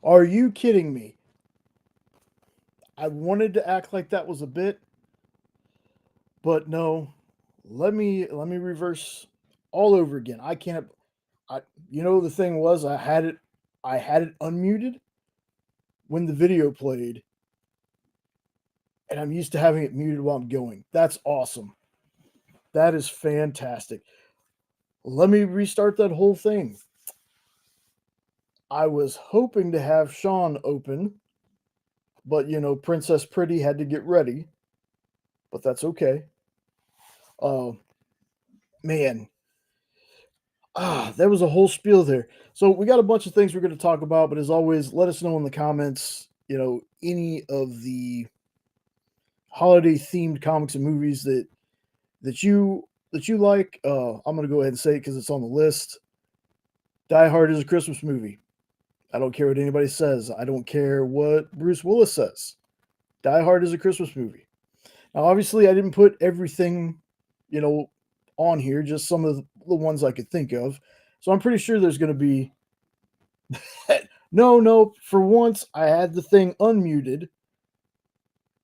Are you kidding me? I wanted to act like that was a bit, but no. Let me reverse all over again. I can't. I the thing was I had it unmuted when the video played, and I'm used to having it muted while I'm going. That's awesome. That is fantastic. Let me restart that whole thing. I was hoping to have Sean open, but Princess Pretty had to get ready, but that's okay. Uh, man, there was a whole spiel there. So we got a bunch of things we're going to talk about, but as always, let us know in the comments, any of the holiday themed comics and movies that you like. I'm going to go ahead and say it because it's on the list. Die Hard is a Christmas movie. I don't care what anybody says. I don't care what Bruce Willis says. Die Hard is a Christmas movie. Now, obviously, I didn't put everything, you know, on here, just some of the ones I could think of. So I'm pretty sure there's going to be. No, for once, I had the thing unmuted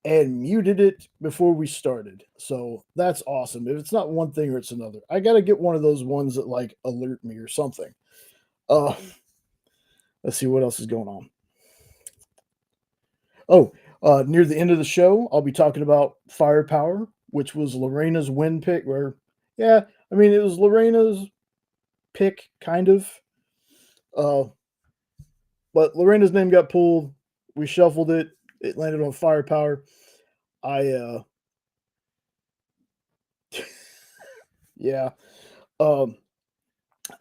and muted it before we started. So that's awesome. If it's not one thing or it's another, I got to get one of those ones that like alert me or something. Uh, let's see what else is going on. Oh, near the end of the show, I'll be talking about Firepower, which was Lorena's win pick. Where, yeah, I mean, it was Lorena's pick, kind of. Uh, but Lorena's name got pulled. We shuffled it. It landed on Firepower. I, yeah. Um,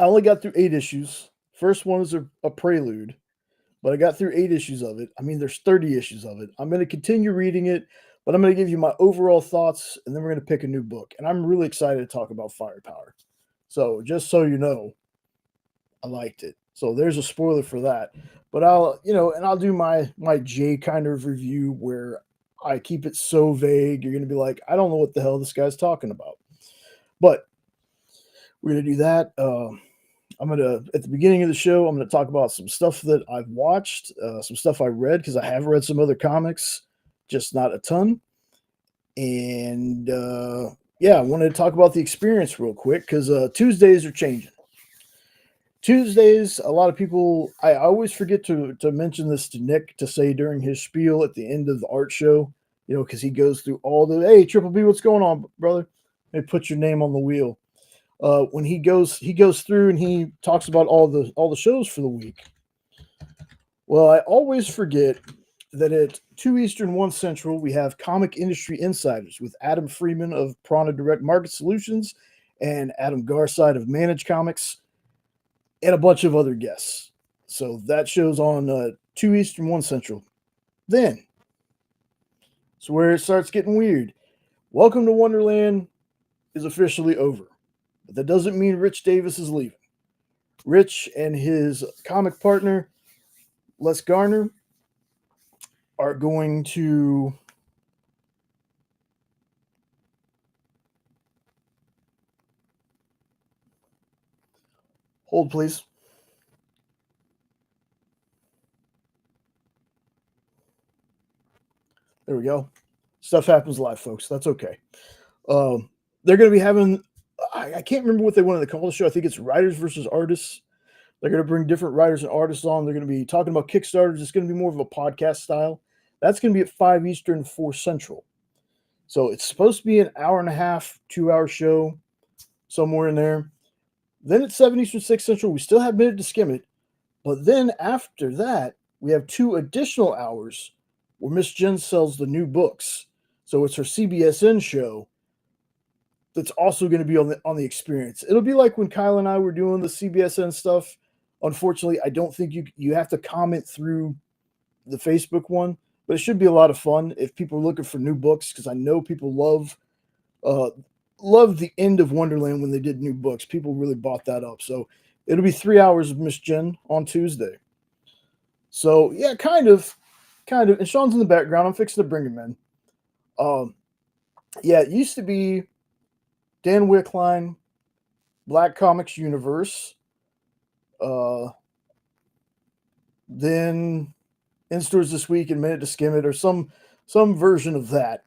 I only got through 8 issues. First one is a prelude, but I got through 8 issues of it. I mean, there's 30 issues of it. I'm going to continue reading it, but I'm going to give you my overall thoughts, and then we're going to pick a new book. And I'm really excited to talk about Firepower. So just so you know, I liked it. So there's a spoiler for that. But I'll do my J kind of review where I keep it so vague. You're going to be like, I don't know what the hell this guy's talking about. But we're going to do that. I'm gonna at the beginning of the show. I'm gonna talk about some stuff that I've watched, some stuff I read because I have read some other comics, just not a ton. And yeah, I wanted to talk about the experience real quick because Tuesdays are changing. Tuesdays, a lot of people. I always forget to mention this to Nick to say during his spiel at the end of the art show. Because he goes through all the hey Triple B, what's going on, brother? Hey, put your name on the wheel. When he goes through and he talks about all the shows for the week. Well, I always forget that at 2 Eastern, 1 Central, we have Comic Industry Insiders with Adam Freeman of Prana Direct Market Solutions and Adam Garside of Manage Comics and a bunch of other guests. So that show's on 2 Eastern, 1 Central. Then, it's where it starts getting weird. Welcome to Wonderland is officially over. But that doesn't mean Rich Davis is leaving. Rich and his comic partner, Les Garner, are going to hold, please. There we go. Stuff happens live, folks. That's okay. They're going to be having, I can't remember what they wanted to call the show. I think it's Writers versus Artists. They're going to bring different writers and artists on. They're going to be talking about Kickstarters. It's going to be more of a podcast style. That's going to be at 5 Eastern, 4 Central. So it's supposed to be an hour and a half, 2 hour show, somewhere in there. Then at 7 Eastern, 6 Central, we still have a minute to skim it. But then after that, we have 2 additional hours where Miss Jen sells the new books. So it's her CBSN show that's also going to be on the experience. It'll be like when Kyle and I were doing the CBSN stuff. Unfortunately, I don't think you have to comment through the Facebook one, but it should be a lot of fun if people are looking for new books because I know people uh, love the end of Wonderland when they did new books. People really bought that up. So it'll be 3 hours of Miss Jen on Tuesday. So yeah, kind of. And Sean's in the background. I'm fixing to bring him in. Um, yeah, it used to be Dan Wickline, Black Comics Universe, uh, then in stores this week and Minute to Skim It or some version of that.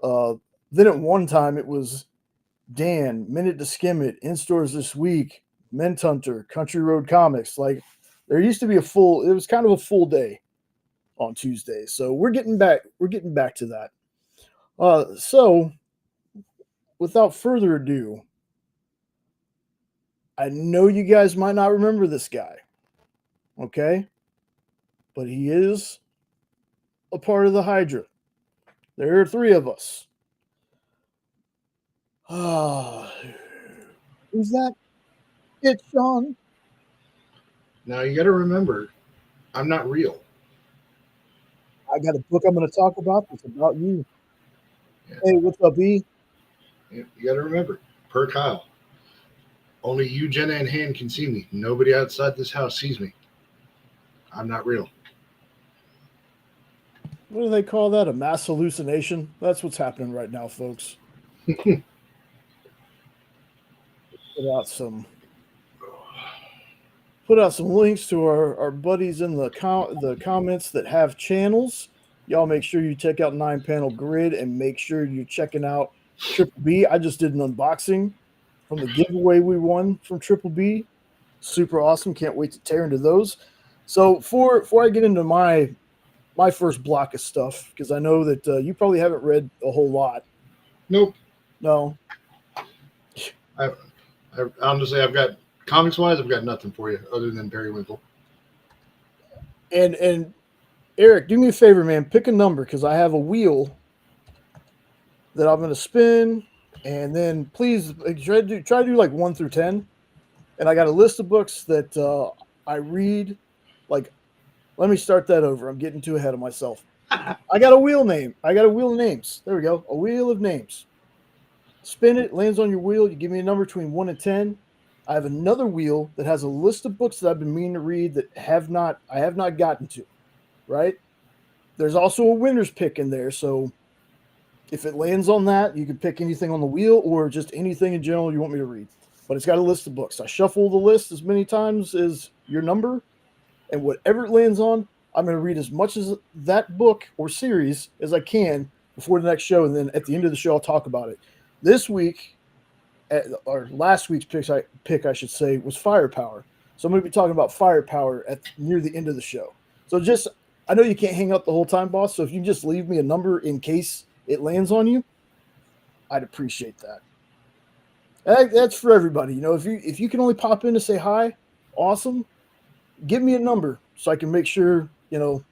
Then at one time it was Dan, Minute to Skim It, in stores this week, Mint Hunter, Country Road Comics. Like there used to be it was kind of a full day on Tuesday. So we're getting back to that. So without further ado, I know you guys might not remember this guy. Okay? But he is a part of the Hydra. There are 3 of us. Who's that? It's Sean. Now you got to remember, I'm not real. I got a book I'm going to talk about. It's about you. Yeah. Hey, what's up, E? You got to remember, per Kyle, only you, Jenna, and Han can see me. Nobody outside this house sees me. I'm not real. What do they call that? A mass hallucination? That's what's happening right now, folks. Put out some links to our buddies in the comments that have channels. Y'all make sure you check out 9-Panel Grid and make sure you're checking out Triple B. I just did an unboxing from the giveaway we won from Triple B. Super awesome. Can't wait to tear into those. So before I get into my first block of stuff, because I know that you probably haven't read a whole lot. Nope. No. Honestly, I've got comics-wise, I've got nothing for you other than Periwinkle. And Eric, do me a favor, man. Pick a number because I have a wheel that I'm going to spin, and then please try to do like 1 through 10. And I got a list of books that I read. Like, let me start that over. I'm getting too ahead of myself. I got a wheel name. I got a wheel of names. There we go. A wheel of names. Spin it, lands on your wheel. You give me a number between 1 and 10. I have another wheel that has a list of books that I've been meaning to read that I have not gotten to. Right? There's also a winner's pick in there. So if it lands on that, you can pick anything on the wheel or just anything in general you want me to read. But it's got a list of books. I shuffle the list as many times as your number, and whatever it lands on, I'm going to read as much as that book or series as I can before the next show, and then at the end of the show, I'll talk about it. This week, or last week's pick, I should say, was Firepower. So I'm going to be talking about Firepower near the end of the show. So I know you can't hang out the whole time, boss, so if you can just leave me a number in case it lands on you, I'd appreciate that. That's for everybody. You know, if you can only pop in to say hi, awesome. Give me a number so I can make sure, you know,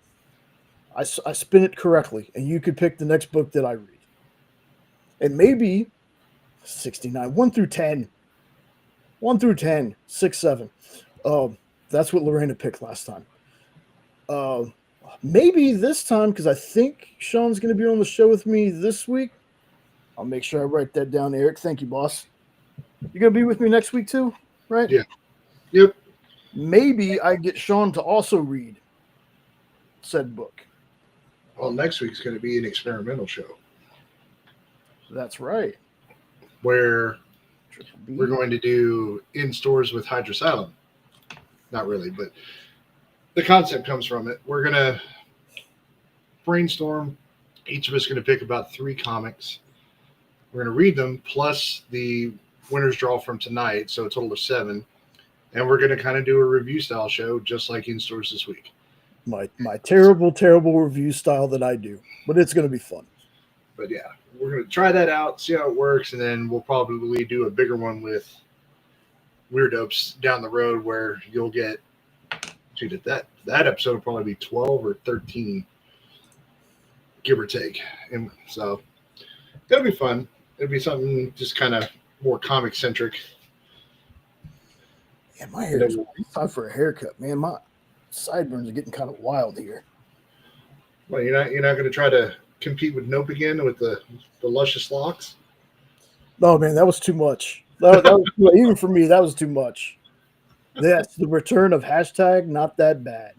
I spin it correctly and you could pick the next book that I read. And maybe 69, 1 through 10. 1 through 10, 6, 7. That's what Lorena picked last time. Maybe this time, because I think Sean's going to be on the show with me this week. I'll make sure I write that down, Eric. Thank you, boss. You're going to be with me next week too, right? Yeah. Yep. Maybe I get Sean to also read said book. Well, next week's going to be an experimental show. That's right. Where we're going to do in stores with Hydra Asylum. Not really, but the concept comes from it. We're going to brainstorm. Each of us is going to pick about 3 comics. We're going to read them, plus the winner's draw from tonight, so a total of 7. And we're going to kind of do a review style show, just like in stores this week. My terrible review style that I do, but it's going to be fun. But yeah, we're going to try that out, see how it works, and then we'll probably do a bigger one with Weird-Opes down the road where you'll get, that episode will probably be 12 or 13, give or take. And so it'll be fun. It'll be something just kind of more comic centric. Yeah, my hair is time for a haircut, man. My sideburns are getting kind of wild here. Well, you're not going to try to compete with Nope again with the luscious locks? No, man, that was too much. That was, even for me, that was too much. That's the return of hashtag not that bad.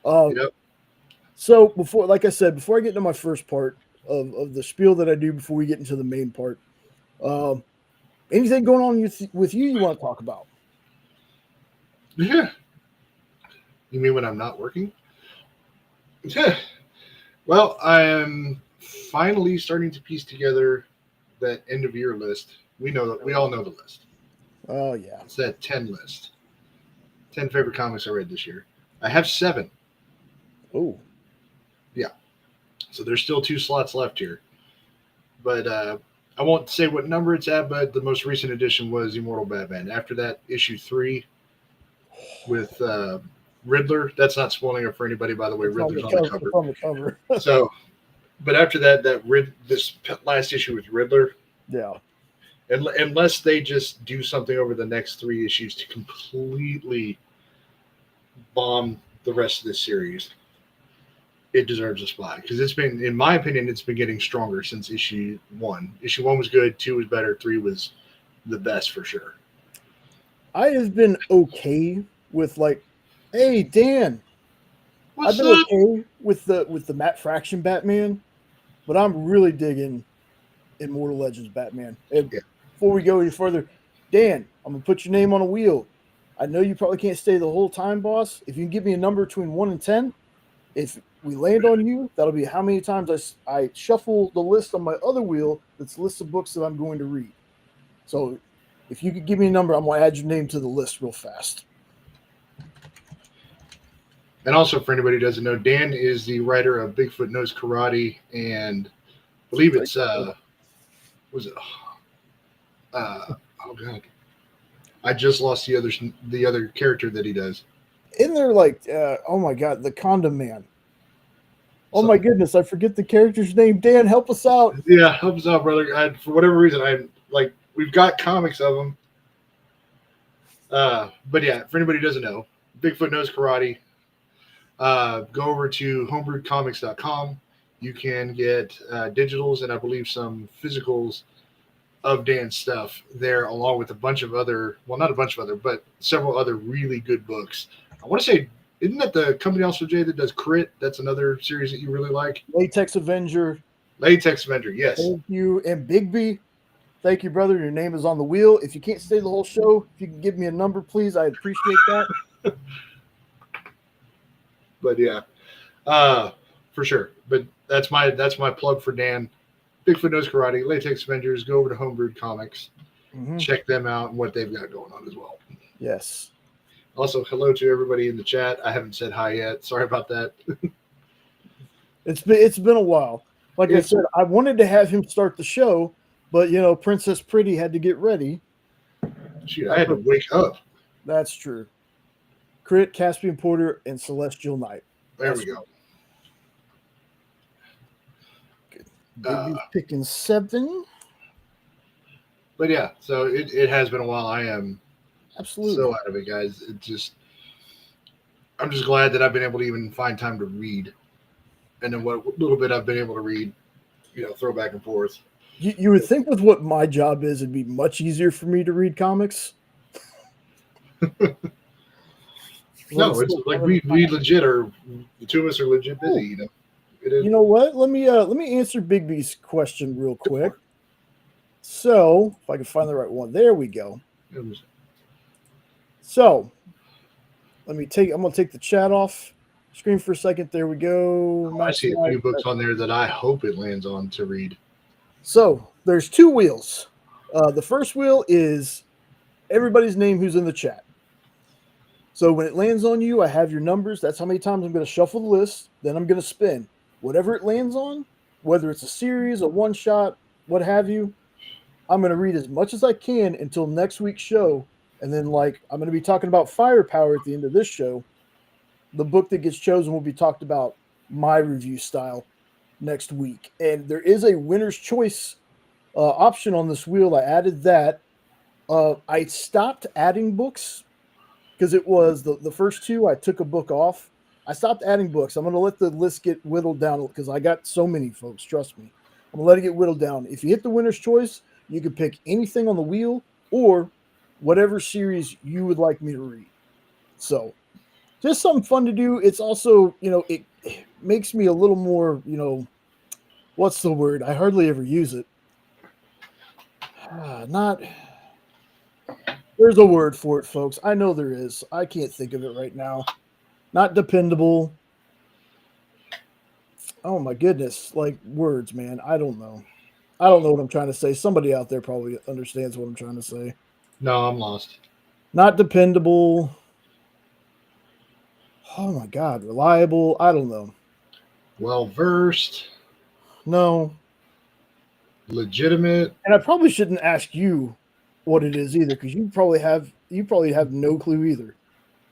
Yep. So before I get into my first part of the spiel that I do before we get into the main part, anything going on with you want to talk about? Yeah. You mean when I'm not working? Well, I am finally starting to piece together that end of year list. We know that we all know the list. Oh yeah. It's that 10 list. 10 favorite comics I read this year. I have 7. Oh. Yeah. So there's still 2 slots left here. But I won't say what number it's at, but the most recent edition was Immortal Batman. After that, issue 3 with Riddler. That's not spoiling it for anybody, by the way. It's on Riddler's the on the cover. cover. It's on the cover. So, but after that, this last issue with Riddler, Yeah. unless they just do something over the next 3 issues to completely bomb the rest of this series, it deserves a spot because it's been, in my opinion, it's been getting stronger since issue 1. Issue 1 was good, 2 was better, 3 was the best for sure. I have been okay with like, hey Dan, What's I've been up? okay with the Matt Fraction Batman, but I'm really digging Immortal Legends Batman. And Yeah. before we go any further, Dan, I'm gonna put your name on a wheel. I know you probably can't stay the whole time, boss. If you can give me a number between 1 and 10, if we land on you, that'll be how many times I shuffle the list on my other wheel that's a list of books that I'm going to read. So if you could give me a number, I'm going to add your name to the list real fast. And also, for anybody who doesn't know, Dan is the writer of Bigfoot Knows Karate, and I believe it's was it? Oh god, I just lost the other character that he does. Isn't there like, oh my god, the Condom Man? Oh my goodness, I forget the character's name. Dan, help us out. Yeah, help us out, brother. For whatever reason, I'm like, we've got comics of him. But yeah, for anybody who doesn't know, Bigfoot Knows Karate. Go over to homebrewedcomics.com. You can get digitals and I believe some physicals of Dan's stuff there, along with a bunch of other, well, not a bunch of other, but several other really good books. I want to say, isn't that the company also, Jay, that does Crit? That's another series that you really like. Latex Avenger. Latex Avenger, yes. Thank you. And Bigby, thank you, brother. Your name is on the wheel. If you can't stay the whole show, if you can give me a number, please, I'd appreciate that. But yeah, for sure. But that's my plug for Dan. Bigfoot Knows Karate, Latex Avengers. Go over to Homebrewed Comics, check them out and what they've got going on as well. Yes. Also, hello to everybody in the chat. I haven't said hi yet. Sorry about that. It's been a while. Like I said, I wanted to have him start the show, but you know, Princess Pretty had to get ready. Shoot, I had to wake up. That's true. Crit, Caspian Porter, and Celestial Knight. There we go. Bigby's picking 7. But yeah, so it has been a while. I am absolutely so out of it, guys. I'm just glad that I've been able to even find time to read. And then what little bit I've been able to read, throw back and forth. You would think with what my job is, it'd be much easier for me to read comics. No, it's like we legit are, the two of us are legit busy, It is. You know what? Let me answer Bigby's question real quick. So, if I can find the right one, there we go. So, I'm going to take the chat off screen for a second. There we go. I see a few books on there that I hope it lands on to read. So, there's 2 wheels. The first wheel is everybody's name who's in the chat. So when it lands on you, I have your numbers. That's how many times I'm going to shuffle the list. Then I'm going to spin. Whatever it lands on, whether it's a series, a one-shot, what have you, I'm going to read as much as I can until next week's show. And then, I'm going to be talking about Firepower at the end of this show. The book that gets chosen will be talked about my review style next week. And there is a winner's choice option on this wheel. I added that. I stopped adding books because it was the first 2. I took a book off. I stopped adding books. I'm going to let the list get whittled down because I got so many, folks. Trust me. I'm going to let it get whittled down. If you hit the winner's choice, you can pick anything on the wheel or whatever series you would like me to read. So just something fun to do. It's also, it makes me a little more, what's the word? I hardly ever use it. There's a word for it, folks. I know there is. I can't think of it right now. not dependable. Oh my goodness, like words, man. I don't know. I don't know what I'm trying to say. Somebody out there probably understands what I'm trying to say. No, I'm lost. Not dependable. Oh my god, reliable. I don't know. Well versed, No. legitimate. And I probably shouldn't ask you what it is either, because you probably have no clue either.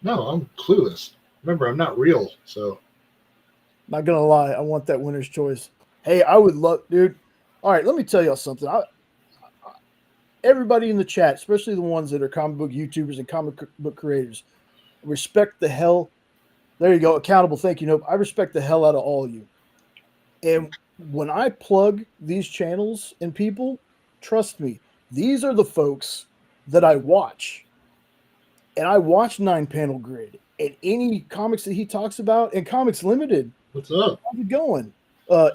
No, I'm clueless. Remember, I'm not real, so Not gonna lie, I want that winner's choice. Hey, I would love, dude. All right, let me tell y'all something. Everybody in the chat, especially the ones that are comic book YouTubers and comic book creators, respect the hell. There you go, accountable. Thank you, Nope. I respect the hell out of all of you. And when I plug these channels and people, trust me, these are the folks that I watch. And I watch Nine Panel Grid and any comics that he talks about and Comics Limited. what's up? How's it going?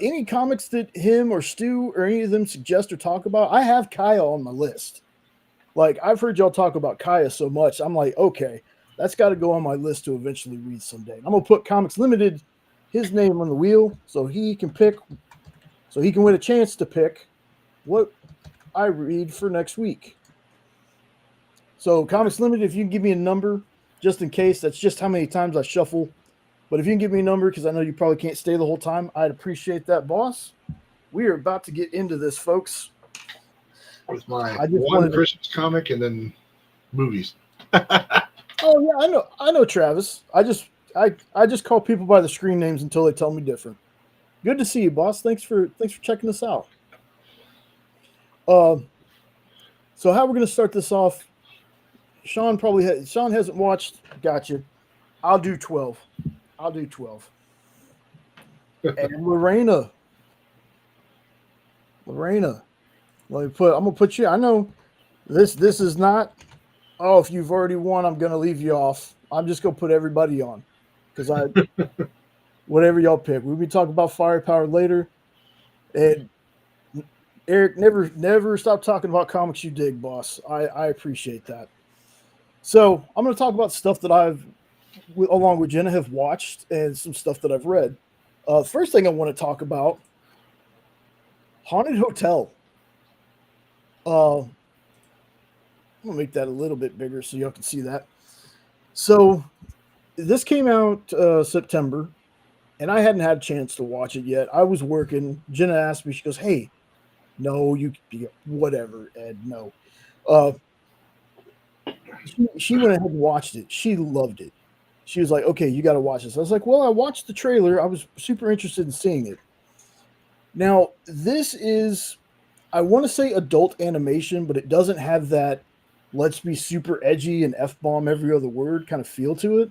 Any comics that him or Stu or any of them suggest or talk about, I have Kaya on my list. Like, I've heard y'all talk about Kaya so much, I'm like, okay, that's got to go on my list to eventually read someday. And I'm gonna put Comics Limited, his name on the wheel, so he can win a chance to pick what I read for next week. So Comics Limited, if you can give me a number, just in case, that's just how many times I shuffle. But if you can give me a number, because I know you probably can't stay the whole time, I'd appreciate that, boss. We are about to get into this, folks. With my I just one wanted to- Christmas comic and then movies. Oh yeah, I know, Travis. I just call people by the screen names until they tell me different. Good to see you, boss. Thanks for checking us out. So how we're gonna start this off? Sean hasn't watched. Gotcha. I'll do 12. And Lorena. I'm gonna put you. I know this is not. Oh, if you've already won, I'm gonna leave you off. I'm just gonna put everybody on because whatever y'all pick. We'll be talking about firepower later. And Eric, never stop talking about comics you dig, boss. I appreciate that. So I'm gonna talk about stuff that along with Jenna, have watched and some stuff that I've read. First thing I want to talk about, Haunted Hotel. I'm gonna make that a little bit bigger so y'all can see that. So this came out September, and I hadn't had a chance to watch it yet. I was working. Jenna asked me, she goes, "Hey, no, whatever, Ed, no." She went ahead and watched it. She loved it. She was like, "Okay, you got to watch this." I was like, "Well, I watched the trailer. I was super interested in seeing it." Now, this is, I want to say adult animation, but it doesn't have that let's be super edgy and F-bomb every other word kind of feel to it.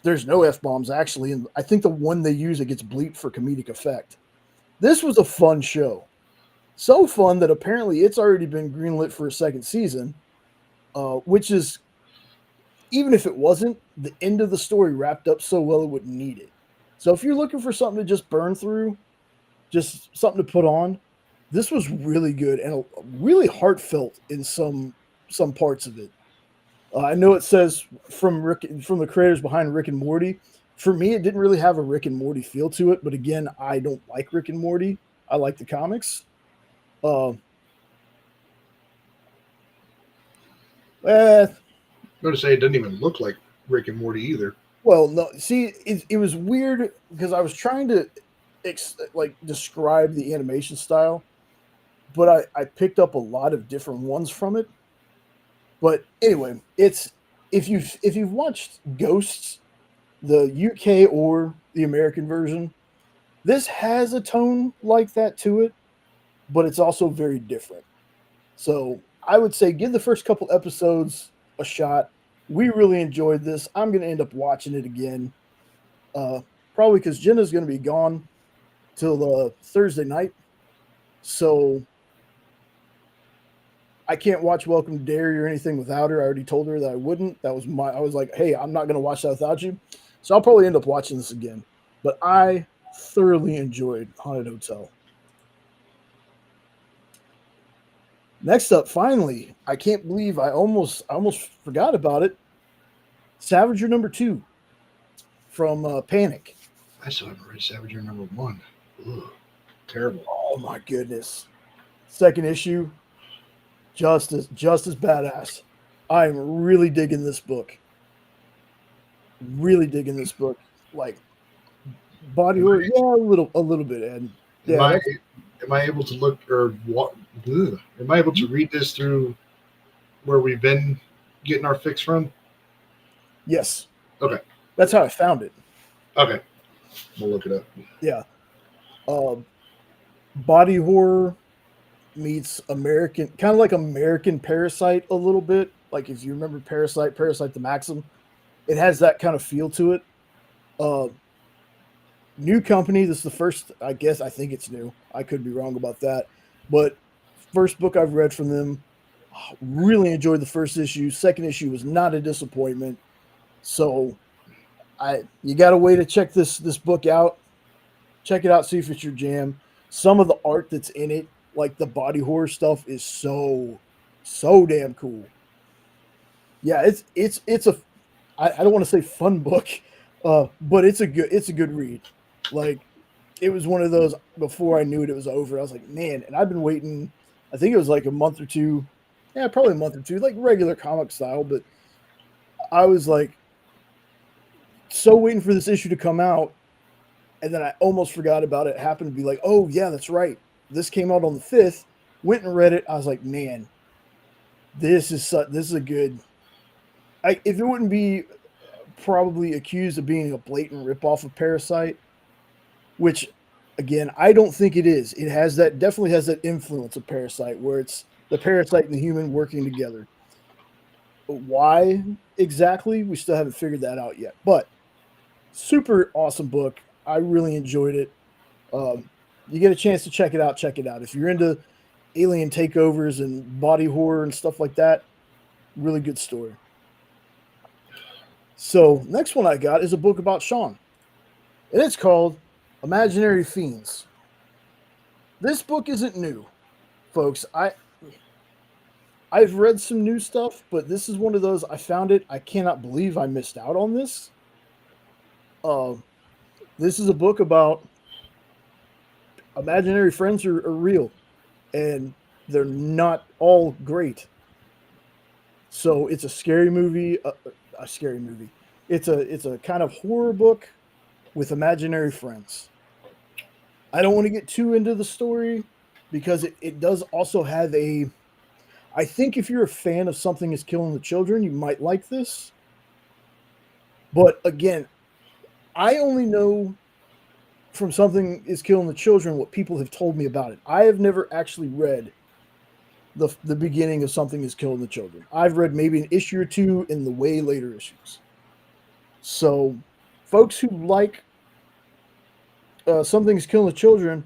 There's no F-bombs actually, and I think the one they use, it gets bleeped for comedic effect. This was a fun show. So fun that apparently it's already been greenlit for a second season, which is, even if it wasn't, the end of the story wrapped up so well it wouldn't need it. So if you're looking for something to just burn through, just something to put on, this was really good and really heartfelt in some parts of it. I know it says from the creators behind Rick and Morty. For me, it didn't really have a Rick and Morty feel to it, but again, I don't like Rick and Morty. I like the comics. Notice it doesn't even look like Rick and Morty either. Well, no. See, it was weird because I was trying to describe the animation style, but I picked up a lot of different ones from it. But anyway, it's if you've watched Ghosts, the UK or the American version, this has a tone like that to it, but it's also very different. So I would say give the first couple episodes a shot. We really enjoyed this. I'm going to end up watching it again, probably because Jenna's going to be gone till Thursday night. So I can't watch Welcome to Derry or anything without her. I already told her that I wouldn't. I was like, hey, I'm not going to watch that without you. So I'll probably end up watching this again. But I thoroughly enjoyed Haunted Hotel. Next up, finally, I can't believe I almost forgot about it. Savager number 2, from Panic. I still haven't read Savager #1. Ugh, terrible. Oh my goodness! Second issue, just as badass. I'm really digging this book. Really digging this book. Like body Am horror, yeah, a little bit, Ed. am Yeah, I that's am I able to look or what? Am I able to read this through where we've been getting our fix from? yes. Okay. That's how I found it. Okay. We'll look it up. Yeah. Um, body horror meets American, kind of like American Parasite a little bit. Like if you remember Parasite the Maxim, it has that kind of feel to it. Uh, New company. This is the first, I guess. I think it's new. I could be wrong about that, but first book I've read from them. Really enjoyed the first issue. Second issue was not a disappointment. So you got a way to check this book out. Check it out. See if it's your jam. Some of the art that's in it, like the body horror stuff, is so damn cool. Yeah, it's a I don't want to say fun book, but it's a good read. Like it was one of those before I knew it was over. I was like, man, and I've been waiting. I think it was like a month or two. Yeah, probably a month or two, like regular comic style. But I was like, so waiting for this issue to come out, and then I almost forgot about it. Happened to be like, oh yeah, that's right. This came out on the 5th. Went and read it. I was like, man, this is a good. If it wouldn't be probably accused of being a blatant ripoff of Parasite, which again I don't think it is. It has that definitely has that influence of Parasite, where it's the parasite and the human working together. But why exactly? We still haven't figured that out yet. But super awesome book. I really enjoyed it. You get a chance to check it out. Check it out. If you're into alien takeovers and body horror and stuff like that, really good story. So next one I got is a book about Sean, and it's called Imaginary Fiends. This book isn't new, folks. I've read some new stuff, but this is one of those. I found it. I cannot believe I missed out on this. Uh, this is a book about imaginary friends are real, and they're not all great. So it's a scary movie. A scary movie. It's a kind of horror book with imaginary friends. I don't want to get too into the story because it does also have a. I think if you're a fan of Something is Killing the Children, you might like this. But again, I only know from Something is Killing the Children what people have told me about it. I have never actually read the beginning of Something is Killing the Children. I've read maybe an issue or two in the way later issues. So, folks who like Something is Killing the Children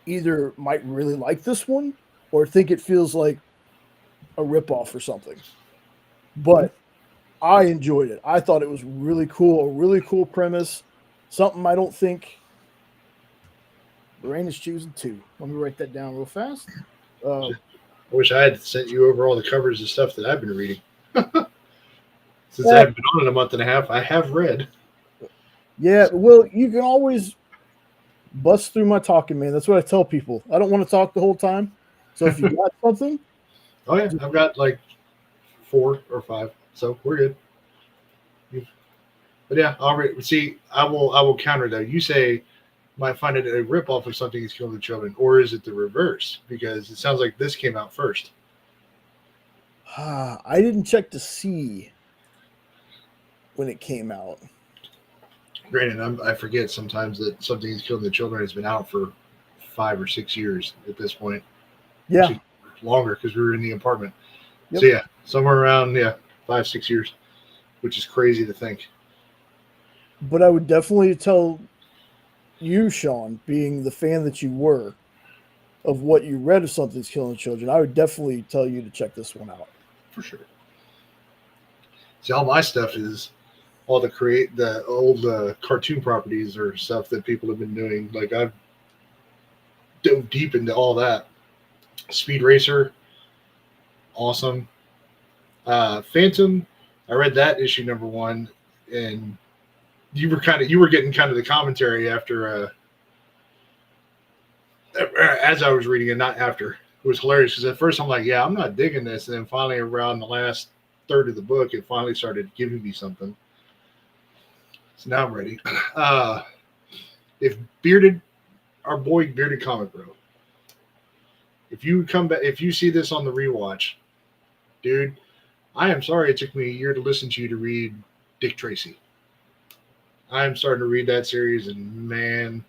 either might really like this one or think it feels like a ripoff or something. But I enjoyed it. I thought it was really cool, a really cool premise. Something I don't think Lorraine is choosing too. Let me write that down real fast. I wish I had sent you over all the covers of stuff that I've been reading. Since I haven't been on in a month and a half, I have read. Yeah, well, you can always bust through my talking, man. That's what I tell people. I don't want to talk the whole time. So if you got something, Oh yeah, I've got like 4 or 5, so we're good. But yeah, see. I will counter though. You say might find it a ripoff of Something is Killing the Children, or is it the reverse? Because it sounds like this came out first. I didn't check to see when it came out. Granted, I forget sometimes that Something is Killing the Children has been out for 5 or 6 years at this point. Yeah. Actually, longer because we were in the apartment. Yep. So yeah, somewhere around 5-6 years, which is crazy to think. But I would definitely tell you, Sean, being the fan that you were of what you read of Something's Killing Children, I would definitely tell you to check this one out. For sure. See, all my stuff is all the old cartoon properties or stuff that people have been doing. Like I've dove deep into all that. Speed Racer, awesome. Phantom, I read that issue #1, and you were getting kind of the commentary after as I was reading it, not after. It was hilarious because at first I'm like, yeah, I'm not digging this, and then finally around the last third of the book, it finally started giving me something. So now I'm ready. If our boy Bearded Comic Bro, if you come back, if you see this on the rewatch, dude, I am sorry it took me a year to listen to you to read Dick Tracy. I'm starting to read that series, and man,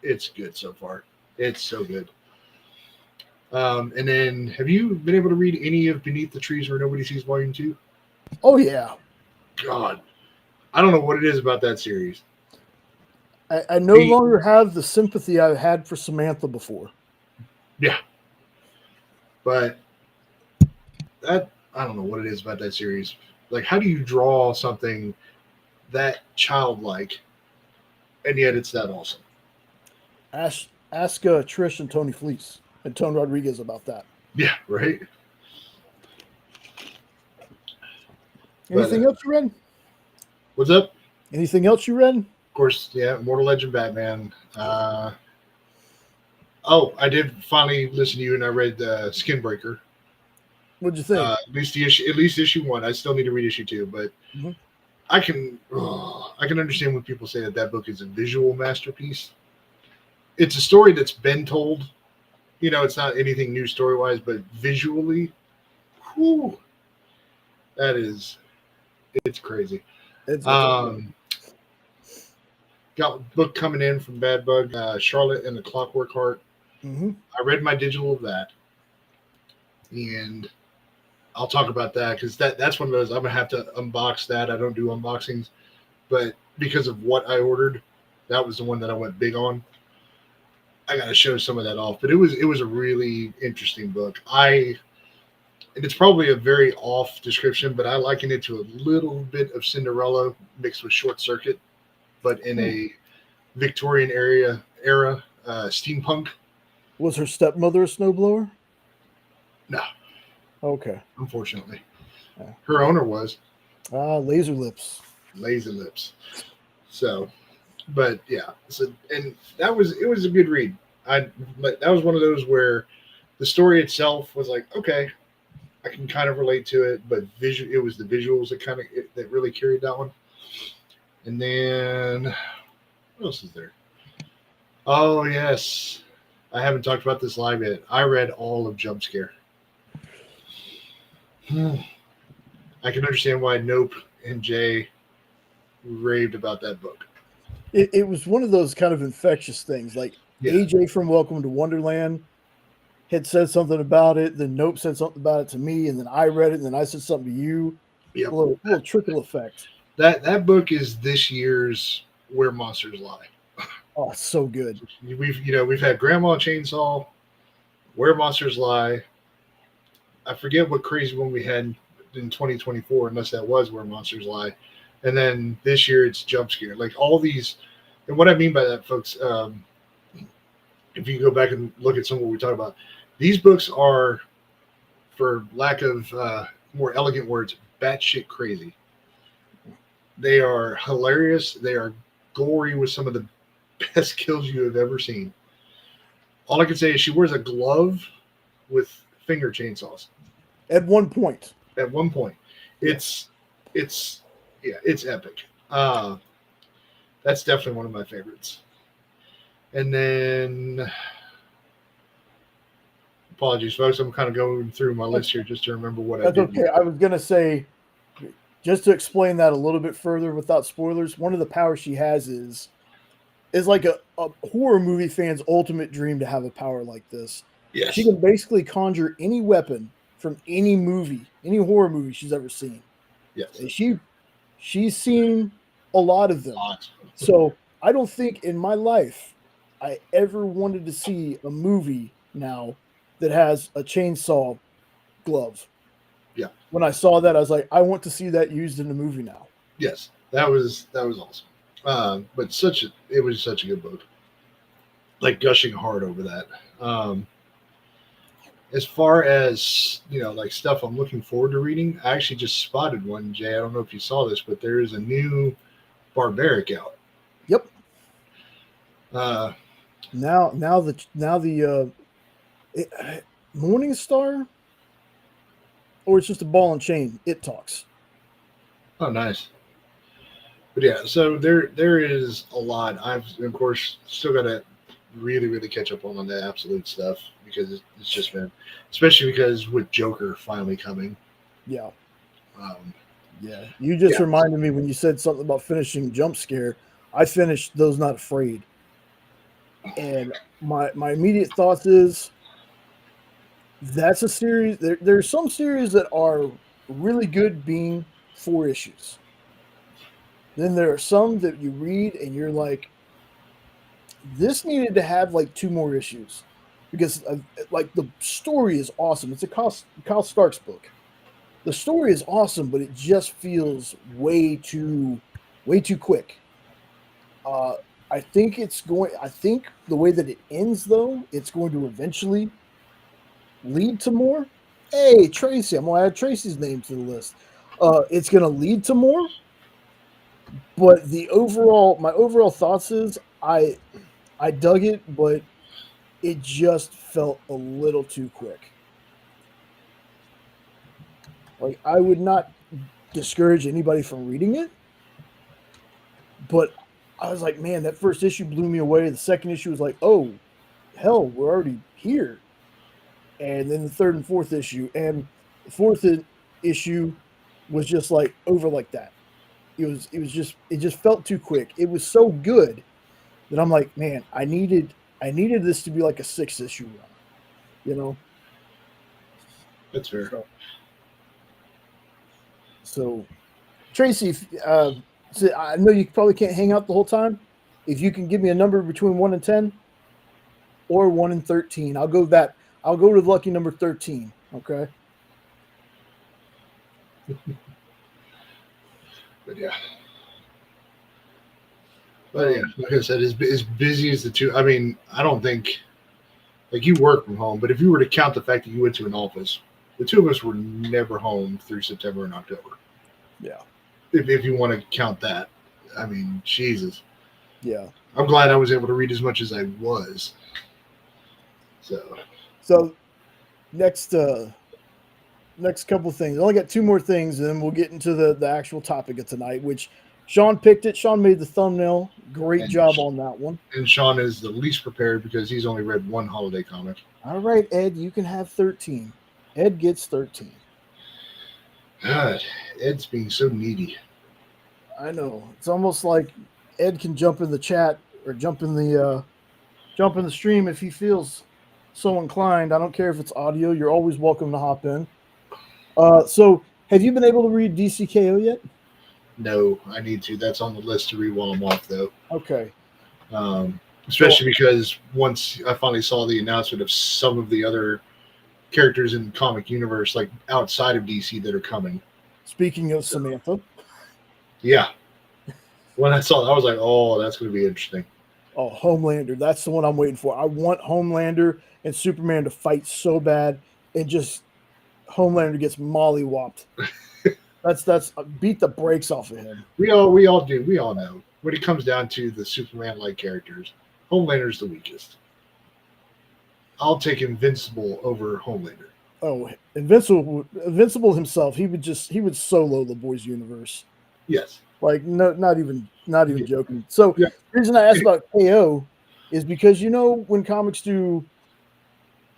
it's good so far. It's so good. And then, have you been able to read any of Beneath the Trees Where Nobody Sees Volume 2? Oh, yeah. God, I don't know what it is about that series. I no longer have the sympathy I had for Samantha before. Yeah. But that, I don't know what it is about that series. Like, how do you draw something that childlike, and yet it's that awesome? Ask Trish and Tony Fleece and Tone Rodriguez about that. Yeah, right? Anything else you read? What's up? Anything else you read? Of course, yeah, Mortal Legend Batman. I did finally listen to you, and I read Skinbreaker. What'd you think? At least issue 1. I still need to read issue 2, but I can understand when people say that book is a visual masterpiece. It's a story that's been told. You know, it's not anything new story wise, but visually, whew, it's crazy. Got a book coming in from Bad Bug, Charlotte and the Clockwork Heart. I read my digital of that, and I'll talk about that because that's one of those I'm gonna have to unbox that. I don't do unboxings, but because of what I ordered, that was the one that I went big on. I got to show some of that off, but it was a really interesting book. And it's probably a very off description, but I liken it to a little bit of Cinderella mixed with Short Circuit, but in a Victorian era steampunk. Was her stepmother a snowblower? No. Okay. Unfortunately. Yeah. Her owner was. Laser Lips. So, but yeah. So, and it was a good read. That was one of those where the story itself was like, okay, I can kind of relate to it, but it was the visuals that really carried that one. And then what else is there? Oh yes. I haven't talked about this live yet. I read all of Jump Scare. I can understand why Nope and Jay raved about that book. It was one of those kind of infectious things. Like AJ from Welcome to Wonderland had said something about it, then Nope said something about it to me, and then I read it, and then I said something to you. Yep. A little trickle effect. That book is this year's Where Monsters Lie. Oh, it's so good. We've had Grandma Chainsaw, Where Monsters Lie. I forget what crazy one we had in 2024, unless that was Where Monsters Lie. And then this year it's Jump Scare. Like all these, and what I mean by that, folks, if you go back and look at some of what we talk about, these books are, for lack of more elegant words, batshit crazy. They are hilarious. They are gory with some of the best kills you have ever seen. All I can say is she wears a glove with finger chainsaws. At one point. It's epic. That's definitely one of my favorites. And then, apologies, folks. I'm kind of going through my list here just to remember what I did. That's okay. I was going to say, just to explain that a little bit further without spoilers, one of the powers she has is like a horror movie fan's ultimate dream to have a power like this. Yes. She can basically conjure any weapon from any movie, any horror movie she's ever seen. Yes. And she's seen a lot of them. So I don't think in my life I ever wanted to see a movie now that has a chainsaw glove. Yeah. When I saw that, I was like, I want to see that used in the movie now. Yes, that was awesome. But it was such a good book. Like gushing hard over that. As far as like stuff I'm looking forward to reading, I actually just spotted one, Jay. I don't know if you saw this, but there is a new Barbaric out. Yep. Uh, Now the Morning Star, or it's just a ball and chain. It talks. oh, nice. But yeah, so there is a lot. I've of course still got to really catch up on the absolute stuff because it's just been, especially because with Joker finally coming. Yeah. Um, Yeah. You just Yeah. reminded me when you said something about finishing Jump Scare. I finished Those Not Afraid. And my immediate thoughts is that's a series. There's some series that are really good being 4 issues. Then there are some that you read and you're like, this needed to have like 2 more issues because like the story is awesome. It's a Kyle Stark's book. The story is awesome, but it just feels way too quick. Uh, I think it's going. I think the way that it ends, though, it's going to eventually lead to more. Hey, Tracy, I'm gonna add Tracy's name to the list. It's gonna lead to more, but my overall thoughts is I dug it, but it just felt a little too quick. Like I would not discourage anybody from reading it, but I was like, man, that first issue blew me away. The second issue was like, oh, hell, we're already here. And then the third and fourth issue, and the issue was just like over like that. It just felt too quick. It was so good that I'm like, man, I needed this to be like a 6 issue run, you know. that's fair. So Tracy, so I know you probably can't hang out the whole time. If you can give me a number between 1 and 10, or 1 and 13, I'll go that. I'll go to lucky number 13. Okay. But yeah. But yeah, like I said, as busy as the two, I mean, I don't think, like you work from home, but if you were to count the fact that you went to an office, the two of us were never home through September and October. Yeah. If you want to count that, I mean, Jesus. Yeah. I'm glad I was able to read as much as I was. So next couple of things. I only got 2 more things, and then we'll get into the actual topic of tonight, which Sean picked it. Sean made the thumbnail. Great job on that one. And Sean is the least prepared because he's only read one holiday comic. All right, Ed, you can have 13. Ed gets 13. God, Ed's being so needy. I know. It's almost like Ed can jump in the chat or jump in the stream if he feels so inclined. I don't care if it's audio. You're always welcome to hop in. So have you been able to read DCKO yet? No, I need to. That's on the list to read while I'm off, though. Okay. Especially because once I finally saw the announcement of some of the other characters in the comic universe, like outside of DC, that are coming. Speaking of Samantha. Yeah. When I saw that, I was like, oh, that's going to be interesting. Oh, Homelander. That's the one I'm waiting for. I want Homelander and Superman to fight so bad, and just Homelander gets mollywopped. That's beat the brakes off of him. We all do. We all know. When it comes down to the Superman-like characters, Homelander's the weakest. I'll take Invincible over Homelander. Oh, Invincible himself. He would solo the boys' universe. Yes. Like not even joking. So the reason I asked about KO is because when comics do,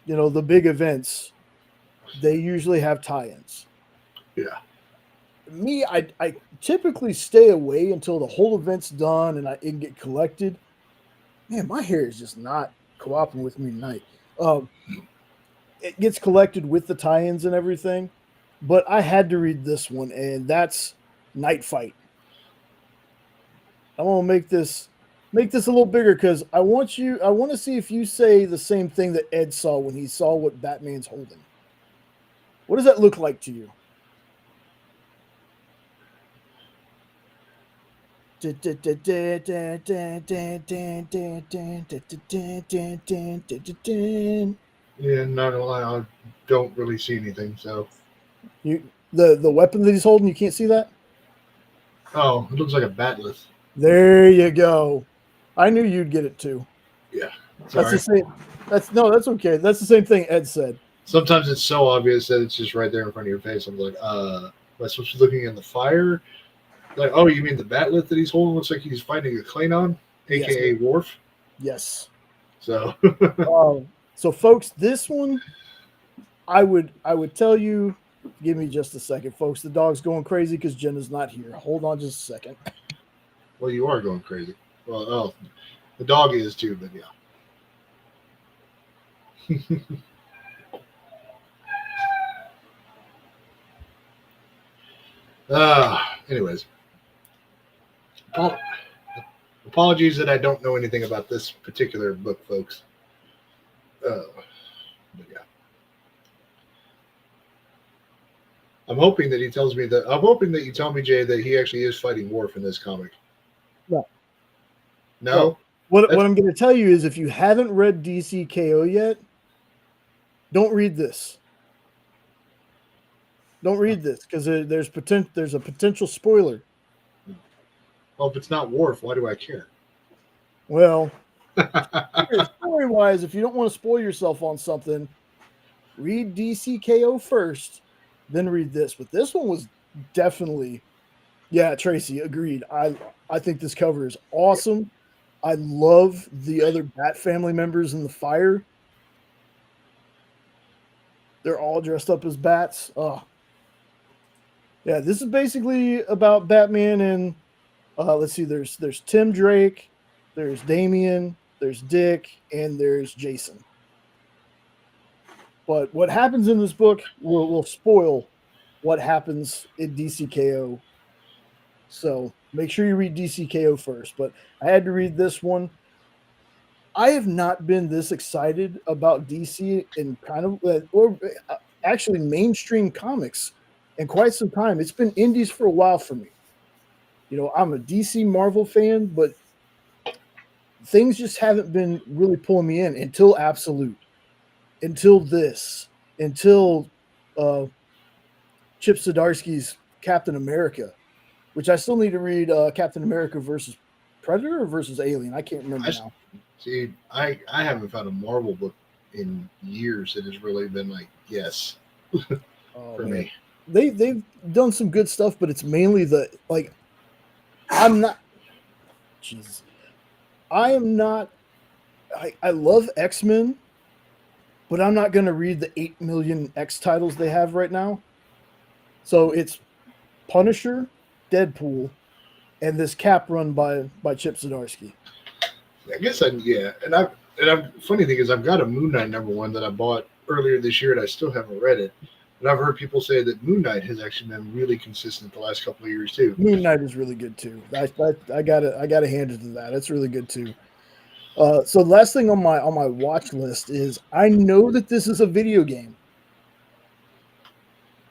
the big events, they usually have tie-ins. Yeah. Me, I typically stay away until the whole event's done and it can get collected. Man, my hair is just not cooperating with me tonight. It gets collected with the tie-ins and everything, but I had to read this one, and that's Night Fight. I want to make this a little bigger because I want to see if you say the same thing that Ed saw when he saw what Batman's holding. What does that look like to you? Yeah, not gonna lie, I don't really see anything. So the weapon that he's holding, you can't see that? Oh, it looks like a batleth. There you go. I knew you'd get it too. Yeah. That's the Sorry. same. That's okay. That's the same thing Ed said. Sometimes it's so obvious that it's just right there in front of your face. I'm like, am I supposed to be looking in the fire? Like, oh, you mean the batlet that he's holding looks like he's fighting a Klingon, Yes. aka Worf? Yes. So So folks, this one I would tell you. Give me just a second, folks. The dog's going crazy because Jenna's not here. Hold on just a second. well, you are going crazy. Well, oh, the dog is too, but yeah. Anyways, apologies that I don't know anything about this particular book, folks. But yeah, I'm hoping that he tells me that. I'm hoping that you tell me, Jay, that he actually is fighting Worf in this comic. No. No. What I'm going to tell you is, if you haven't read DCKO yet, don't read this. Don't read this because there's a potential spoiler. Well, if it's not Worf, why do I care? Well, story wise, if you don't want to spoil yourself on something, read DCKO first, then read this. But this one was definitely, yeah, Tracy, agreed. I think this cover is awesome. I love the other Bat family members in the fire. They're all dressed up as bats. Oh. Yeah, this is basically about Batman and let's see, there's Tim Drake, there's Damian, there's Dick, and there's Jason. But what happens in this book will spoil what happens in DCKO. So make sure you read DCKO first. But I had to read this one. I have not been this excited about DC in kind of, or actually mainstream comics in quite some time. It's been indies for a while for me. You know, I'm a DC Marvel fan, but things just haven't been really pulling me in until Absolute, until this, until Chip Zdarsky's Captain America, which I still need to read Captain America versus Predator or versus Alien. I can't remember now. See, I haven't found a Marvel book in years that has really been like, yes, for me. They've done some good stuff, but it's mainly the, like, I'm not, Jesus. I am not, I love X-Men, but I'm not going to read the 8 million X titles they have right now. So it's Punisher, Deadpool, and this Cap run by Chip Zdarsky. I guess funny thing is I've got a Moon Knight #1 that I bought earlier this year and I still haven't read it. But I've heard people say that Moon Knight has actually been really consistent the last couple of years too. Moon Knight is really good too. I gotta hand it to that. It's really good too. So the last thing on my watch list is, I know that this is a video game,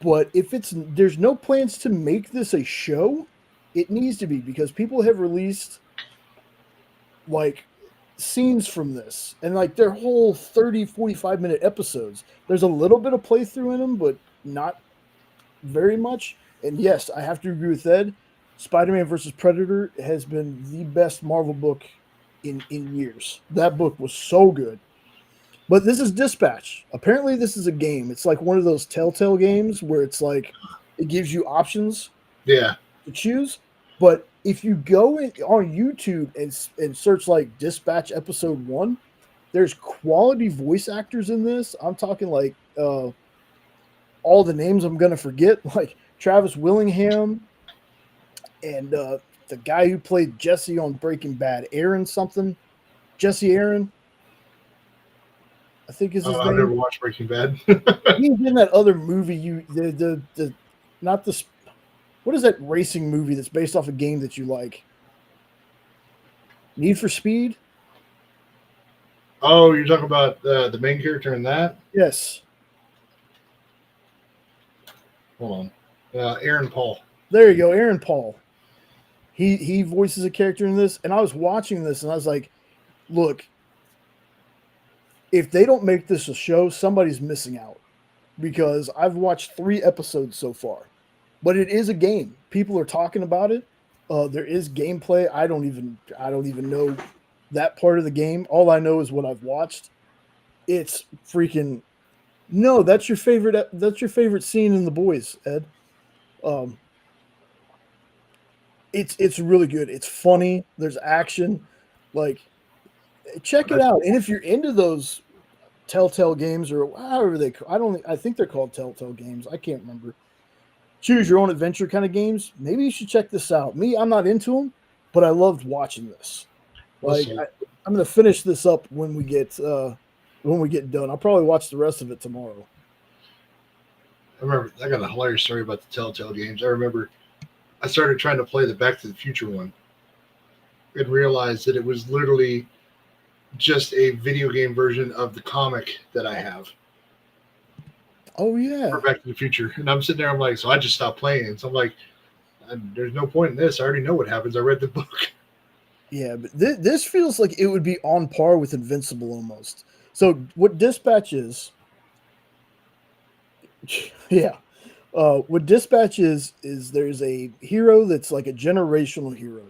but if there's no plans to make this a show, it needs to be, because people have released like scenes from this, and like their whole 30-45 minute episodes. There's a little bit of playthrough in them, but not very much. And yes, I have to agree with Ed. Spider-Man versus Predator has been the best Marvel book in years. That book was so good. But this is Dispatch. Apparently this is a game. It's like one of those Telltale games where it's like it gives you options to choose. But if you go on YouTube and search like Dispatch episode 1, there's quality voice actors in this. I'm talking like all the names I'm gonna forget, like Travis Willingham and the guy who played Jesse on Breaking Bad, Jesse Aaron, I think is his name. I've never watched Breaking Bad. He's in that other movie what is that racing movie that's based off a game that you like? Need for Speed? Oh, you're talking about the main character in that? Yes. Hold on. Aaron Paul. There you go, Aaron Paul. He voices a character in this, and I was watching this and I was like, look, if they don't make this a show, somebody's missing out, because I've watched 3 episodes so far. But it is a game. People are talking about it. There is gameplay. I don't even know that part of the game. All I know is what I've watched. It's freaking no. That's your favorite. That's your favorite scene in The Boys, Ed. Um, it's really good. It's funny. There's action. Like check it out. And if you're into those Telltale games or however I think they're called Telltale games. I can't remember. Choose your own adventure kind of games. Maybe you should check this out. Me, I'm not into them, but I loved watching this. Like Also, I'm going to finish this up when we get done. I'll probably watch the rest of it tomorrow. I remember I got a hilarious story about the Telltale games. I remember I started trying to play the Back to the Future one and realized that it was literally just a video game version of the comic that I have Oh yeah, for Back to the Future. And I'm sitting there, I'm like, so I just stopped playing. So I'm like, there's no point in this. I already know what happens. I read the book. yeah. But this feels like it would be on par with Invincible almost. So what Dispatch is? Yeah. What Dispatch is there's a hero that's like a generational hero,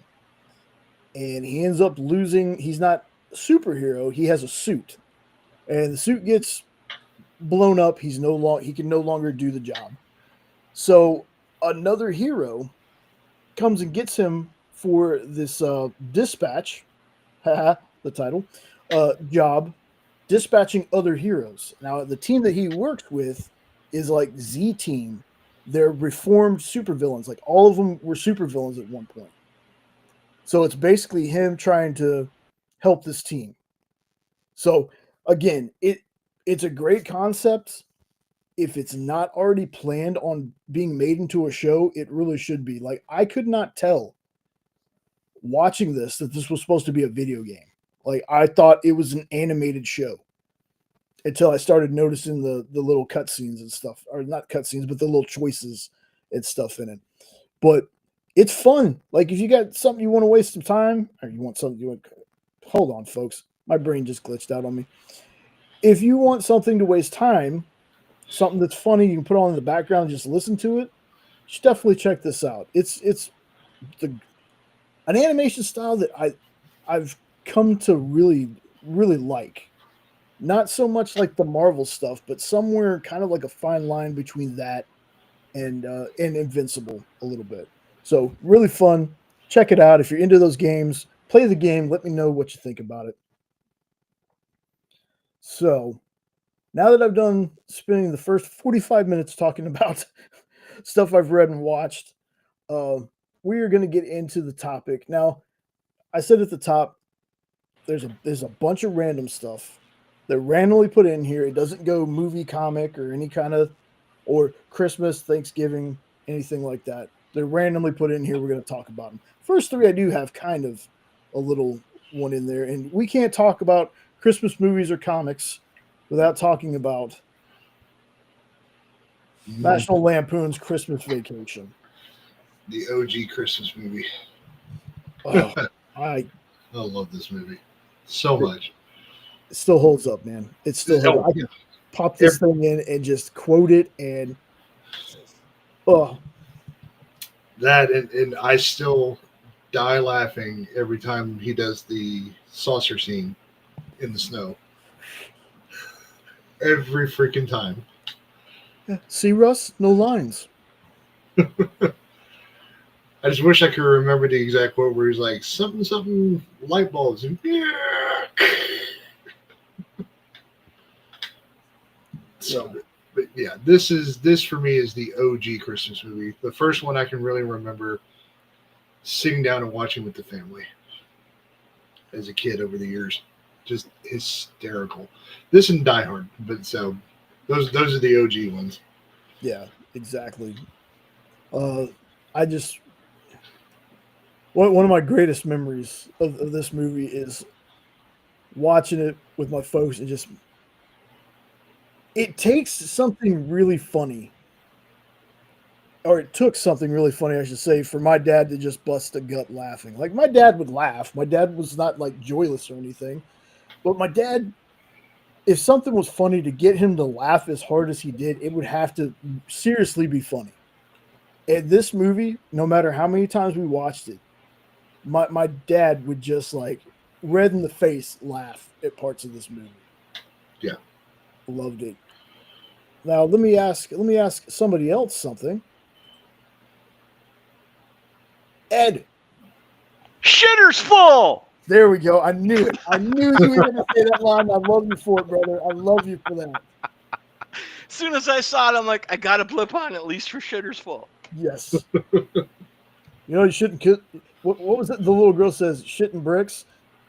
and he ends up losing. He's not a superhero. He has a suit, and the suit gets blown up. He can no longer do the job. So another hero comes and gets him for this dispatch, haha, the title, job, dispatching other heroes. Now the team that he works with is like Z Team. They're reformed supervillains. Like all of them were supervillains at one point. So it's basically him trying to help this team. So again, it's a great concept. If it's not already planned on being made into a show, it really should be. Like I could not tell watching this that this was supposed to be a video game. Like I thought it was an animated show until I started noticing the little cutscenes and stuff, or not cutscenes, but the little choices and stuff in it. But it's fun. Like if you got something you want to waste some time, or you want something you want. Hold on, folks. My brain just glitched out on me. If you want something to waste time, something that's funny, you can put on in the background and just listen to it. You should definitely check this out. It's an animation style that I've come to really like. Not so much like the Marvel stuff, but somewhere kind of like a fine line between that and Invincible a little bit. So really fun. Check it out if you're into those games. Play the game. Let me know what you think about it. So now that I've done spending the first 45 minutes talking about stuff I've read and watched, uh, we are going to get into the topic. Now, I said at the top, there's a bunch of random stuff that randomly put in here. It doesn't go movie, comic, or any kind of or Christmas, Thanksgiving, anything like that. They're randomly put in here. We're going to talk about them. First three, I do have kind of a little one in there, and we can't talk about Christmas movies or comics without talking about National Lampoon's Christmas Vacation. The OG Christmas movie. Oh, I love this movie so much. It still holds up, man. It still holds up. I can pop this thing in and just quote it, and that and I still die laughing every time he does the saucer scene in the snow. Every freaking time. See, Russ, no lines. I just wish I could remember the exact quote where he's like, something light bulbs. And so, but yeah, this for me is the OG Christmas movie. The first one I can really remember sitting down and watching with the family as a kid over the years. Just hysterical. This and Die Hard, but so those are the OG ones. Yeah, exactly. I just one of my greatest memories of this movie is watching it with my folks and just it takes something really funny, or it took something really funny, I should say, for my dad to just bust a gut laughing. Like my dad would laugh. My dad was not like joyless or anything, but my dad, if something was funny, to get him to laugh as hard as he did, it would have to seriously be funny. And this movie, no matter how many times we watched it, my dad would just like red in the face laugh at parts of this movie. Yeah. Loved it. Now let me ask somebody else something. Ed, Shitter's full. there we go. I knew it. I knew you were going to say that line. I love you for it, brother. I love you for that. As soon as I saw it, I'm like, I got to blip on at least for Shitter's full. Yes. You shouldn't kill. What was it? The little girl says, "Shit and bricks."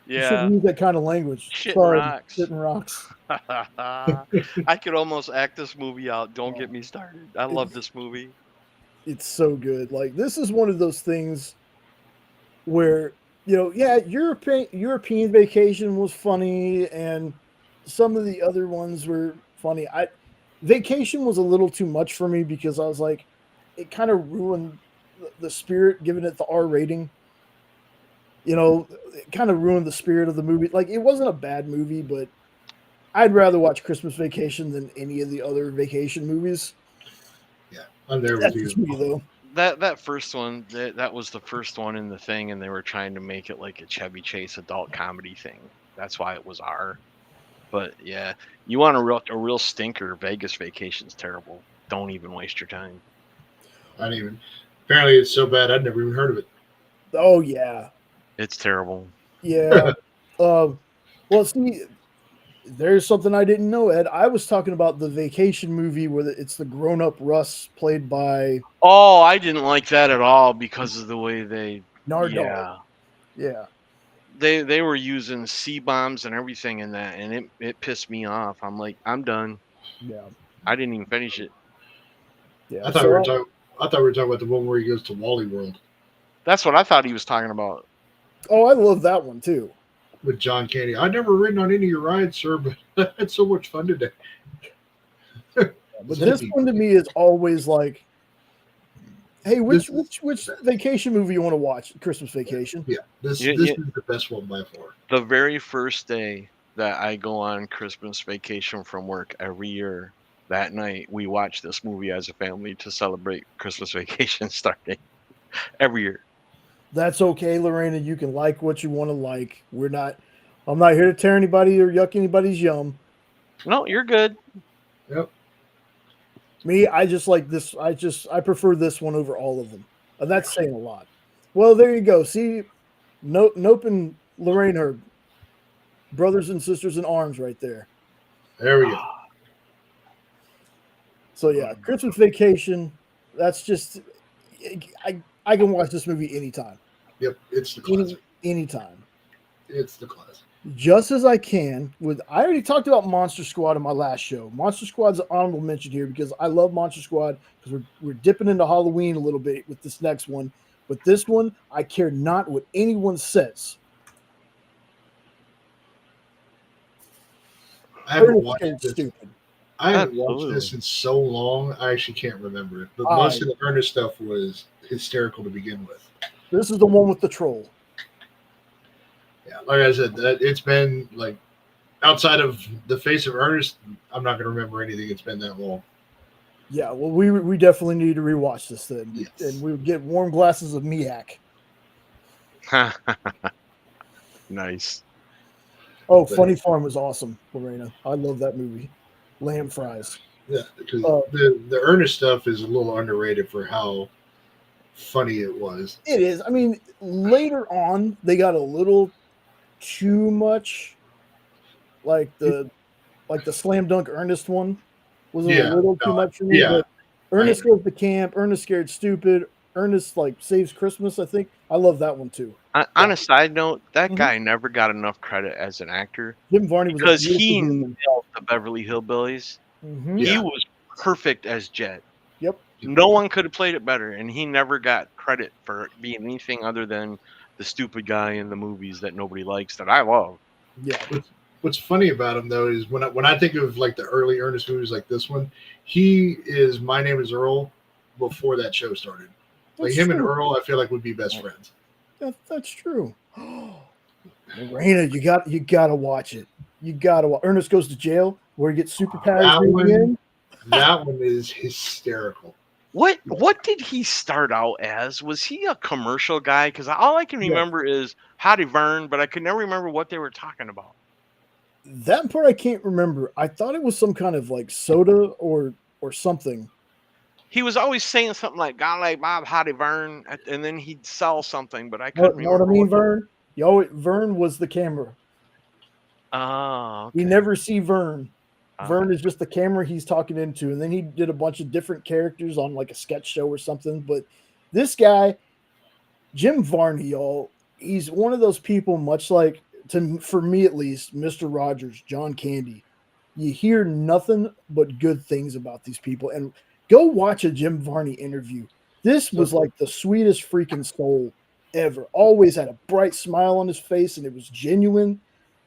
You Yeah. shouldn't use that kind of language. Shit Sorry, and rocks. Shit and rocks. I could almost act this movie out. Don't get me started. I love this movie. It's so good. Like, this is one of those things where, European Vacation was funny, and some of the other ones were funny. Vacation was a little too much for me because I was like, it kind of ruined the spirit, giving it the R rating. It kind of ruined the spirit of the movie. Like, it wasn't a bad movie, but I'd rather watch Christmas Vacation than any of the other vacation movies. Yeah, I'm there That's with just you. me, though. That first one, that was the first one in the thing, and they were trying to make it like a Chevy Chase adult comedy thing. That's why it was R. But yeah, you want a real stinker? Vegas Vacation's terrible. Don't even waste your time. I didn't even. Apparently, it's so bad I'd never even heard of it. Oh yeah, It's terrible. yeah. Well, see, there's something I didn't know, Ed. I was talking about the vacation movie where it's the grown-up Russ played by Oh, I didn't like that at all because of the way they. Nardole. Yeah. They were using C-bombs and everything in that, and it pissed me off. I'm like, I'm done. Yeah. I didn't even finish it. Yeah. I thought we were talking about the one where he goes to Wally World That's what I thought he was talking about. Oh, I love that one too. with John Candy. I've never ridden on any of your rides, sir, but I had so much fun today. But this one to me is always like, hey, which vacation movie you want to watch? Christmas Vacation. Yeah, this is the best one by far. The very first day that I go on Christmas vacation from work every year, that night we watch this movie as a family to celebrate Christmas vacation starting every year. That's okay, Lorena. You can like what you want to like. I'm not here to tear anybody or yuck anybody's yum. No, you're good. Yep. Me, I just like this. I prefer this one over all of them. And that's saying a lot. Well, there you go. See, Nope and Lorraine are brothers and sisters in arms right there. There we go. So yeah, Christmas Vacation. That's just I can watch this movie anytime. Yep, it's the classic. Anytime. It's the classic. Just as I can I already talked about Monster Squad in my last show. Monster Squad's an honorable mention here because I love Monster Squad because we're dipping into Halloween a little bit with this next one. But this one, I care not what anyone says. I haven't watched this. Stupid. I haven't watched this in so long, I actually can't remember it. But most of the Ernest stuff was hysterical to begin with. This is the one with the troll. Yeah, like I said, it's been like outside of the face of Ernest, I'm not going to remember anything. It's been that long. Yeah, well, we definitely need to rewatch this then, yes. And we would get warm glasses of Miak. Nice. Oh, Funny Farm was awesome, Lorena. I love that movie. Lamb fries. Yeah, because the Ernest stuff is a little underrated for how funny it was. It is. I mean, later on, they got a little too much. Like the slam dunk Ernest one was a little too much for me. Yeah. But Ernest goes to camp. Ernest Scared Stupid. Ernest saves Christmas. I think I love that one too. On a side note, that guy never got enough credit as an actor. Jim Varney was because he nailed the Beverly Hillbillies. Mm-hmm. He was perfect as Jet. Yep. No one could have played it better, and he never got credit for being anything other than the stupid guy in the movies that nobody likes that I love. Yeah. What's funny about him though is when I think of like the early Ernest movies like this one, he is My Name Is Earl before that show started. Like him and Earl, I feel like would be best friends. That's true. Lorena, you gotta watch it. You gotta watch. Ernest Goes to Jail, where he gets superpowers. That one is hysterical. What did he start out as? Was he a commercial guy? Because all I can Yeah. remember is Howdy Vern, but I could never remember what they were talking about. That part I can't remember. I thought it was some kind of like soda or something. He was always saying something like "God like Bob Howdy Vern," and then he'd sell something, but I Know couldn't what I remember mean, what. Vern? Vern was the camera. Oh, We okay. never see Vern. Vern Okay. is just the camera he's talking into, and then he did a bunch of different characters on like a sketch show or something. But this guy, Jim Varney, y'all, he's one of those people, much like for me at least, Mr. Rogers, John Candy. You hear nothing but good things about these people, and go watch a Jim Varney interview. This was So, like the sweetest freaking soul ever. Always had a bright smile on his face, and it was genuine.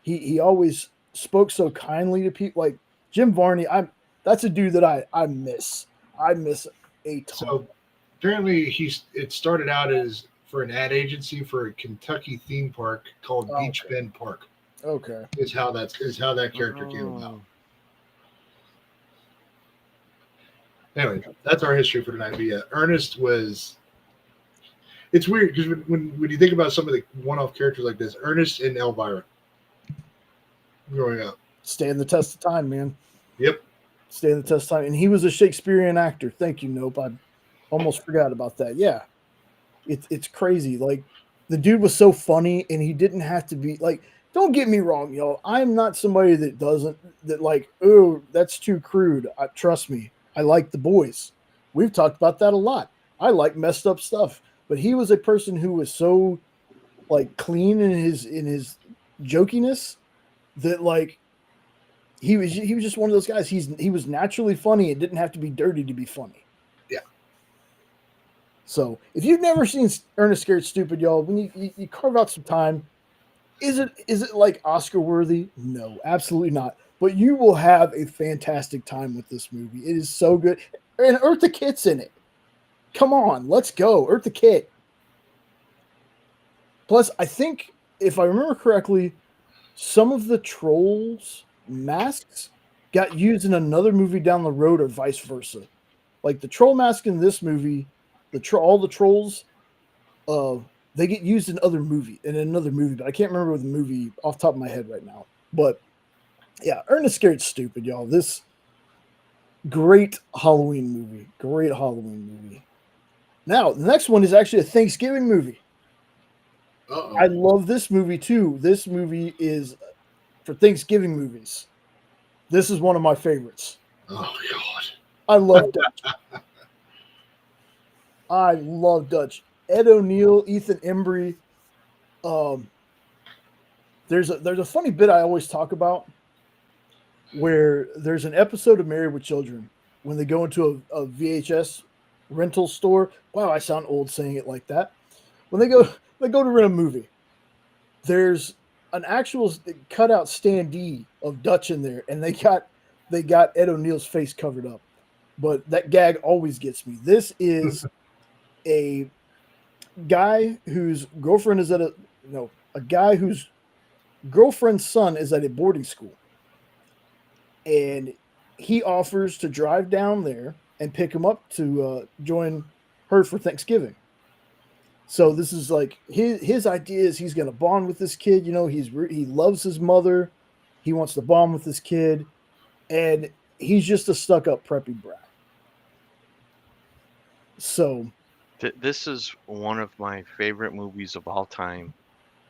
He always spoke so kindly to people. Like Jim Varney, that's a dude that I miss. I miss a ton. so apparently it started out as for an ad agency for a Kentucky theme park called Beach Okay. Bend Park. Okay. Is how that character came about. Oh. Anyway, that's our history for tonight. But yeah, Ernest was. It's weird because when you think about some of the one-off characters like this, Ernest and Elvira, growing up. Stand the test of time, man. Yep. Stand the test of time. And he was a Shakespearean actor. Thank you, Nope. I almost forgot about that. Yeah. It's crazy. Like the dude was so funny, and he didn't have to be like, don't get me wrong, y'all. I'm not somebody that like, oh, that's too crude. Trust me. I like the boys. We've talked about that a lot. I like messed up stuff. But he was a person who was so like clean in his jokiness that like he was just one of those guys. He was naturally funny. It didn't have to be dirty to be funny. Yeah. So if you've never seen Ernest Scared Stupid, y'all, when you carve out some time, is it like Oscar worthy? No, absolutely not. But you will have a fantastic time with this movie. It is so good. And Eartha Kitt's in it. Come on, let's go. Eartha Kitt. Plus, I think, if I remember correctly, some of the trolls' masks got used in another movie down the road, or vice versa. Like the troll mask in this movie, all the trolls, they get used in another movie, but I can't remember the movie off the top of my head right now. But yeah, Ernest Scared Stupid, y'all. This great Halloween movie. Great Halloween movie. Now, the next one is actually a Thanksgiving movie. Uh-oh. I love this movie too. This movie is for Thanksgiving movies. This is one of my favorites. Oh God. I love Dutch. I love Dutch. Ed O'Neill, Ethan Embry. There's a funny bit I always talk about where there's an episode of Married with Children when they go into a VHS rental store. Wow, I sound old saying it like that. When they go to rent a movie, there's an actual cutout standee of Dutch in there, and they got Ed O'Neill's face covered up. But that gag always gets me. This is a guy whose girlfriend is a guy whose girlfriend's son is at a boarding school, and he offers to drive down there and pick him up to join her for Thanksgiving. So this is like his idea is he's going to bond with this kid. You know, he loves his mother. He wants to bond with this kid, and he's just a stuck-up preppy brat. So This is one of my favorite movies of all time.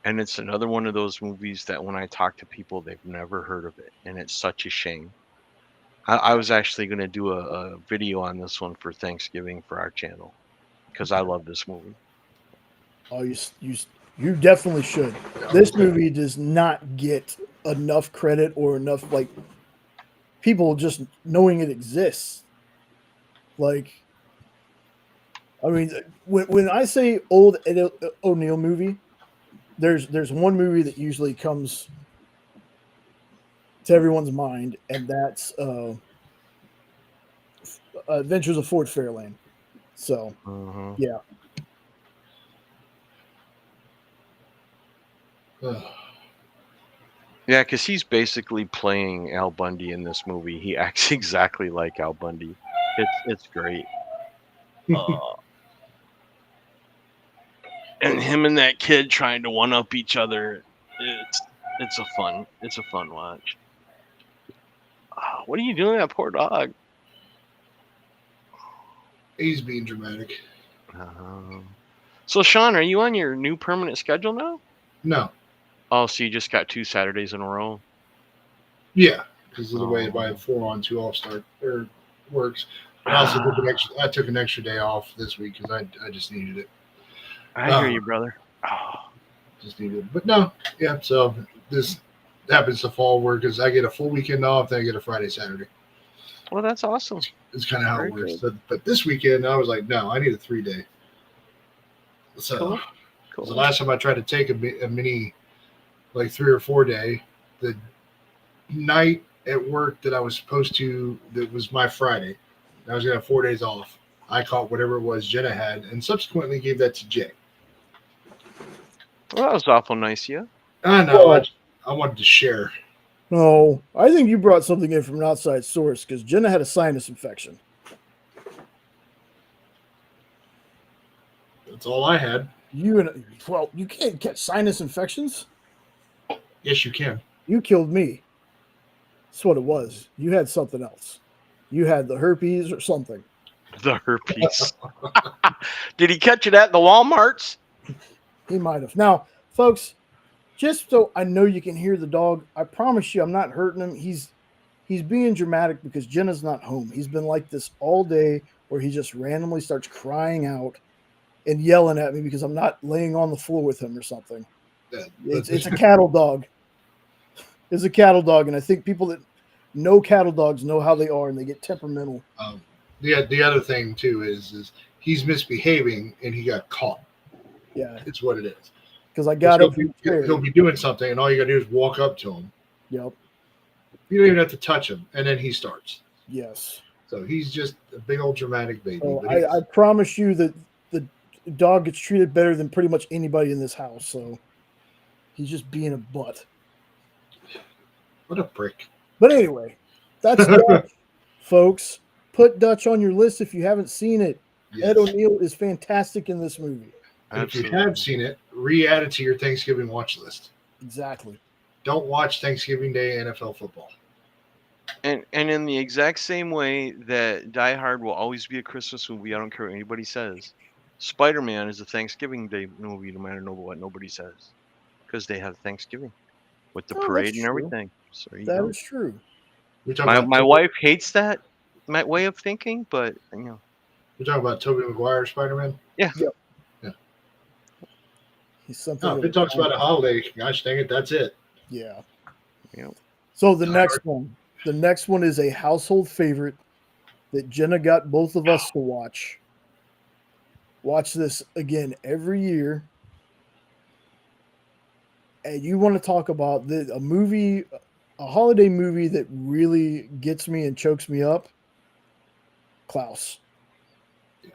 And it's another one of those movies that when I talk to people, they've never heard of it. And it's such a shame. I was actually going to do a video on this one for Thanksgiving for our channel because I love this movie. Oh, you definitely should. This movie does not get enough credit or enough like people just knowing it exists. Like, I mean, when I say old Ed O'Neill movie, there's one movie that usually comes to everyone's mind, and that's Adventures of Ford Fairlane. So, yeah. Yeah, because he's basically playing Al Bundy in this movie. He acts exactly like Al Bundy. It's great. And him and that kid trying to one up each other. It's a fun watch. What are you doing to that poor dog? He's being dramatic. So Sean, are you on your new permanent schedule now? No. Oh, so you just got 2 Saturdays in a row? Yeah, because of the way my 4-on-2 off start or works. But I also took an extra day off this week because I just needed it. I hear you, brother. Just needed it. But no, yeah. So this happens to fall where because I get a full weekend off, then I get a Friday, Saturday. Well, that's awesome. It's kind of how it works. But this weekend, I was like, no, I need a 3-day. So cool. The last time I tried to take a mini, like 3 or 4 day, the night at work that I was supposed to, that was my Friday, I was going to have 4 days off. I caught whatever it was Jenna had and subsequently gave that to Jay. Well, that was awful nice of you. I know. Well, I wanted to share. No, I think you brought something in from an outside source because Jenna had a sinus infection. That's all I had. You can't catch sinus infections. Yes, you can. You killed me. That's what it was. You had something else. You had the herpes or something. The herpes. Did he catch it at the Walmarts? He might have. Now, folks, just so I know you can hear the dog, I promise you I'm not hurting him. He's being dramatic because Jenna's not home. He's been like this all day where he just randomly starts crying out and yelling at me because I'm not laying on the floor with him or something. It's a cattle dog. It's a cattle dog, and I think people that know cattle dogs know how they are, and they get temperamental. The other thing, too, is he's misbehaving, and he got caught. Yeah. It's what it is. Because I got up. He'll be doing something, and all you got to do is walk up to him. Yep. You don't even have to touch him, and then he starts. Yes. So he's just a big old dramatic baby. So I promise you that the dog gets treated better than pretty much anybody in this house. So he's just being a butt. What a prick. But anyway, that's Dutch, folks. Put Dutch on your list if you haven't seen it. Yes. Ed O'Neill is fantastic in this movie. And if you have seen it, re-add it to your Thanksgiving watch list. Exactly. Don't watch Thanksgiving Day NFL football. And in the exact same way that Die Hard will always be a Christmas movie, I don't care what anybody says. Spider-Man is a Thanksgiving Day movie, no matter what nobody says, because they have Thanksgiving with the parade and everything. So that is true. My wife hates that way of thinking, but you know. You're talking about Tobey Maguire Spider-Man? Yeah. Yep. Yeah. He's something. No, if it talks about a holiday, gosh dang it, that's it. Yeah. Yep. So the next one is a household favorite that Jenna got both of us to watch. Watch this again every year. And you want to talk about a holiday movie that really gets me and chokes me up? Klaus. Yeah.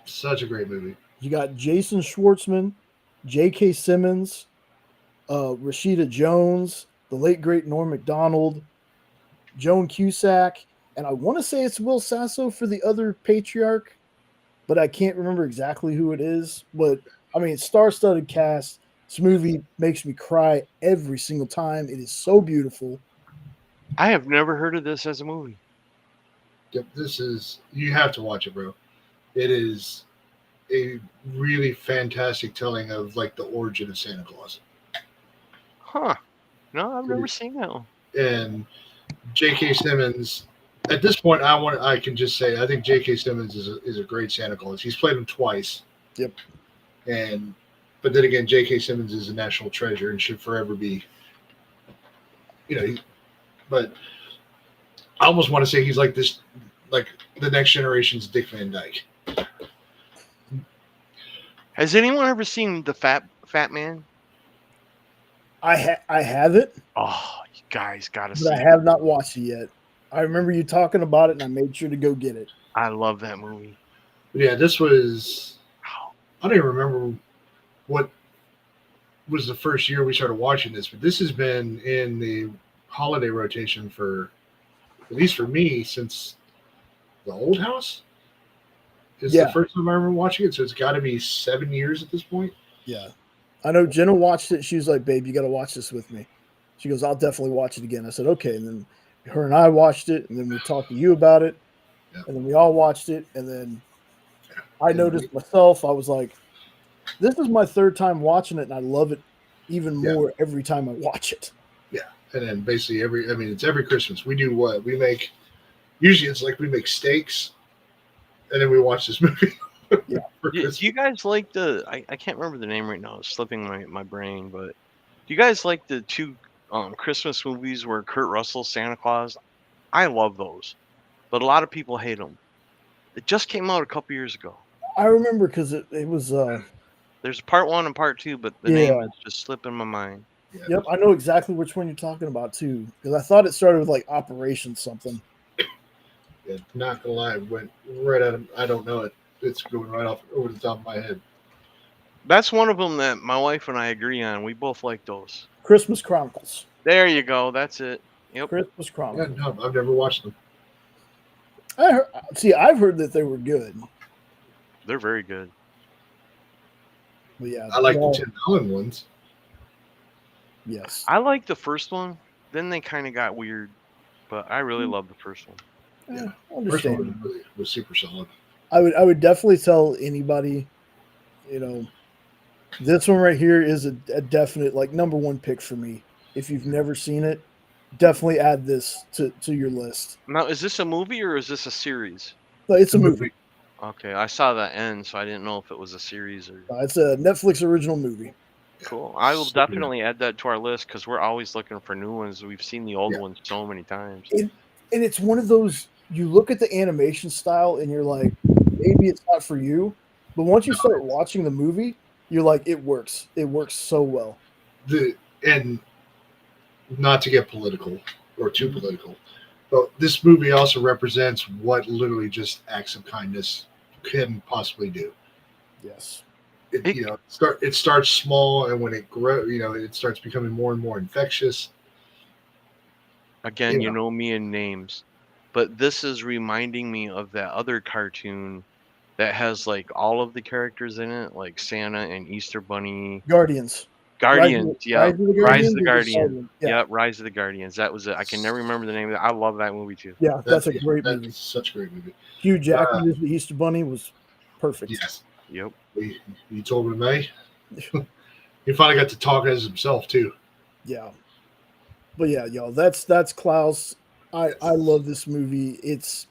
Such a great movie. You got Jason Schwartzman, J.K. Simmons, Rashida Jones, the late great Norm Macdonald, Joan Cusack, and I want to say it's Will Sasso for the other patriarch, but I can't remember exactly who it is. But I mean, star-studded cast. This movie makes me cry every single time. It is so beautiful. I have never heard of this as a movie. Yep, you have to watch it, bro. It is a really fantastic telling of like the origin of Santa Claus. Huh. No, I've never seen that one. And J.K. Simmons, at this point, I can just say I think J.K. Simmons is a great Santa Claus. He's played him twice. Yep. But then again, J.K. Simmons is a national treasure and should forever be. But I almost want to say he's like this, like the next generation's Dick Van Dyke. Has anyone ever seen the Fat Man? I haven't. Oh, you guys gotta see it. But I have not watched it yet. I remember you talking about it, and I made sure to go get it. I love that movie. But yeah, this was. I don't even remember what was the first year we started watching this, but this has been in the holiday rotation for, at least for me, since the old house. It's Yeah. the first time I remember watching it, so it's got to be 7 years at this point. Yeah. I know Jenna watched it. She was like, babe, you got to watch this with me. She goes, I'll definitely watch it again. I said, okay. And then her and I watched it, and then we talked to you about it, Yeah. and then we all watched it. And then I And noticed myself, I was like, this is my third time watching it, and I love it even Yeah. more every time I watch it. Yeah, and then basically it's every Christmas. We do what? We make, usually it's like we make steaks, and then we watch this movie. Yeah. for Do Christmas. you guys like I can't remember the name right now. It's slipping my brain, but do you guys like the two Christmas movies where Kurt Russell's Santa Claus? I love those, but a lot of people hate them. It just came out a couple years ago. I remember because it was, There's part 1 and part 2, but the Yeah. name is just slipping my mind. Yeah. Yep, I know exactly which one you're talking about too. Because I thought it started with like Operation something. Yeah, not gonna lie, it went right out of, I don't know it. It's going right off over the top of my head. That's one of them that my wife and I agree on. We both like those. Christmas Chronicles. There you go. That's it. Yep. Christmas Yeah, Chronicles. no, I've never watched them. I've heard that they were good. They're very good. But yeah, I like no, the Tim Allen ones. yes. I like the first one. Then they kind of got weird, but I really love the first one. Yeah, I First one understand. was super solid. I would definitely tell anybody, this one right here is a definite like number one pick for me. If you've never seen it, definitely add this to your list. Now, is this a movie or is this a series? But it's a movie. Okay, I saw that end, so I didn't know if it was a series or. It's a Netflix original movie. Cool. I will Super. definitely add that to our list because we're always looking for new ones. We've seen the old Yeah. ones so many times. And it's one of those, you look at the animation style and you're like, maybe it's not for you. But once you start watching the movie, you're like, it works. It works so well. And not to get political or too political, but this movie also represents what literally just acts of kindness can possibly do. Yes. It starts small, and when it grows, it starts becoming more and more infectious. Again, Yeah. you know me in names, but this is reminding me of that other cartoon that has like all of the characters in it, like Santa and Easter Bunny. Guardians. Guardians, yeah. Rise of the Rise of the Guardians. Guardians. Yeah. Yep, Rise of the Guardians. That was it. I can never remember the name of it. I love that movie too. Yeah, that's a great movie. That's such a great movie. Hugh Jackman as the Easter Bunny was perfect. Yes. Yep. You told him, May. He finally got to talk as himself too. Yeah. But yeah, y'all, that's Klaus. I love this movie. It's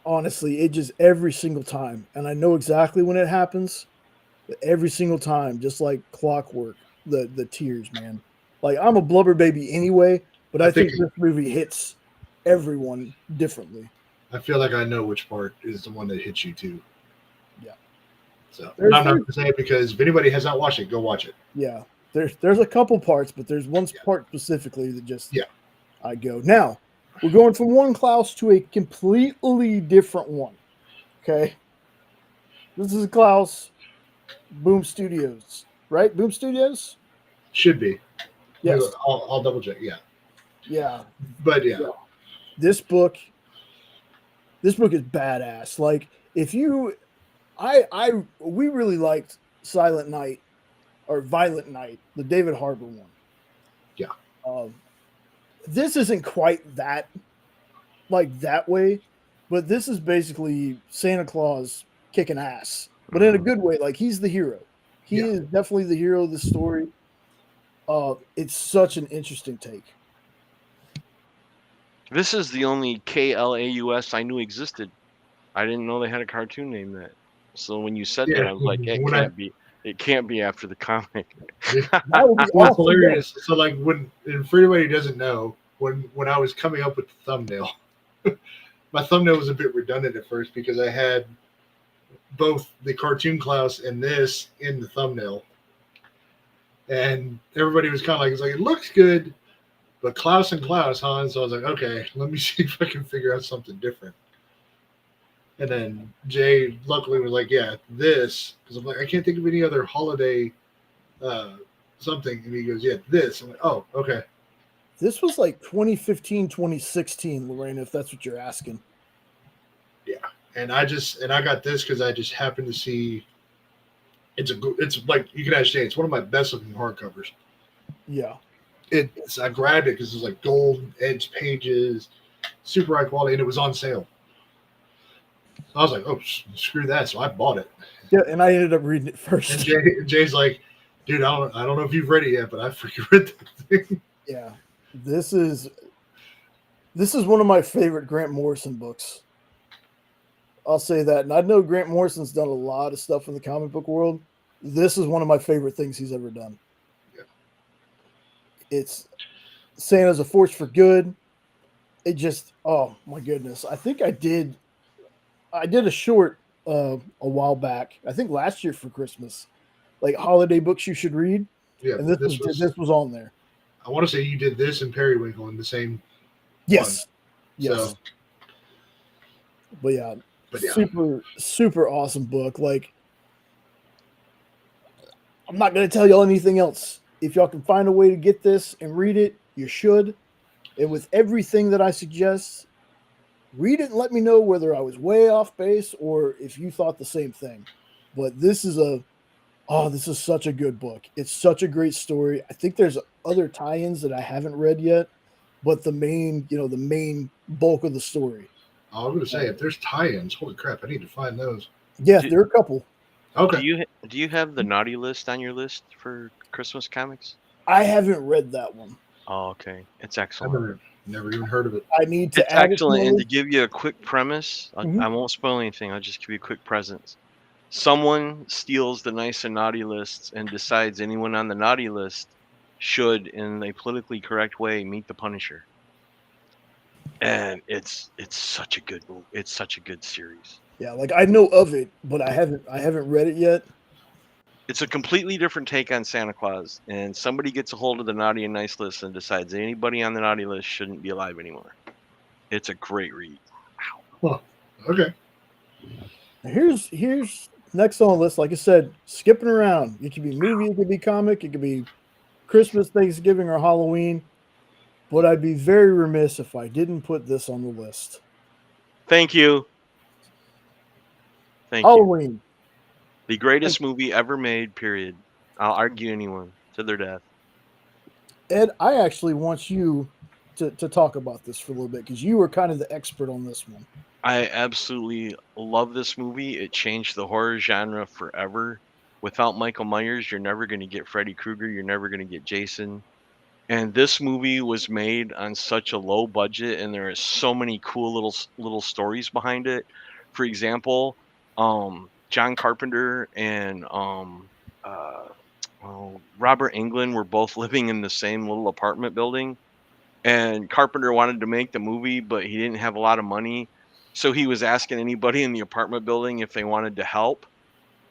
honestly, it just every single time, and I know exactly when it happens, but every single time, just like clockwork, the tears, man. Like I'm a blubber baby anyway, but I think this movie hits everyone differently. I feel like I know which part is the one that hits you too. Yeah. So I'm not going to say it because if anybody has not watched it, go watch it. Yeah. There's a couple parts, but there's one part specifically that just I go. Now, we're going from one Klaus to a completely different one. Okay. This is Klaus Boom Studios, right? Boom Studios? Should be. Yes. I'll double check. Yeah. Yeah. But yeah. This book is badass. Like if you we really liked Silent Night or Violent Night, the David Harbour one. Yeah. This isn't quite that like that way, but this is basically Santa Claus kicking ass, but in a good way. Like he's the hero. He is definitely the hero of the story. It's such an interesting take. This is the only KLAUS I knew existed. I didn't know they had a cartoon named that. So when you said that, I was like, it can't be after the comic. That would be Well, hilarious. So like and for anybody who doesn't know, when I was coming up with the thumbnail, my thumbnail was a bit redundant at first because I had both the cartoon Klaus and this in the thumbnail. And everybody was kind of like, it's like, it looks good, but Klaus and Klaus, huh? And so I was like, okay, let me see if I can figure out something different. And then Jay luckily was like, yeah, this, because I'm like, I can't think of any other holiday something. And he goes, yeah, this. I'm like, oh, okay. This was like 2015, 2016, Lorraine, if that's what you're asking. And I got this because I just happened to see. It's like you can understand. It's one of my best looking hardcovers. Yeah. I grabbed it because it was like gold edge pages, super high quality, and it was on sale. So I was like, oh, screw that. So I bought it. Yeah, and I ended up reading it And first. Jay's like, dude, I don't know if you've read it yet, but I freaking read that thing. Yeah. This is one of my favorite Grant Morrison books. I'll say that. And I know Grant Morrison's done a lot of stuff in the comic book world. This is one of my favorite things he's ever done. Yeah. It's Santa's a force for good. It just, oh my goodness. I think I did a short a while back. I think last year for Christmas, like holiday books you should read. Yeah, And this was on there. I want to say you did this and Periwinkle in the same. Yes. One. Yes. So, but yeah, super awesome book. Like, I'm not going to tell y'all anything else. If y'all can find a way to get this and read it, you should. And with everything that I suggest, read it and let me know whether I was way off base or if you thought the same thing. But this is such a good book. It's such a great story. I think there's other tie-ins that I haven't read yet, but the main bulk of the story. I was going to say, if there's tie-ins, holy crap, I need to find those. Yeah, there are a couple. Okay. Do you have the naughty list on your list for Christmas comics? I haven't read that one. Oh, okay. It's excellent. I've never even heard of it. I need to It's add excellent. it. And to give you a quick premise, I won't spoil anything. I'll just give you a quick presence. Someone steals the nice and naughty lists and decides anyone on the naughty list should, in a politically correct way, meet the Punisher. And it's such a good movie. It's such a good series. Yeah, like I know of it, but I haven't read it yet. It's a completely different take on Santa Claus, and somebody gets a hold of the naughty and nice list and decides anybody on the naughty list shouldn't be alive anymore. It's a great read. Wow. Okay. Here's next on the list. Like I said, skipping around. It could be movie, it could be comic, it could be Christmas, Thanksgiving, or Halloween. But I'd be very remiss if I didn't put this on the list. Thank you. Halloween. The greatest movie ever made, period. I'll argue anyone to their death. Ed, I actually want you to talk about this for a little bit because you were kind of the expert on this one. I absolutely love this movie. It changed the horror genre forever. Without Michael Myers, you're never going to get Freddy Krueger. You're never going to get Jason. And this movie was made on such a low budget, and there are so many cool little stories behind it. For example, John Carpenter and Robert Englund were both living in the same little apartment building. And Carpenter wanted to make the movie, but he didn't have a lot of money. So he was asking anybody in the apartment building if they wanted to help.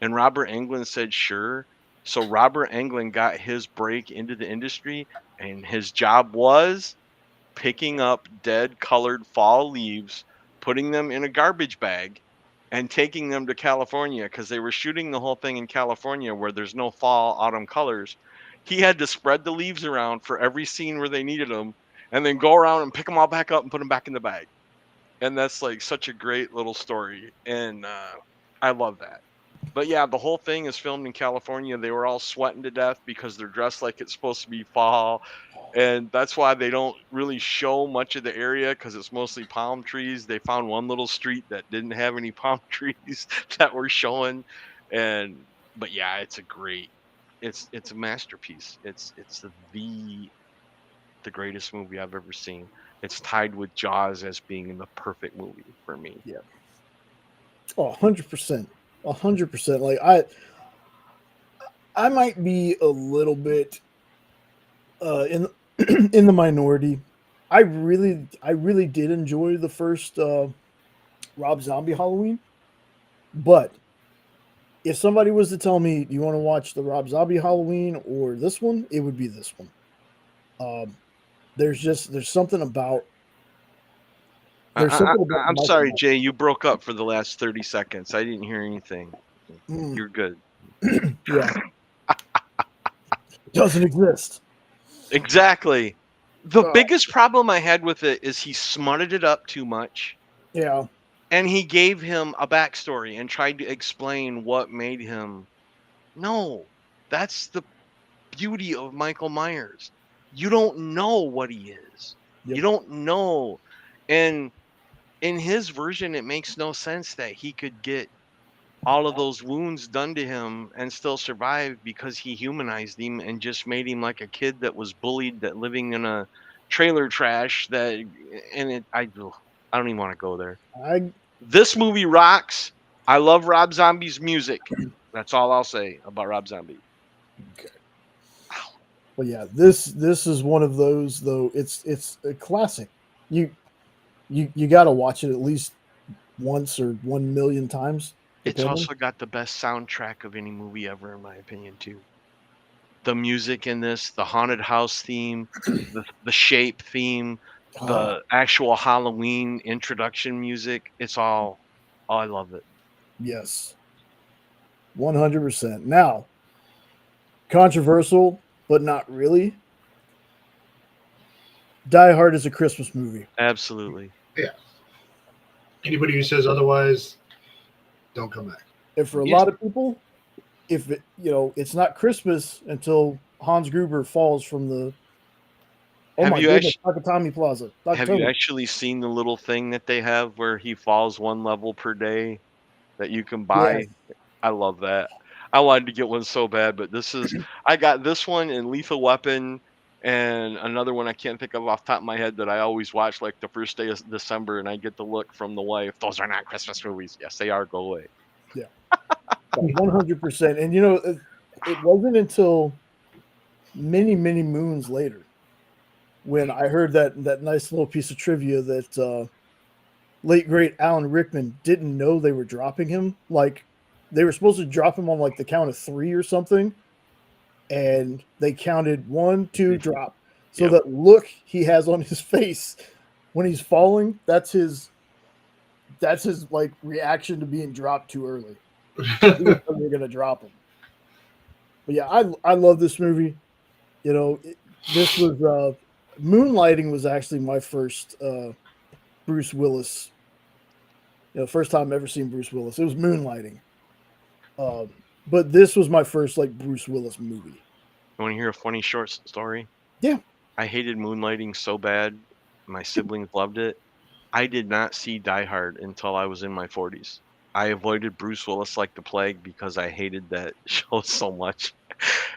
And Robert Englund said, sure. So Robert Englund got his break into the industry, and his job was picking up dead colored fall leaves, putting them in a garbage bag, and taking them to California because they were shooting the whole thing in California where there's no fall autumn colors. He had to spread the leaves around for every scene where they needed them and then go around and pick them all back up and put them back in the bag. And that's like such a great little story. And I love that. But yeah, the whole thing is filmed in California. They were all sweating to death because they're dressed like it's supposed to be fall. And that's why they don't really show much of the area because it's mostly palm trees. They found one little street that didn't have any palm trees that were showing. But yeah, it's a masterpiece. It's the greatest movie I've ever seen. It's tied with Jaws as being the perfect movie for me. Yeah. Oh, 100%. 100%. Like I might be a little bit in in the minority. I really did enjoy the first Rob Zombie Halloween, but if somebody was to tell me, "Do you want to watch the Rob Zombie Halloween or this one?" It would be this one. There's something about. I'm sorry, Jay. You broke up for the last 30 seconds. I didn't hear anything. You're good. Yeah. Doesn't exist. Exactly. The biggest problem I had with it is he smutted it up too much. Yeah. And he gave him a backstory and tried to explain what made him. No, that's the beauty of Michael Myers. You don't know what he is. Yep. You don't know. And in his version, it makes no sense that he could get all of those wounds done to him and still survive because he humanized him and just made him like a kid that was bullied, that living in a trailer trash. I don't even want to go there. I This movie rocks. I love Rob Zombie's music. That's all I'll say about Rob Zombie. Well, yeah, this is one of those though. It's a classic. You got to watch it at least once or 1,000,000 times. It's depending. also got the best soundtrack of any movie ever, in my opinion, too. The music in this, the haunted house theme, the shape theme, the actual Halloween introduction music. It's all, oh, I love it. Yes, 100%. Now, controversial, but not really. Die Hard is a Christmas movie. Absolutely. Yeah. Anybody who says otherwise, don't come back. And for a lot of people, if it, it's not Christmas until Hans Gruber falls from the Nakatomi Plaza. Have you actually seen the little thing that they have where he falls one level per day that you can buy? Yes. I love that. I wanted to get one so bad, but I got this one in Lethal Weapon and another one I can't think of off the top of my head that I always watch like the first day of December, and I get the look from the wife. Those are not Christmas movies. Yes, they are. Go away. Yeah. 100%. And it wasn't until many, many moons later when I heard that nice little piece of trivia that late great Alan Rickman didn't know they were dropping him. Like they were supposed to drop him on like the count of 3 or something, and they counted 1, 2, drop. So that look he has on his face when he's falling, that's his like reaction to being dropped too early. They're gonna drop him. But yeah, I love this movie. This was Moonlighting was actually my first Bruce Willis. First time I've ever seen Bruce Willis. It was Moonlighting. But this was my first like Bruce Willis movie. You want to hear a funny short story? Yeah. I hated Moonlighting so bad. My siblings loved it. I did not see Die Hard until I was in my 40s. I avoided Bruce Willis like the plague because I hated that show so much.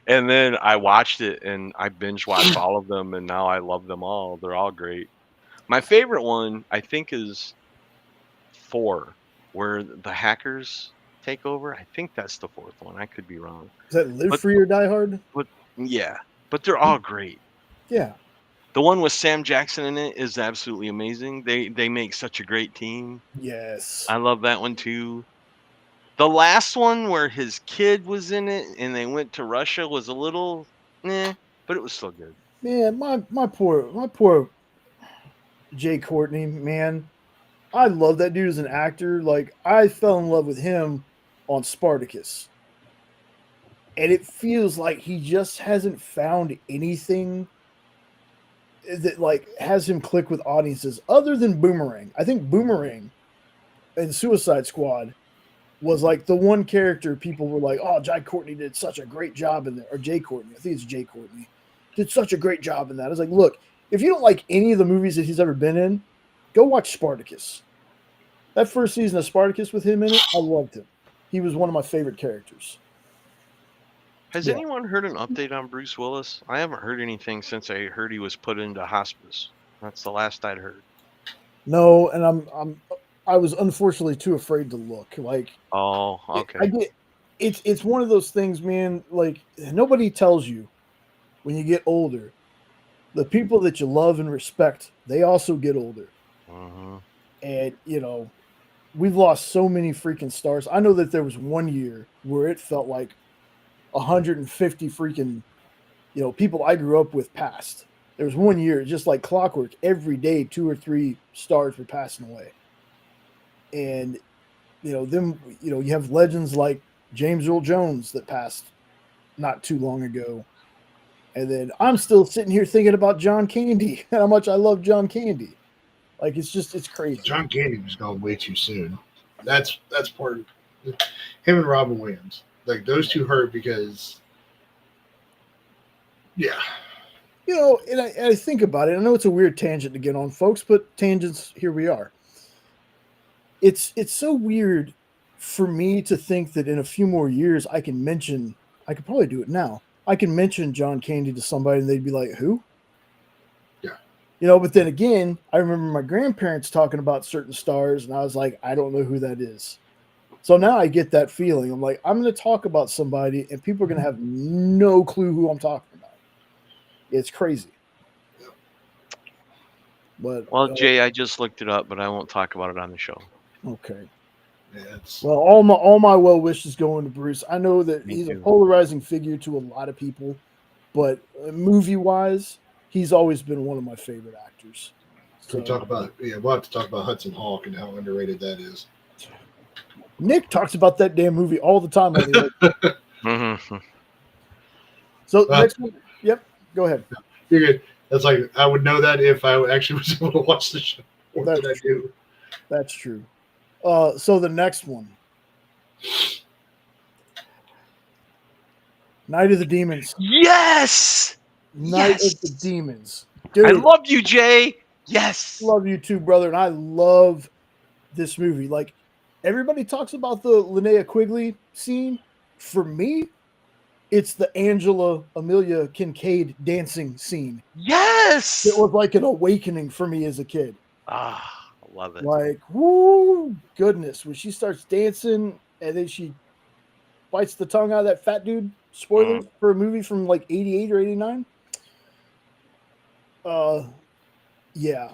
And then I watched it and I binge watched all of them, and now I love them all. They're all great. My favorite one, I think, is 4, where the hackers take over. I think that's the 4th one. I could be wrong. Is that Live Free or Die Hard? Yeah, but they're all great. Yeah. The one with Sam Jackson in it is absolutely amazing. They make such a great team. Yes. I love that one too. The last one where his kid was in it and they went to Russia was a little but it was still good. Man, my poor Jay Courtney, man. I love that dude as an actor. Like I fell in love with him on Spartacus. And it feels like he just hasn't found anything that like has him click with audiences other than Boomerang. I think Boomerang and Suicide Squad was like the one character people were like, oh, Jai Courtney did such a great job in there. Or Jay Courtney. I think it's Jay Courtney. Did such a great job in that. I was like, look, if you don't like any of the movies that he's ever been in, go watch Spartacus. That first season of Spartacus with him in it, I loved him. He was one of my favorite characters. Has anyone heard an update on Bruce Willis? I haven't heard anything since I heard he was put into hospice. That's the last I'd heard. No, and I was unfortunately too afraid to look. Like, oh, okay. I get it's one of those things, man. Like nobody tells you when you get older, the people that you love and respect, they also get older. Mm-hmm. And we've lost so many freaking stars. I know that there was one year where it felt like 150 freaking, people I grew up with passed. There was one year, just like clockwork, every day 2 or 3 stars were passing away. And, you have legends like James Earl Jones that passed not too long ago. And then I'm still sitting here thinking about John Candy and how much I love John Candy. Like it's crazy. John Candy was gone way too soon. That's part of him and Robin Williams. Like those two hurt because, yeah. You know, and I think about it. I know it's a weird tangent to get on, folks, but tangents, here we are. It's so weird for me to think that in a few more years I could probably do it now. I can mention John Candy to somebody and they'd be like, "Who?" Yeah. You know, but then again, I remember my grandparents talking about certain stars, and I was like, I don't know who that is. So now I get that feeling. I'm like, I'm going to talk about somebody, and people are going to have no clue who I'm talking about. It's crazy. But Well, Jay, I just looked it up, but I won't talk about it on the show. okay. Yeah, it's Well, all my well wishes going to Bruce. I know that Me he's a too. polarizing figure to a lot of people, but movie wise, he's always been one of my favorite actors. we talk about we'll have to talk about Hudson Hawk and how underrated that is. Nick talks about that damn movie all the time on the Mhm. So next one, yep, go ahead. You're good. That's like I would know that if I actually was able to watch the show. What That's did I do? That's true. So the next one, Night of the Demons. Yes. Night Yes! of the Demons. I Dude, love you, Jay. Yes. love you too, brother. And I love this movie. Like, everybody talks about the Linnea Quigley scene. For me, it's the Angela Amelia Kincaid dancing scene. Yes. It was like an awakening for me as a kid. Ah, I love it. Like, whoo, goodness. When she starts dancing and then she bites the tongue out of that fat dude. Spoilers for a movie from like 88 or 89. Yeah.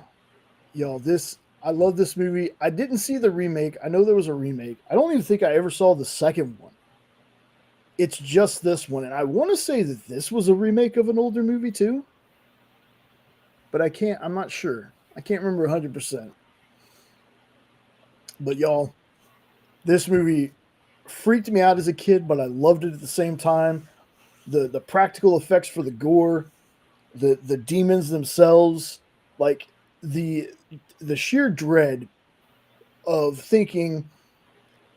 Yo, I love this movie. I didn't see the remake. I know there was a remake. I don't even think I ever saw the second one. It's just this one. And I want to say that this was a remake of an older movie too. But I'm not sure. I can't remember 100%. But y'all, this movie freaked me out as a kid, but I loved it at the same time. The practical effects for the gore, the demons themselves, like the sheer dread of thinking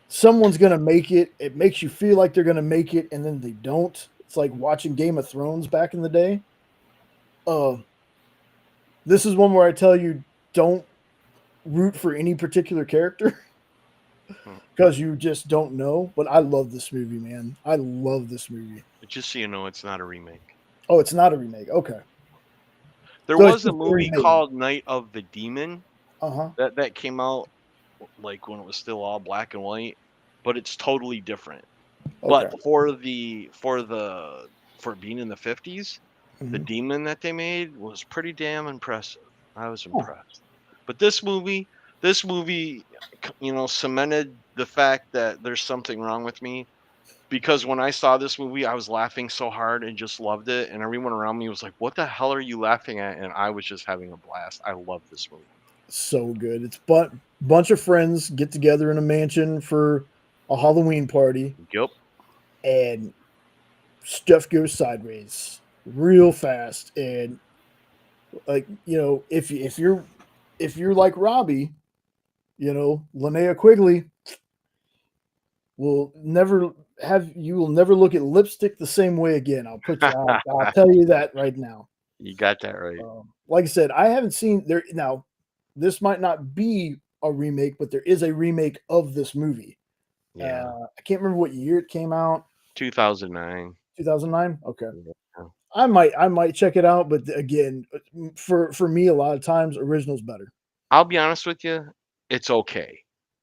someone's gonna make it. It makes you feel like they're gonna make it, and then they don't. It's like watching Game of Thrones back in the day. This is one where I tell you, don't root for any particular character because you just don't know. But I love this movie, man. I love this movie. But just so you know, it's not a remake. Oh, it's not a remake. Okay. There So it's was a just movie remade. called Night of the Demon Uh-huh. that came out like when it was still all black and white, but it's totally different. Okay. But for being in the 50s, the Mhm. demon that they made was pretty damn impressive. I was Huh. impressed. But this movie, cemented the fact that there's something wrong with me. Because when I saw this movie, I was laughing so hard and just loved it. And everyone around me was like, "What the hell are you laughing at?" And I was just having a blast. I love this movie. So good. It's bunch of friends get together in a mansion for a Halloween party, Yep. and stuff goes sideways real fast. And like, if you're like Robbie, Linnea Quigley will never you will never look at lipstick the same way again. I'll tell you that right now. You got that right. Like I said, I haven't seen there now. This might not be a remake, but there is a remake of this movie. Yeah. I can't remember what year it came out. 2009. 2009. Okay. Yeah. I might check it out, but again, for me, a lot of times original's better. I'll be honest with you, it's okay.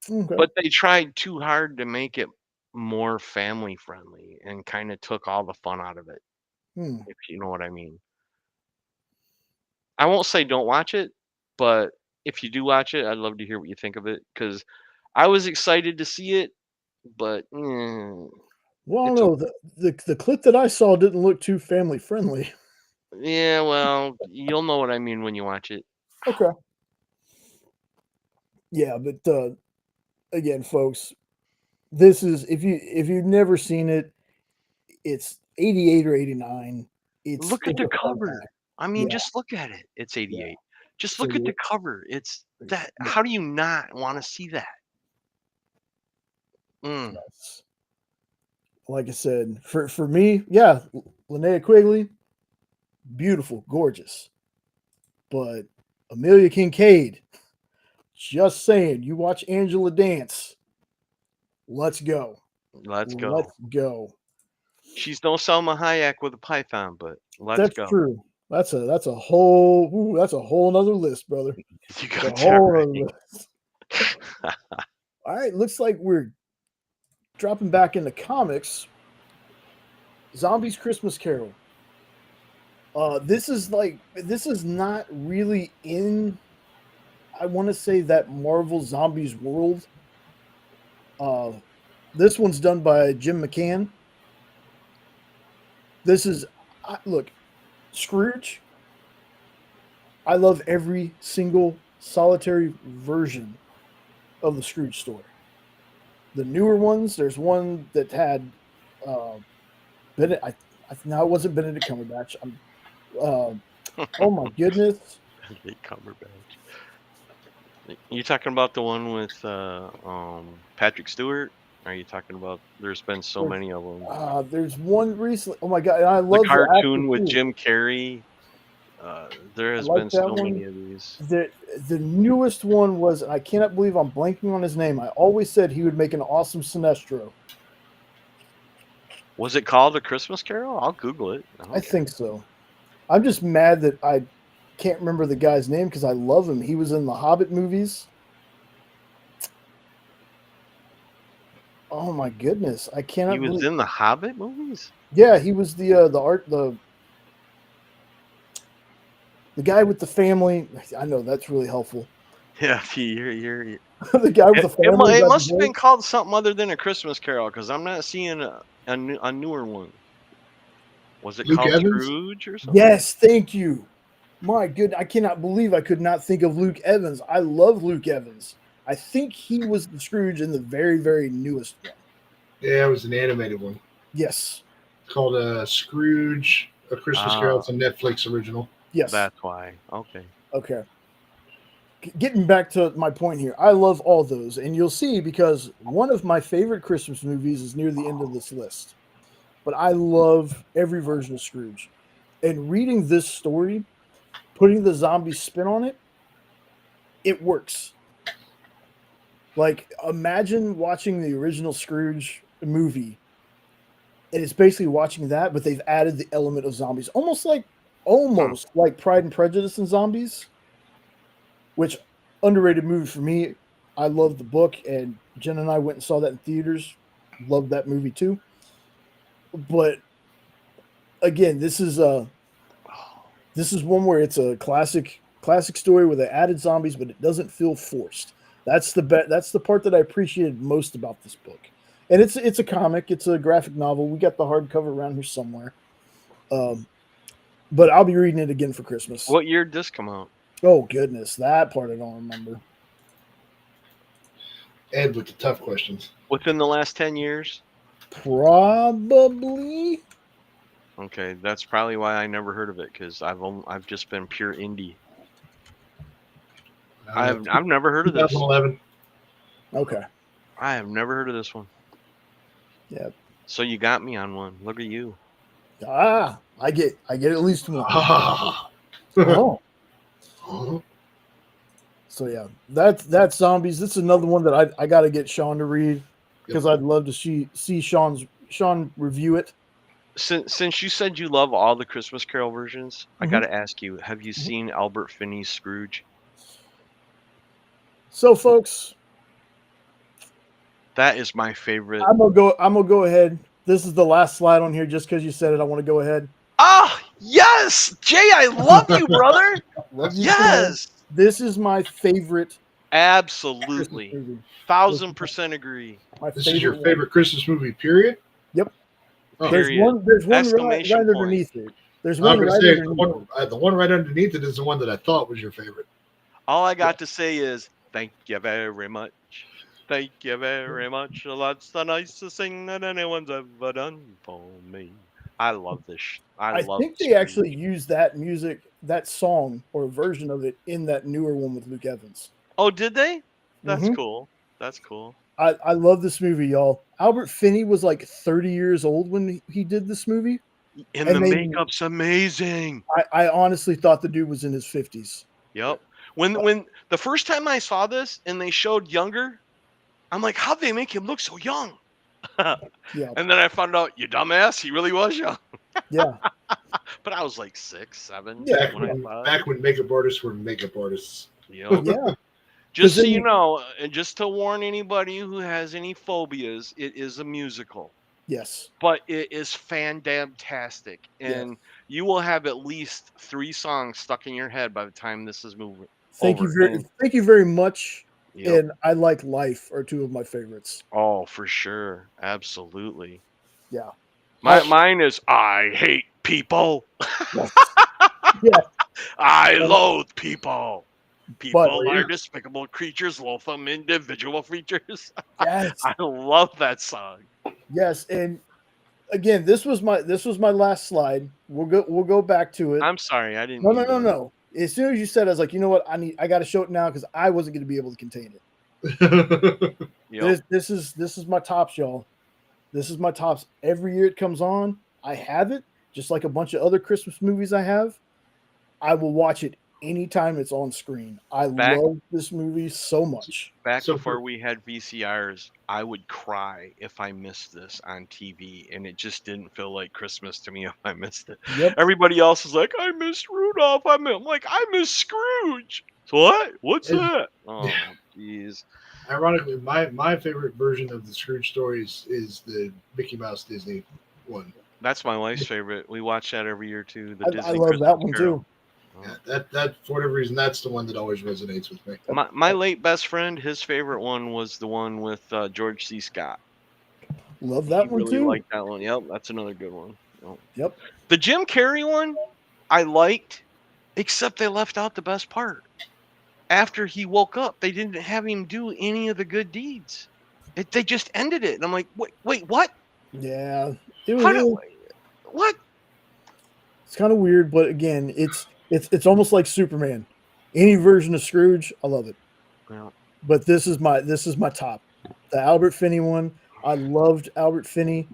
Okay. But they tried too hard to make it more family friendly and kind of took all the fun out of it, if you know what I mean. I won't say don't watch it, but if you do watch it, I'd love to hear what you think of it because I was excited to see it, but Well, it's no, okay. the clip that I saw didn't look too family friendly. Yeah, well, you'll know what I mean when you watch it. Okay. Yeah, but again, folks, this is if you've never seen it, it's 88 or 89. Look at It's the a fun cover. time. I mean, Yeah. just look at it. It's 88. Just So look at you- the cover. It's that. Yeah. How do you not want to see that? Mm. Yes. Like I said, for me, yeah, Linnea Quigley, beautiful, gorgeous. But Amelia Kincaid, just saying, you watch Angela dance. Let's go. Let's go. Let's go. She's no Selma Hayek with a python, but let's That's go. true. That's a whole nother list, brother. You It's a got that whole right. nother list. All right, looks like we're dropping back into comics. Zombies Christmas Carol. This is not really in, I want to say, that Marvel Zombies world. This one's done by Jim McCann. This is look, Scrooge. I love every single solitary version of the Scrooge story. The newer ones, there's one that had Benedict. No, it wasn't Benedict Cumberbatch. Oh my goodness. Benedict Cumberbatch. You talking about the one with Patrick Stewart? Are you talking about? There's been so many of them. There's one recently. Oh my god, and I The love the cartoon actor with too. Jim Carrey. There I has like been that so one. many of these. The newest one was, I cannot believe I'm blanking on his name. I always said he would make an awesome Sinestro. Was it called A Christmas Carol? I'll Google it. I think so. I'm just mad that I can't remember the guy's name because I love him. He was in the Hobbit movies. Oh my goodness, I cannot. He was in the Hobbit movies. Yeah, he was the guy with the family. I know that's really helpful. Yeah, you're The guy with the family. It must have been called something other than A Christmas Carol because I'm not seeing a newer one. Was it Luke called Evans? Scrooge or something? Yes, thank you. My good, I cannot believe I could not think of Luke Evans. I love Luke Evans. I think he was the Scrooge in the very, very newest one. Yeah, it was an animated one. Yes. It's called Scrooge, A Christmas Carol. It's a Netflix original. Yes. That's why. Okay. Okay. Getting back to my point here, I love all those, and you'll see because one of my favorite Christmas movies is near the end of this list. But I love every version of Scrooge. And reading this story, putting the zombie spin on it, it works. Like, imagine watching the original Scrooge movie, and it's basically watching that, but they've added the element of zombies, almost like Pride and Prejudice and Zombies, which underrated movie for me. I love the book, and Jen and I went and saw that in theaters. Loved that movie too. But again, this is one where it's a classic story where they added zombies, but it doesn't feel forced. That's the part that I appreciated most about this book. And it's a comic, it's a graphic novel. We got the hardcover around here somewhere. But I'll be reading it again for Christmas. What year did this come out? Oh goodness, that part I don't remember. Ed with the tough questions. Within the last 10 years? Probably. Okay, that's probably why I never heard of it because I've just been pure indie. I've never heard of this. 2011. Okay. I have never heard of this one. Yeah. So you got me on one. Look at you. I get at least one. Oh. So yeah, that's zombies. This is another one that I got to get Sean to read because I'd love to see Sean review it. Since you said you love all the Christmas Carol versions, I got to ask you: have you seen Albert Finney's Scrooge? So, folks, that is my favorite. I'm gonna go ahead. This is the last slide on here, just because you said it. I want to go ahead. Ah, yes, Jay, I love you, brother. Love you, yes, so this is my favorite. Absolutely, 1000% agree. This is your favorite Christmas movie, period? Yep. Oh. There's one right underneath it. There's one right underneath it. The one right underneath it is the one that I thought was your favorite. All I got to say is thank you very much. Thank you very much. That's the nicest thing that anyone's ever done for me. I love this. I love think they Scrooge. actually used that music, that song or a version of it in that newer one with Luke Evans. Oh, did they? That's Mhm. cool. That's cool. I love this movie, y'all. Albert Finney was like 30 years old when he did this movie. And the And they, makeup's amazing. I honestly thought the dude was in his 50s. Yep. When the first time I saw this and they showed younger, I'm like, how'd they make him look so young? Yeah. And then I found out, you dumbass, he really was young. Yeah. But I was like 6, 7 Yeah. Back when I when, saw it. back when makeup artists were makeup artists. Yep. Yeah. Just so then- you know, and just to warn anybody who has any phobias, it is a musical. Yes. But it is fan-damn-tastic. And you will have at least 3 songs stuck in your head by the time this is over. Thank you very much. Yep. And I Like Life are two of my favorites. Oh, for sure. Absolutely. Yeah. Mine is I hate people. Yes. Yeah. I loathe people. People yeah. are despicable creatures, loathsome individual features. Yes. I love that song. Yes. And again, this was my last slide. We'll go back to it. I'm sorry, I didn't. No. As soon as you said, I was like, you know what? I got to show it now because I wasn't going to be able to contain it. Yep. This is my tops, y'all. This is my tops. Every year it comes on, I have it, just like a bunch of other Christmas movies I have. I will watch it anytime it's on screen. I love this movie so much. Back before we had VCRs, I would cry if I missed this on TV, and it just didn't feel like Christmas to me if I missed it. Yep. Everybody else is like, I missed Rudolph. I'm like, I missed Scrooge. What? What's that? Oh, jeez. Ironically, my favorite version of the Scrooge stories is the Mickey Mouse Disney one. That's my wife's favorite. We watch that every year too. The I Disney love Christmas that one Carol. too. Yeah, that for whatever reason, that's the one that always resonates with me. My late best friend, his favorite one was the one with George C. Scott. Love that He one really too. liked that one. Yep, that's another good one. Yep. The Jim Carrey one, I liked, except they left out the best part. After he woke up, they didn't have him do any of the good deeds. They just ended it, and I'm like, wait, what? Yeah. What? It's kind of weird, but again, it's almost like Superman. Any version of Scrooge, I love it. Well, But this is my top. The Albert Finney one. I loved Albert Finney.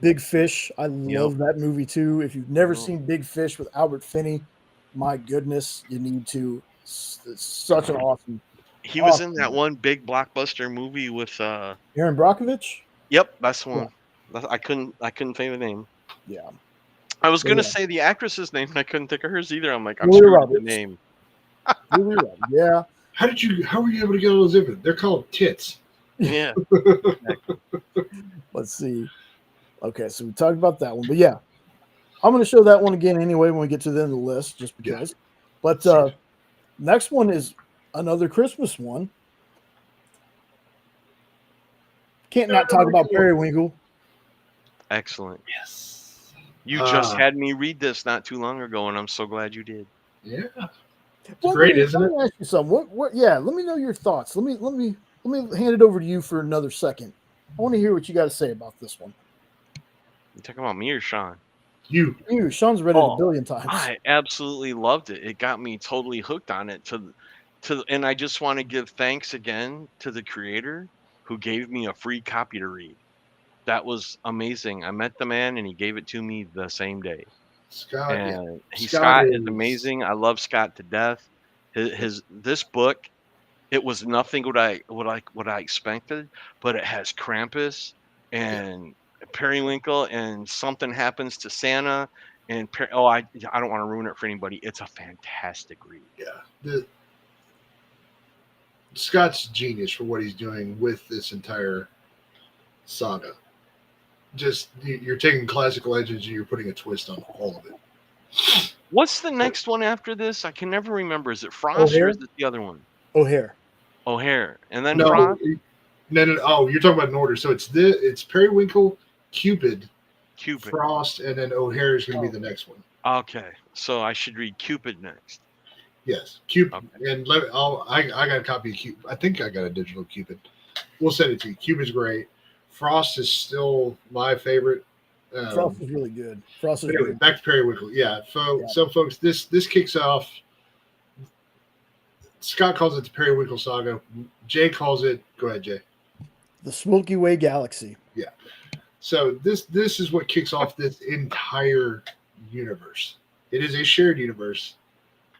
Big Fish. I love that movie too. If you've never seen Big Fish with Albert Finney, my goodness, you need to. It's such an awesome. He was in that one big blockbuster movie with Aaron Brockovich. Yep, that's the one. I couldn't think of the name. Yeah. I was gonna say the actress's name, and I couldn't think of hers either. I'm like, I'm Julia screwed with the Roberts. name. Yeah. How were you able to get all those different? They're called tits. Yeah. Let's see. Okay, so we talked about that one, but yeah, I'm going to show that one again anyway when we get to the end of the list, just because. But next one is another Christmas one. Can't not talk about Periwinkle. Excellent. Yes. You just had me read this not too long ago, and I'm so glad you did. Yeah. It's great, isn't it? Let me ask you something. Yeah, let me know your thoughts. Let me hand it over to you for another second. I want to hear what you got to say about this one. You talking about me or Sean? You. Sean's read it a billion times. I absolutely loved it. It got me totally hooked on it. And I just want to give thanks again to the creator who gave me a free copy to read. That was amazing. I met the man and he gave it to me the same day. Scott is amazing. I love Scott to death. This book, it was nothing what I expected, but it has Krampus and Periwinkle, and something happens to Santa, and I don't want to ruin it for anybody. It's a fantastic read. Yeah, Scott's genius for what he's doing with this entire saga. Just you're taking classical legends and you're putting a twist on all of it. What's the next one after this? I can never remember. Is it Frost or is it the other one? O'Hare, and then No, Frost. No. Oh, you're talking about in order. So it's Periwinkle, Cupid, Frost, and then O'Hare is going to be the next one. Okay, so I should read Cupid next. Yes, Cupid. Okay. And I got a copy of Cupid. I think I got a digital Cupid. We'll send it to you. Cupid's great. Frost is still my favorite. Frost is really good. Frost is But anyway, really back to Periwinkle. Yeah, so folks, this kicks off. Scott calls it the Periwinkle Saga. Jay calls it. Go ahead, Jay. the Milky Way Galaxy. So this is what kicks off this entire universe. It is a shared universe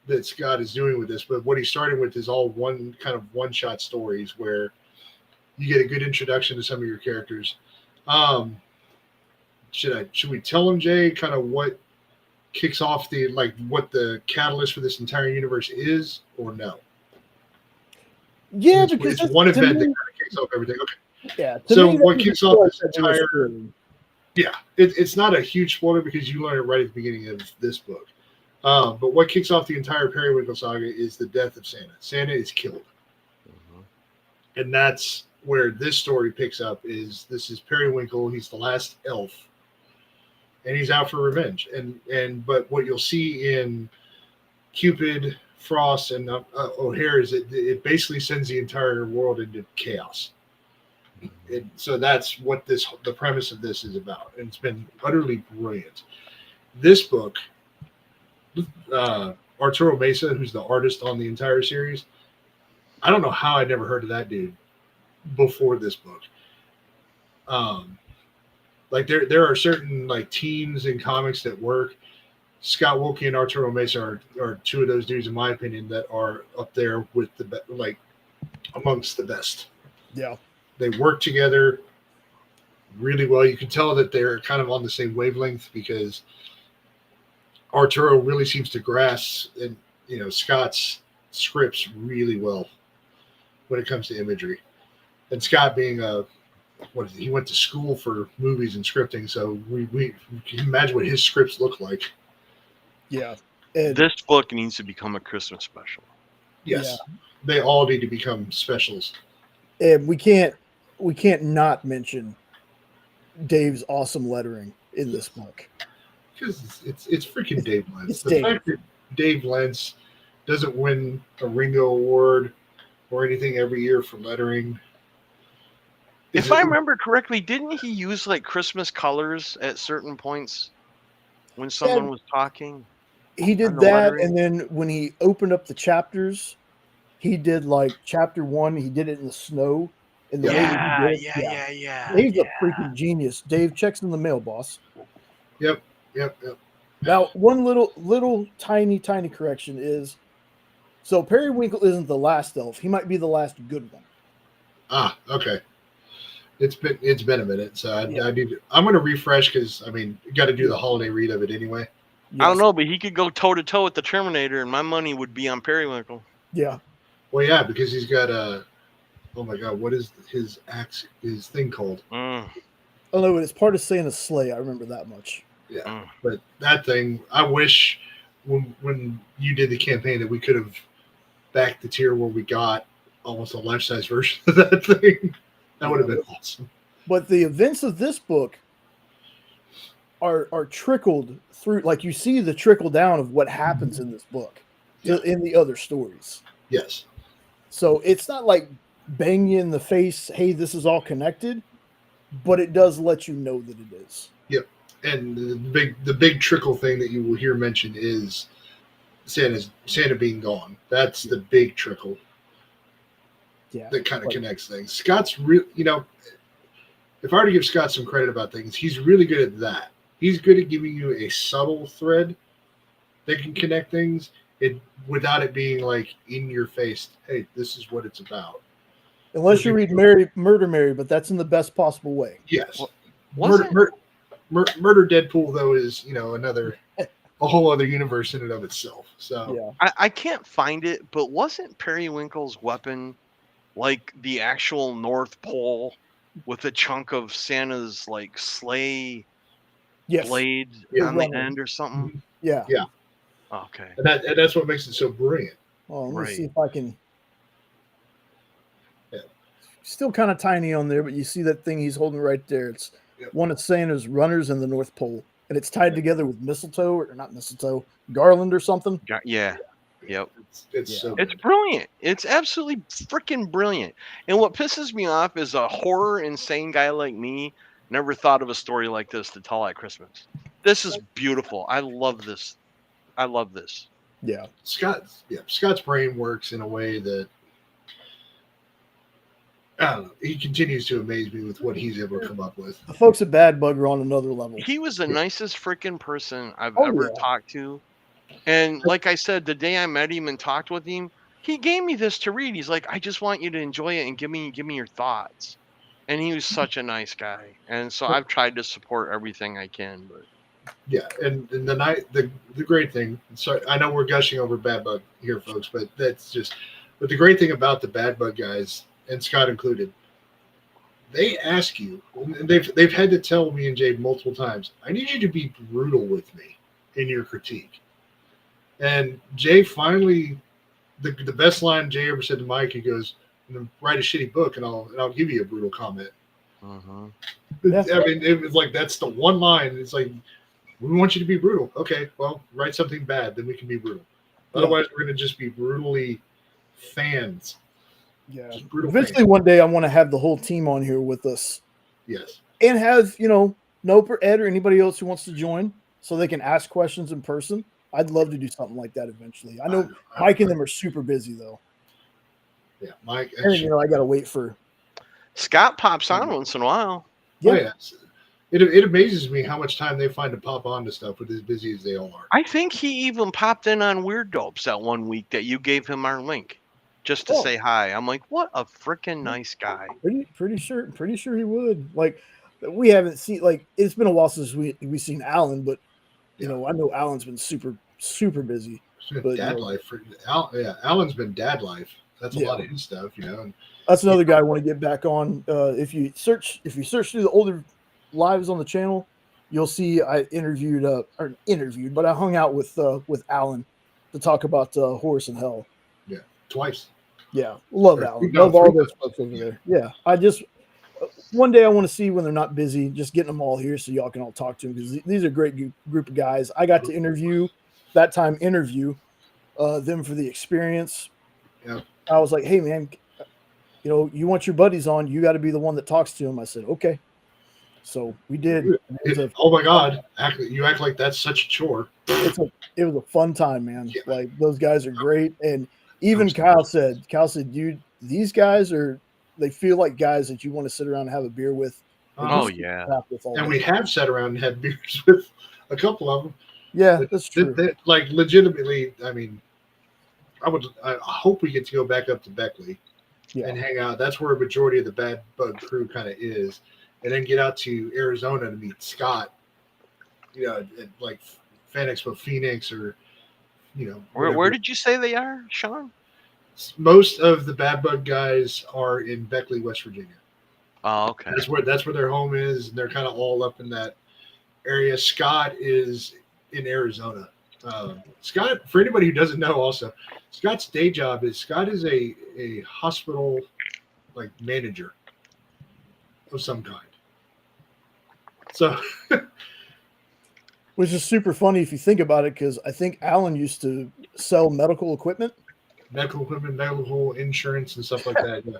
that Scott is doing with this, but what he's starting with is all one kind of one-shot stories where you get a good introduction to some of your characters. Should we tell him, Jay, kind of what kicks off what the catalyst for this entire universe is, or no? Yeah, It's because one to event that me- kind of kicks off everything. Okay. Yeah. So me, what that kicks was off this like that they were entire spoiling. Yeah, it's not a huge spoiler because you learn it right at the beginning of this book. But what kicks off the entire Periwinkle saga is the death of Santa. Santa is killed, and that's where this story picks up. This is Periwinkle? He's the last elf, and he's out for revenge. But what you'll see in Cupid, Frost, and O'Hare is it basically sends the entire world into chaos. So that's what the premise of this is about, and it's been utterly brilliant. This book, Arturo Mesa, who's the artist on the entire series, I don't know how I never heard of that dude before this book. Like there are certain like teams in comics that work. Scott Wilkie and Arturo Mesa are two of those dudes, in my opinion, that are up there with amongst the best. Yeah. They work together really well. You can tell that they're kind of on the same wavelength because Arturo really seems to grasp Scott's scripts really well when it comes to imagery. And Scott being he went to school for movies and scripting, so we can imagine what his scripts look like. Yeah. And This book needs to become a Christmas special. Yes, they all need to become specials. and we can't not mention Dave's awesome lettering in this book. Because it's freaking Dave Lentz. It's The Dave. fact that Dave Lentz doesn't win a Ringo Award or anything every year for lettering. If I remember correctly, didn't he use like Christmas colors at certain points when someone was talking? He did On the that, lettering? and then when he opened up the chapters, he did like chapter 1. He did it in the snow. In the way that he did it. Yeah. Dave's a freaking genius. Dave, checks in the mail, boss. Yep. Now, one little tiny correction is, so Periwinkle isn't the last elf. He might be the last good one. Ah, okay. It's been a minute, so I'm going to refresh because you got to do the holiday read of it anyway. I don't know, but he could go toe to toe with the Terminator, and my money would be on Periwinkle. Yeah. Well, yeah, because he's got oh my God, what is his thing called? Mm. Oh no, it's part of Santa's sleigh. I remember that much. Yeah, but that thing, I wish when you did the campaign that we could have backed the tier where we got almost a life-size version of that thing. That would have been awesome. But the events of this book are trickled through, like you see the trickle down of what happens in this book in the other stories. Yes. So it's not like bang you in the face, hey, this is all connected, but it does let you know that it is. Yep. And the big trickle thing that you will hear mentioned is Santa being gone. That's the big trickle. Yeah. That kind of connects things. Scott's real, if I were to give Scott some credit about things, he's really good at that. He's good at giving you a subtle thread that can connect things without it being like in your face. Hey, this is what it's about. Unless you read Murder Mary, but that's in the best possible way. Yes. Murder Deadpool, though, is a whole other universe in and of itself. So I can't find it, but wasn't Periwinkle's weapon like the actual North Pole with a chunk of Santa's like sleigh blade on the end or something? Yeah. Okay. And that's what makes it so brilliant. Well, let me see if I can. Yeah. Still kind of tiny on there, but you see that thing he's holding right there. It's one of Santa's runners in the North Pole, and it's tied together with mistletoe, or not mistletoe, garland or something. Yeah. Yep. It's brilliant. It's absolutely freaking brilliant. And what pisses me off is a horror insane guy like me Never thought of a story like this to tell at Christmas. This is beautiful. I love this. I love this. Yeah. Scott's brain works in a way that I don't know. He continues to amaze me with what he's able to come up with. The folks at Bad Bug are on another level. He was the nicest freaking person I've Oh, ever yeah. talked to. And like I said, the day I met him and talked with him, he gave me this to read. He's like, I just want you to enjoy it and give me your thoughts. And he was such a nice guy. And so I've tried to support everything I can. But Yeah, and the great thing. Sorry, I know we're gushing over Bad Bug here, folks, but that's just. But the great thing about the Bad Bug guys, and Scott included, they ask you, and they've had to tell me and Jade multiple times, I need you to be brutal with me in your critique. And Jay finally, the best line Jay ever said to Mike, he goes, write a shitty book and I'll give you a brutal comment. Yeah. I mean, it was like, that's the one line. It's like, we want you to be brutal. Okay, well, write something bad, then we can be brutal. Otherwise, we're going to just be brutally fans. Yeah. Just brutal Eventually, fans. one day, I want to have the whole team on here with us. Yes. And have, Nope or Ed or anybody else who wants to join so they can ask questions in person. I'd love to do something like that eventually. I know Mike and them are super busy, though. Yeah, Mike. And, I got to wait for. Scott pops on once in a while. Yeah. Oh, yeah. It amazes me how much time they find to pop onto stuff with as busy as they all are. I think he even popped in on Weird Dopes that one week that you gave him our link just to say hi. I'm like, what a freaking nice guy. Pretty sure he would. Like, we haven't seen, like, it's been a while since we've seen Alan, but I know Alan's been super, super busy. But, life. Alan's been dad life. That's a lot of his stuff, And that's another guy I want to get back on. If you search through the older lives on the channel, you'll see I interviewed, but I hung out with Alan to talk about Horse and Hell. Yeah, twice. Yeah, love Alan. Love all those folks over there. Yeah, I just one day I want to see when they're not busy, just getting them all here so y'all can all talk to them because these are a great group of guys. I got to interview them for the experience. Yeah. I was like, hey man, you want your buddies on, you got to be the one that talks to them. I said, okay. So we did. Oh my God! You act like that's such a chore. It was a fun time, man. Yeah. Like those guys are great, and even Kyle said, dude, these guys they feel like guys that you want to sit around and have a beer with. Oh yeah. And we have sat around and had beers with a couple of them. Yeah, that's true. Like legitimately, I mean, I hope we get to go back up to Beckley and hang out. That's where a majority of the Bad Bug crew kind of is. And then get out to Arizona to meet Scott, at like Fan Expo Phoenix or, Where did you say they are, Sean? Most of the Bad Bug guys are in Beckley, West Virginia. Oh, okay. That's where their home is. And they're kind of all up in that area. Scott is in Arizona. Scott, for anybody who doesn't know, also, Scott's day job is a hospital like manager of some kind. So, which is super funny if you think about it, because I think Alan used to sell medical equipment, medical insurance, and stuff like that. Yeah.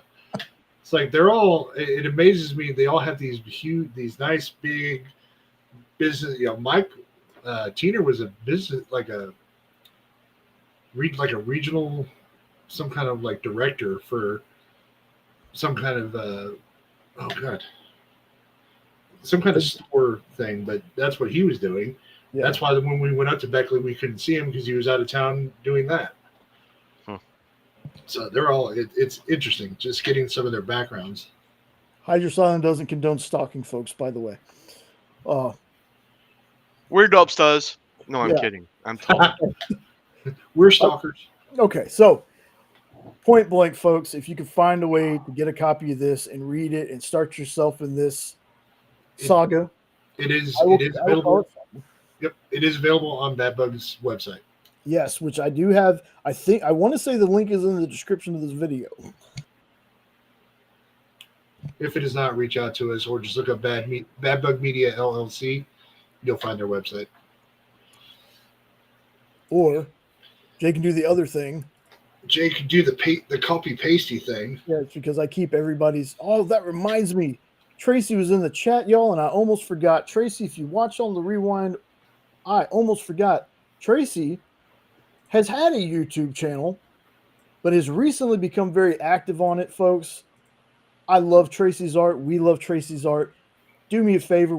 It's like it amazes me. They all have these nice big business. Mike Tiener was a business like a regional, some kind of like director for some kind of some kind of store thing, but that's what he was doing. Yeah. That's why when we went up to Beckley, we couldn't see him because he was out of town doing that. So it's interesting just getting some of their backgrounds. Hydra Silent doesn't condone stalking, folks, by the way. Weird Dopes does. No, I'm kidding. I'm talking. We're stalkers. Okay, so point blank, folks, if you can find a way to get a copy of this and read it and start yourself in this saga, it is available. Yep, it is available on Bad Bug's website. Yes, which I do have. I want to say the link is in the description of this video. If it is not, reach out to us or just look up Bad Bug Media LLC. You'll find their website. Or Jay can do the other thing. Jay can do the copy pasty thing. Yeah, it's because I keep everybody's. Oh, that reminds me. Tracy was in the chat, y'all, and I almost forgot. Tracy, if you watch on the rewind, I almost forgot. Tracy has had a YouTube channel, but has recently become very active on it, folks. I love Tracy's art. We love Tracy's art. Do me a favor.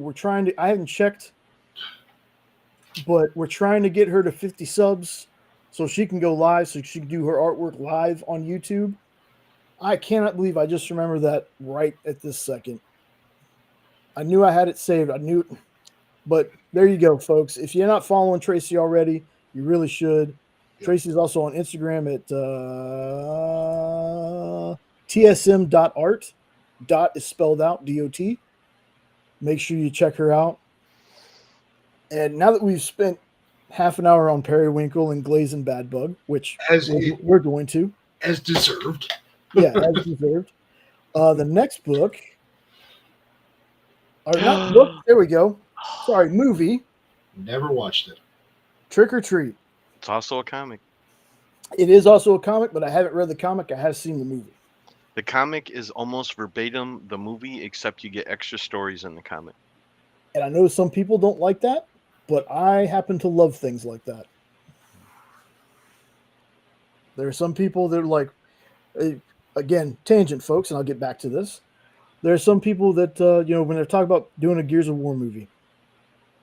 I haven't checked, but we're trying to get her to 50 subs so she can go live, so she can do her artwork live on YouTube. I cannot believe I just remember that right at this second. I knew I had it saved. But there you go, folks. If you're not following Tracy already, you really should. Yep. Tracy's also on Instagram at tsm.art. Dot is spelled out, DOT. Make sure you check her out. And now that we've spent half an hour on Periwinkle and Glaze and Bad Bug, which we're going to. As deserved. Yeah, as deserved. The next book, or not book, there we go. Sorry, movie. Never watched it. Trick or Treat. It's also a comic. It is also a comic, but I haven't read the comic. I have seen the movie. The comic is almost verbatim the movie, except you get extra stories in the comic. And I know some people don't like that, but I happen to love things like that. There are some people that are like, again, tangent, folks, and I'll get back to this. There are some people that, when they're talking about doing a Gears of War movie,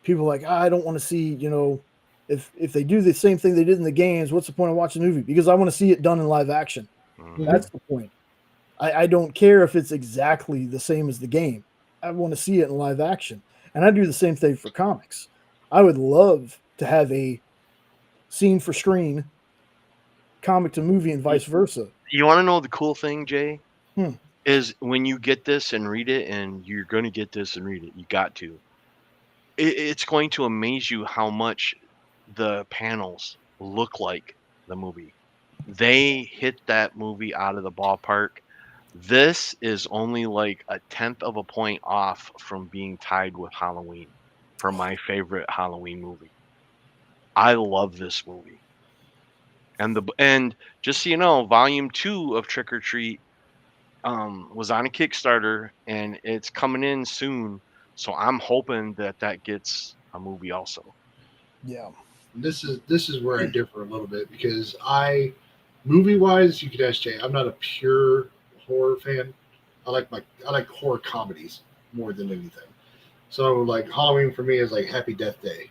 people are like, I don't want to see, if they do the same thing they did in the games, what's the point of watching the movie? Because I want to see it done in live action. Mm-hmm. That's the point. I don't care if it's exactly the same as the game. I want to see it in live action. And I do the same thing for comics. I would love to have a scene for screen, comic to movie, and vice versa. You want to know the cool thing, Jay? Is when you get this and read it, and you're going to get this and read it, you got to. It's going to amaze you how much the panels look like the movie. They hit that movie out of the ballpark. This is only like a 1/10 of a point off from being tied with Halloween for my favorite Halloween movie. I love this movie. And just so you know, Volume 2 of Trick or Treat was on a Kickstarter, and it's coming in soon. So I'm hoping that gets a movie also. Yeah. This is where I differ a little bit, because movie-wise, you could ask Jay, I'm not a pure horror fan. I like horror comedies more than anything. So like Halloween for me is like Happy Death Day,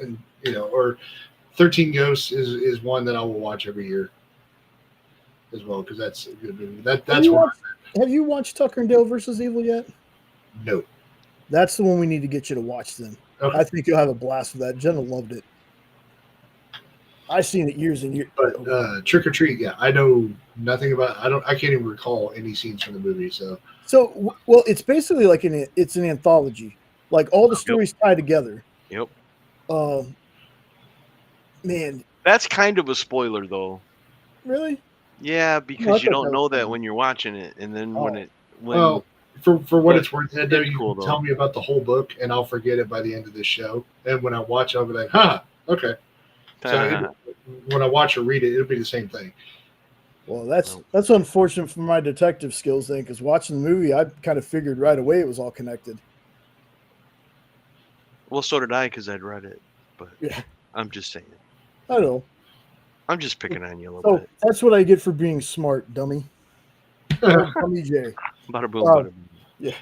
and or 13 Ghosts is one that I will watch every year as well, because that's a good movie. Have you watched Tucker and Dale versus Evil yet? No. That's the one we need to get you to watch then. Okay. I think you'll have a blast with that. Jenna loved it. I've seen it years and years. But Trick or Treat, yeah, I know nothing about. I can't even recall any scenes from the movie. So well, it's basically like it's an anthology. Like all the stories tie together. Yep. Man, that's kind of a spoiler, though. Really? Yeah, because you don't know that when you're watching it, and then for what it's worth, Ed, you can tell me about the whole book, and I'll forget it by the end of this show. And when I watch, I'll be like, okay. So when I watch or read it, it'll be the same thing. Well, that's unfortunate for my detective skills then, because watching the movie, I kind of figured right away it was all connected. Well, so did I, because I'd read it. But yeah, I'm just saying. I know. I'm just picking on you a little bit. That's what I get for being smart, dummy. Dummy J. Bada boom, bada boom. Yeah.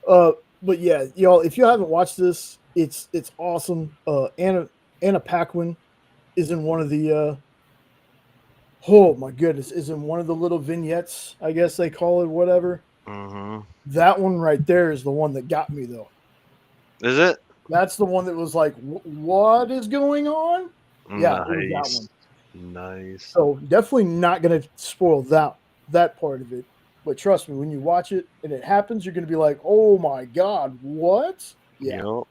But yeah, y'all, if you haven't watched this, it's awesome. Anna Paquin is in one of the oh my goodness, is in one of the little vignettes, I guess they call it, whatever. Mm-hmm. That one right there is the one that got me, though. Is it? That's the one that was like, what is going on? Yeah, nice. It was that one. Nice. So definitely not going to spoil that part of it. But trust me, when you watch it and it happens, you're going to be like, oh my God, what? Yeah. Yep.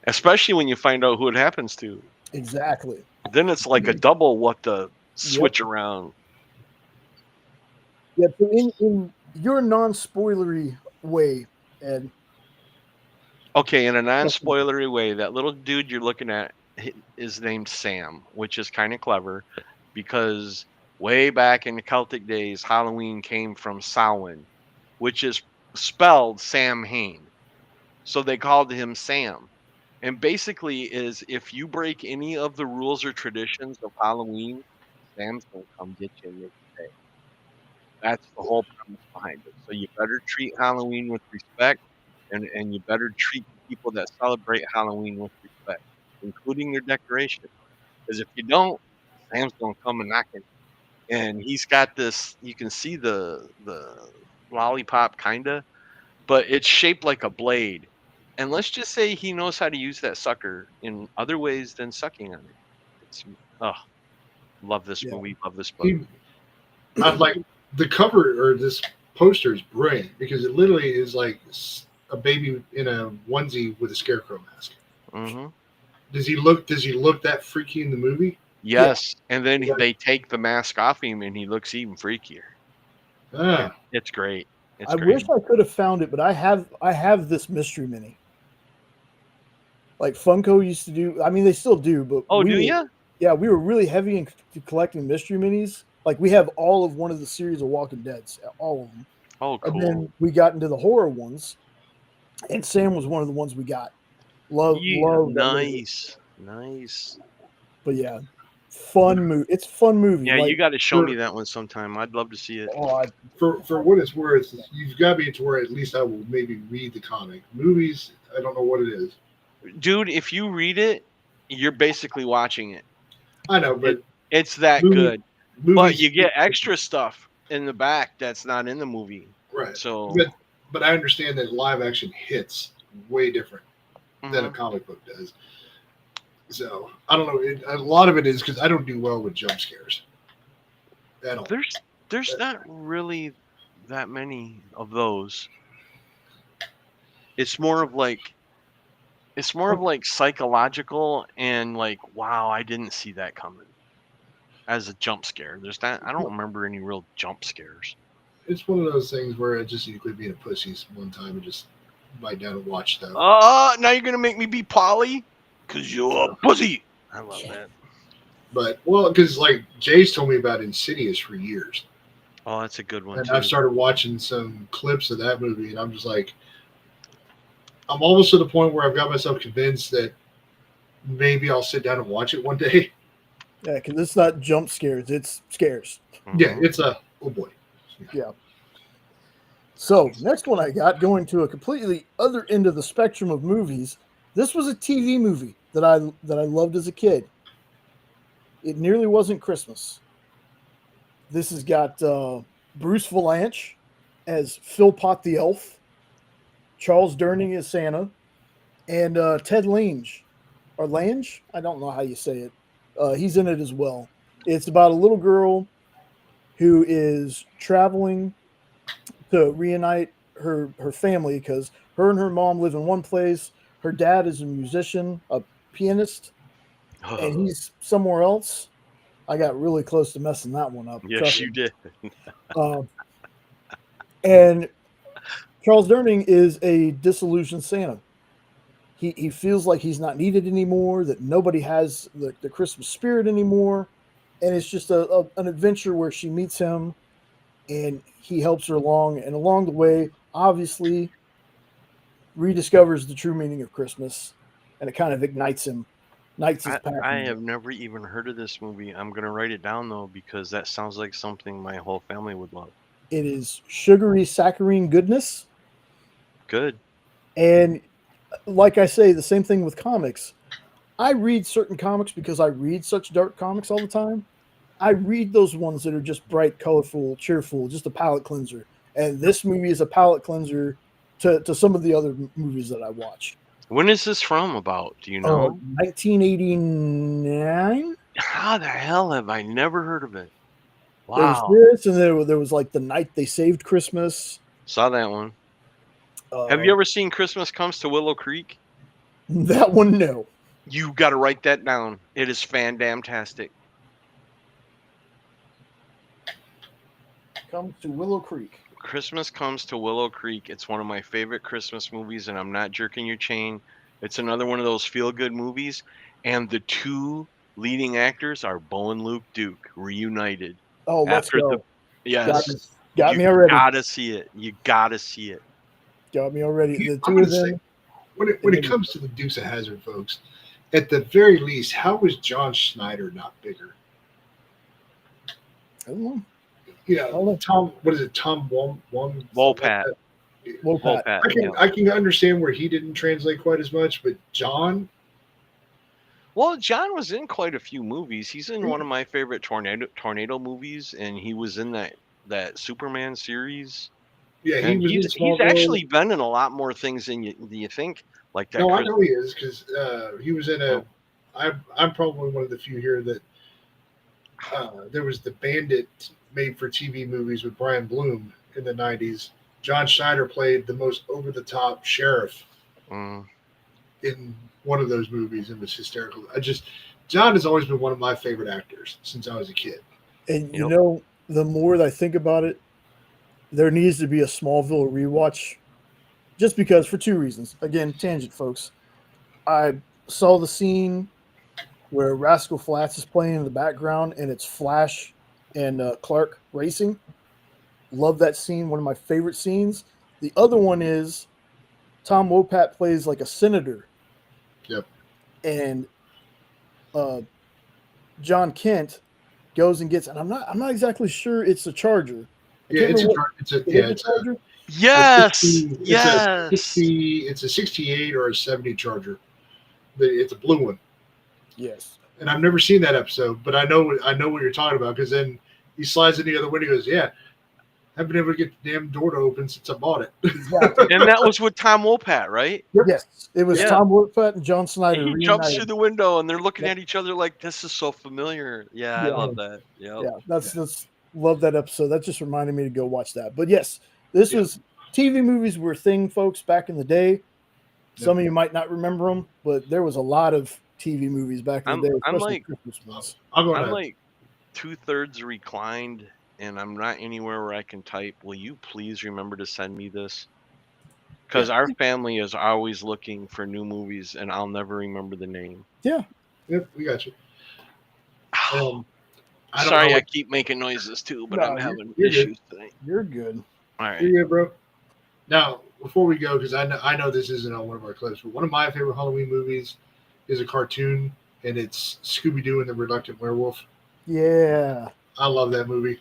Especially when you find out who it happens to. Exactly. Then it's like a double what the switch around. Yeah, so in your non-spoilery way, Ed. Okay, in a non-spoilery way, that little dude you're looking at is named Sam, which is kind of clever because way back in the Celtic days, Halloween came from Samhain, which is spelled Sam Hain. So they called him Sam. And basically is if you break any of the rules or traditions of Halloween, Sam's gonna come get you and make you pay. That's the whole premise behind it. So you better treat Halloween with respect, and you better treat people that celebrate Halloween with respect, including your decoration. Because if you don't, Sam's gonna come and knock it. And he's got this. You can see the lollipop kinda, but it's shaped like a blade. And let's just say he knows how to use that sucker in other ways than sucking on it. It's oh, love this Yeah. movie, love this book. I like the cover or this poster is brilliant because it literally is like a baby in a onesie with a scarecrow mask. Hmm. Does he look that freaky in the movie? Yes, and then Yeah. they take the mask off him, and he looks even freakier. Ah, It's great. It's I great. wish I could have found it, but I have this mystery mini. Like Funko used to do. I mean, they still do, but Oh, we do were- you? Yeah, we were really heavy in collecting mystery minis. Like we have all of one of the series of Walking Deads, all of them. Oh, And cool. then we got into the horror ones, and Sam was one of the ones we got. Love that movie. Nice, nice. But yeah, fun movie. It's a fun movie. Yeah, like, you got to show me that one sometime. I'd love to see it. oh, for what it's worth, you've got me to where at least I will maybe read the comic. Movies, I don't know what it is. Dude, if you read it, you're basically watching it. I know, but It's that Movie- good. movies, But you get extra stuff in the back that's not in the movie. right. So But I understand that live action hits way different than a mhm. comic book does. So I don't know. A lot of it is because I don't do well with jump scares at all. There's not really that many of those. It's more of like psychological and like, wow, I didn't see that coming. As a jump scare. There's not I don't remember any real jump scares. It's one of those things where I just need to quit being a pussy one time and just bite down and watch stuff. Now you're gonna make me be Polly? Cause you're a pussy. I love that. But because like Jay's told me about Insidious for years, Oh, that's a good one and too. I've started watching some clips of that movie, and I'm just like, I'm almost to the point where I've got myself convinced that maybe I'll sit down and watch it one day. yeah, because it's not jump scares; it's scares. Yeah, Mhm. it's a oh boy. Yeah. So next one I got, going to a completely other end of the spectrum of movies. This was a TV movie that I loved as a kid. It nearly wasn't Christmas. This has got Bruce Valanche as Philpot the Elf, Charles Durning as Santa, and Ted Lange, or Lange? I don't know how you say it. He's in it as well. It's about a little girl who is traveling to reunite her family because her and her mom live in one place. Her dad is a musician, a pianist, and he's somewhere else. I got really close to messing that one up. Yes, trust you me. did. And Charles Durning is a disillusioned Santa. He feels like he's not needed anymore, that nobody has the Christmas spirit anymore. And it's just an adventure where she meets him and he helps her along. And along the way, obviously, rediscovers the true meaning of Christmas. And it kind of ignites his passion. I have never even heard of this movie. I'm gonna write it down though because that sounds like something my whole family would love. It is sugary saccharine goodness. Good. And like I say, the same thing with comics. I read certain comics because I read such dark comics all the time. I read those ones that are just bright, colorful, cheerful, just a palate cleanser. And this movie is a palate cleanser to some of the other movies that I watch. When is this from about? Do you know? 1989. How the hell have I never heard of it? There Wow. was this, and there was like The Night They Saved Christmas. Saw that one. Have you ever seen Christmas Comes to Willow Creek? That one? No. You got to write that down. It is fan-damtastic. Comes to Willow Creek. Christmas Comes to Willow Creek. It's one of my favorite Christmas movies, and I'm not jerking your chain. It's another one of those feel-good movies, and the two leading actors are Bo and Luke Duke reunited. Oh, let's go. Yes. Got me already. Gotta see it. You gotta see it. Got me already. The I'm two going of to say, them. when it comes to the Dukes of Hazzard, folks, at the very least, how was John Schneider not bigger? I don't know. Yeah, Oh. Tom. What is it? Tom Wom Volpat. Volpat. I can understand where he didn't translate quite as much, but John. Well, John was in quite a few movies. He's in one of my favorite tornado movies, and he was in that Superman series. Yeah, he And was in he's Smallville. actually been in a lot more things than you think. Like that. No, I know he is because he was in a. Oh. I'm probably one of the few here that there was the Bandit made for TV movies with Brian Bloom in the '90s. John Schneider played the most over the top sheriff in one of those movies and was hysterical. John has always been one of my favorite actors since I was a kid. And you know, the more that I think about it, there needs to be a Smallville rewatch, just because for two reasons. Again, tangent, folks. I saw the scene where Rascal Flatts is playing in the background, and it's Flash and Clark racing. Love that scene. One of my favorite scenes. The other one is Tom Wopat plays like a senator. Yep. And John Kent goes and gets, and I'm not exactly sure it's a Charger. Yeah, it's a Charger. Yes, it's a 68 or a 70 Charger. It's a blue one. Yes. And I've never seen that episode, but I know what you're talking about because then he slides in the other window and goes, "Yeah, I've been able to get the damn door to open since I bought it." Exactly. And that was with Tom Wopat, right? Yep. Yes, it was Tom Wopat and John Snyder. And he jumps through the window, and they're looking at each other like, "This is so familiar." Yeah, I love that. Yep. Yeah, that's love that episode. That just reminded me to go watch that. But yes, this was TV movies were a thing, folks, back in the day. Some of you might not remember them, but there was a lot of TV movies back in the day, especially Christmas ones. I'm like 2/3 reclined, and I'm not anywhere where I can type. Will you please remember to send me this? Because our family is always looking for new movies, and I'll never remember the name. Yeah. Yep, we got you. Sorry, I keep making noises too, but I'm having issues tonight. You're good. All right. You're good, bro. Now, before we go, because I know this isn't on one of our clips, but one of my favorite Halloween movies is a cartoon, and it's Scooby-Doo and the Reluctant Werewolf. Yeah. I love that movie.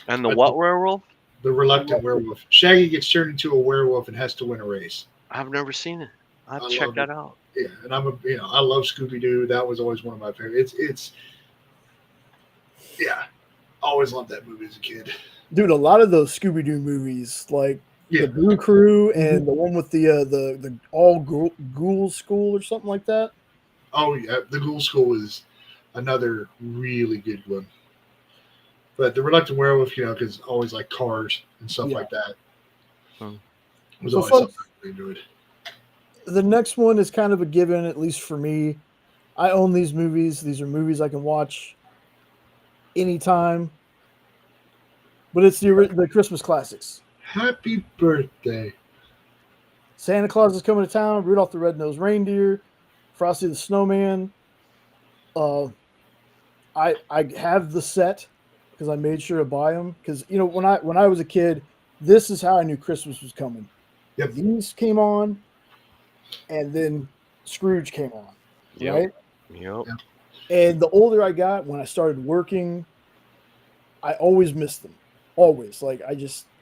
And the what werewolf? The Reluctant Werewolf. Shaggy gets turned into a werewolf and has to win a race. I've never seen it. I'll check that out. Yeah, and I love Scooby-Doo. That was always one of my favorites. Yeah, always loved that movie as a kid. Dude, a lot of those Scooby-Doo movies, like the Blue Crew and the one with the all Ghoul School or something like that. Oh yeah, the Ghoul School is another really good one. But the Reluctant Werewolf, because always like cars and stuff like that. Was always something I enjoyed. The next one is kind of a given, at least for me. I own these movies. These are movies I can watch anytime. But it's the Christmas classics. Happy birthday. Santa Claus is coming to town. Rudolph the Red-Nosed Reindeer. Frosty the Snowman. I have the set because I made sure to buy them. Because when I was a kid, this is how I knew Christmas was coming. Yep. These came on, and then Scrooge came on. Right? Yep. And the older I got, when I started working, I always missed them. Always. Like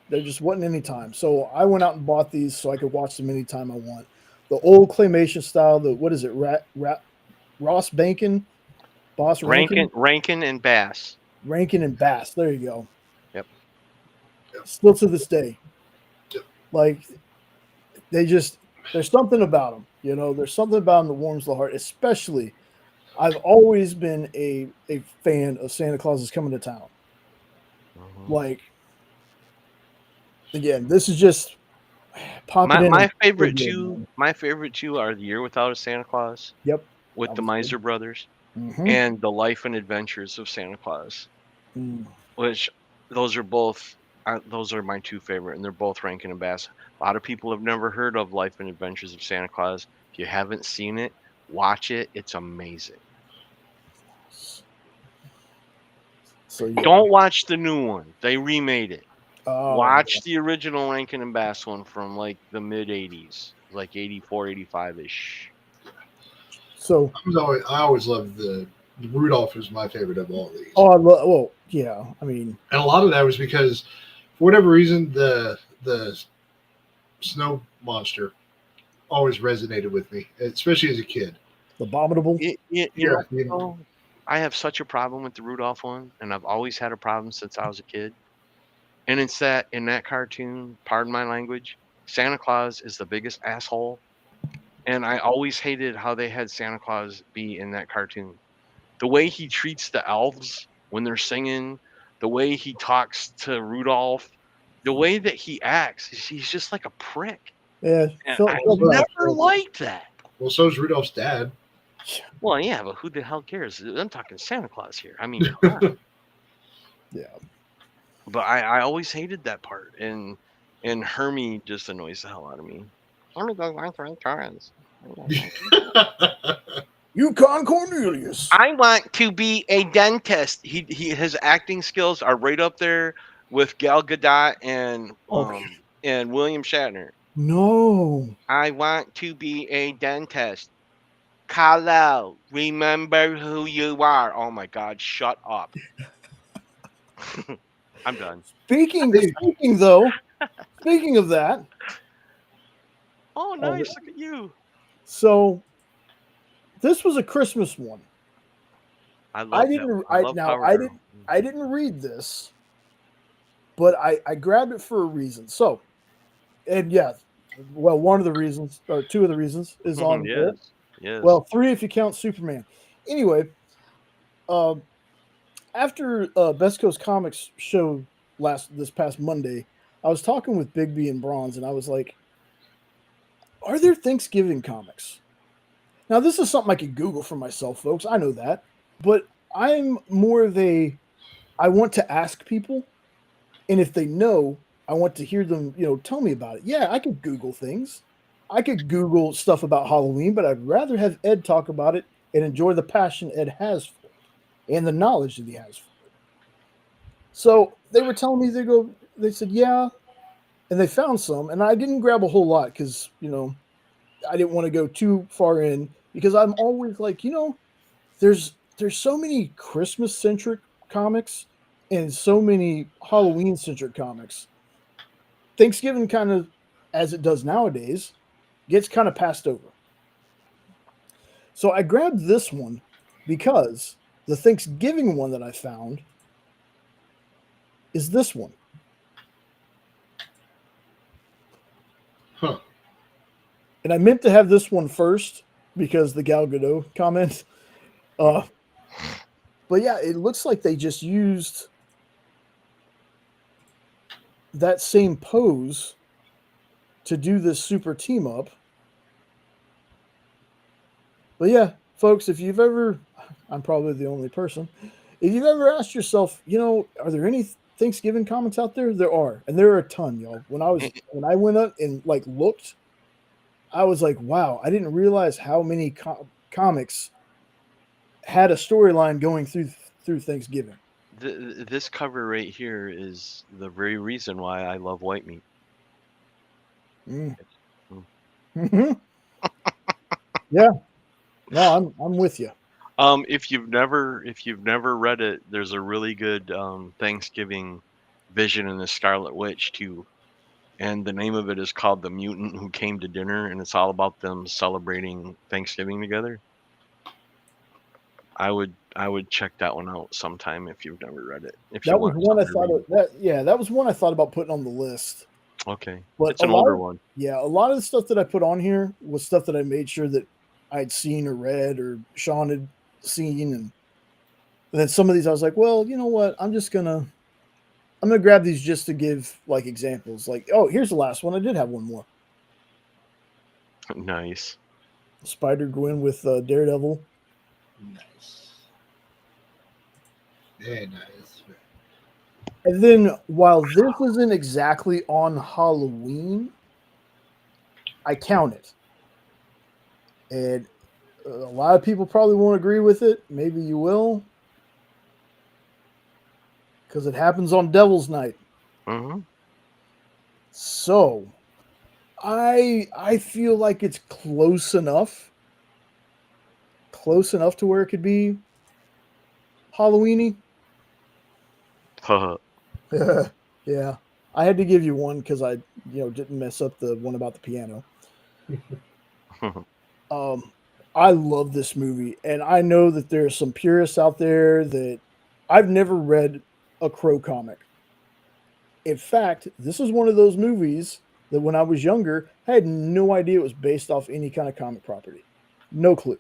there just wasn't any time. So I went out and bought these so I could watch them anytime I want. The old claymation style, what is it? Ross Rankin? Boss Rankin? Rankin and Bass. Rankin and Bass. There you go. Yep. Still to this day. Yep. Like there's something about them. There's something about them that warms the heart, especially I've always been a fan of Santa Claus is Coming to Town. Like, again, this is just popping in. My favorite two are The Year Without a Santa Claus. Yep. With the Miser Brothers. And The Life and Adventures of Santa Claus. Which those are my two favorite, and they're both Rankin and Bass. A lot of people have never heard of Life and Adventures of Santa Claus. If you haven't seen it, watch it. It's amazing. So don't watch the new one. They remade it. Watch the original Rankin and Bass one from like the mid 80s, like 84, 85 ish. So I always loved the Rudolph is my favorite of all these. well, yeah. I mean, and a lot of that was because, for whatever reason, the snow monster always resonated with me, especially as a kid. the abominable. You know, I have such a problem with the Rudolph one, and I've always had a problem since I was a kid. And it's that in that cartoon, pardon my language, Santa Claus is the biggest asshole. And I always hated how they had Santa Claus be in that cartoon. The way he treats the elves when they're singing, the way he talks to Rudolph, the way that he acts, he's just like a prick. Yeah, And I never liked that. Well, so's Rudolph's dad. Well, yeah, but who the hell cares? I'm talking Santa Claus here. I mean, come on. Yeah. But I always hated that part, and Hermie just annoys the hell out of me. Hermie goes like 3 times. Yukon Cornelius. I want to be a dentist. His acting skills are right up there with Gal Gadot and William Shatner. No. I want to be a dentist. Kal-El, remember who you are. Oh my God, shut up. I'm done. Speaking of that. Oh, nice. Look at you. So this was a Christmas one. I didn't read this, but I grabbed it for a reason. So, and yeah, well, one of the reasons or two of the reasons is on Yes. Well, 3 if you count Superman. Anyway, after Best Coast Comics show this past Monday, I was talking with Bigby and Bronze, and I was like, "Are there Thanksgiving comics?" Now, this is something I could Google for myself, folks. I know that, but I'm more of I want to ask people, and if they know, I want to hear them, tell me about it. Yeah, I could Google things. I could Google stuff about Halloween, but I'd rather have Ed talk about it and enjoy the passion Ed has for it and the knowledge that he has for it. So they were telling me, they said, yeah, and they found some, and I didn't grab a whole lot because, I didn't want to go too far in because I'm always like, there's so many Christmas-centric comics and so many Halloween-centric comics. Thanksgiving kind of, as it does nowadays, gets kind of passed over. So I grabbed this one because the Thanksgiving one that I found is this one. Huh. And I meant to have this one first because the Gal Gadot comment. But yeah, it looks like they just used that same pose to do this super team up. But yeah, folks, if you've ever, I'm probably the only person, if you've ever asked yourself, are there any Thanksgiving comics out there? There are, and there are a ton, y'all. When I went up and looked, I was like, wow, I didn't realize how many comics had a storyline going through Thanksgiving. This cover right here is the very reason why I love white meat. Mm-hmm. Yeah. No, I'm with you. If you've never read it, there's a really good Thanksgiving Vision and the Scarlet Witch too, and the name of it is called The Mutant Who Came to Dinner, and it's all about them celebrating Thanksgiving together. I would check that one out sometime if you've never read it. That was one I thought about putting on the list. Okay, but it's an older one. Yeah, a lot of the stuff that I put on here was stuff that I made sure that I'd seen or read or Sean had seen, and then some of these I was like, well, you know what? I'm gonna grab these just to give like examples. Like, oh, here's the last one. I did have one more. Nice. Spider-Gwen with Daredevil. Nice. Very nice. And then while this isn't exactly on Halloween, I count it. And a lot of people probably won't agree with it. Maybe you will. Because it happens on Devil's Night. Mm-hmm. So I feel like it's close enough to where it could be Halloweeny. Yeah, I had to give you one because I didn't mess up the one about the piano. I love this movie, and I know that there's some purists out there that I've never read a Crow comic. In fact, this is one of those movies that when I was younger, I had no idea it was based off any kind of comic property. No clue.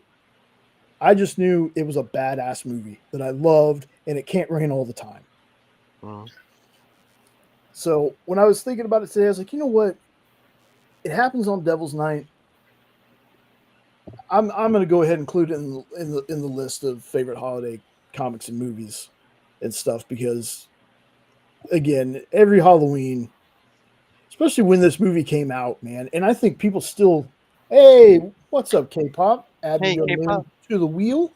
I just knew it was a badass movie that I loved, and it can't rain all the time. So when I was thinking about it today, I was like, you know what? It happens on Devil's Night. I'm going to go ahead and include it in the list of favorite holiday comics and movies and stuff because, again, every Halloween, especially when this movie came out, man, and I think people still, hey, what's up, Kpop? Adding Hey, your Kpop. name to the wheel.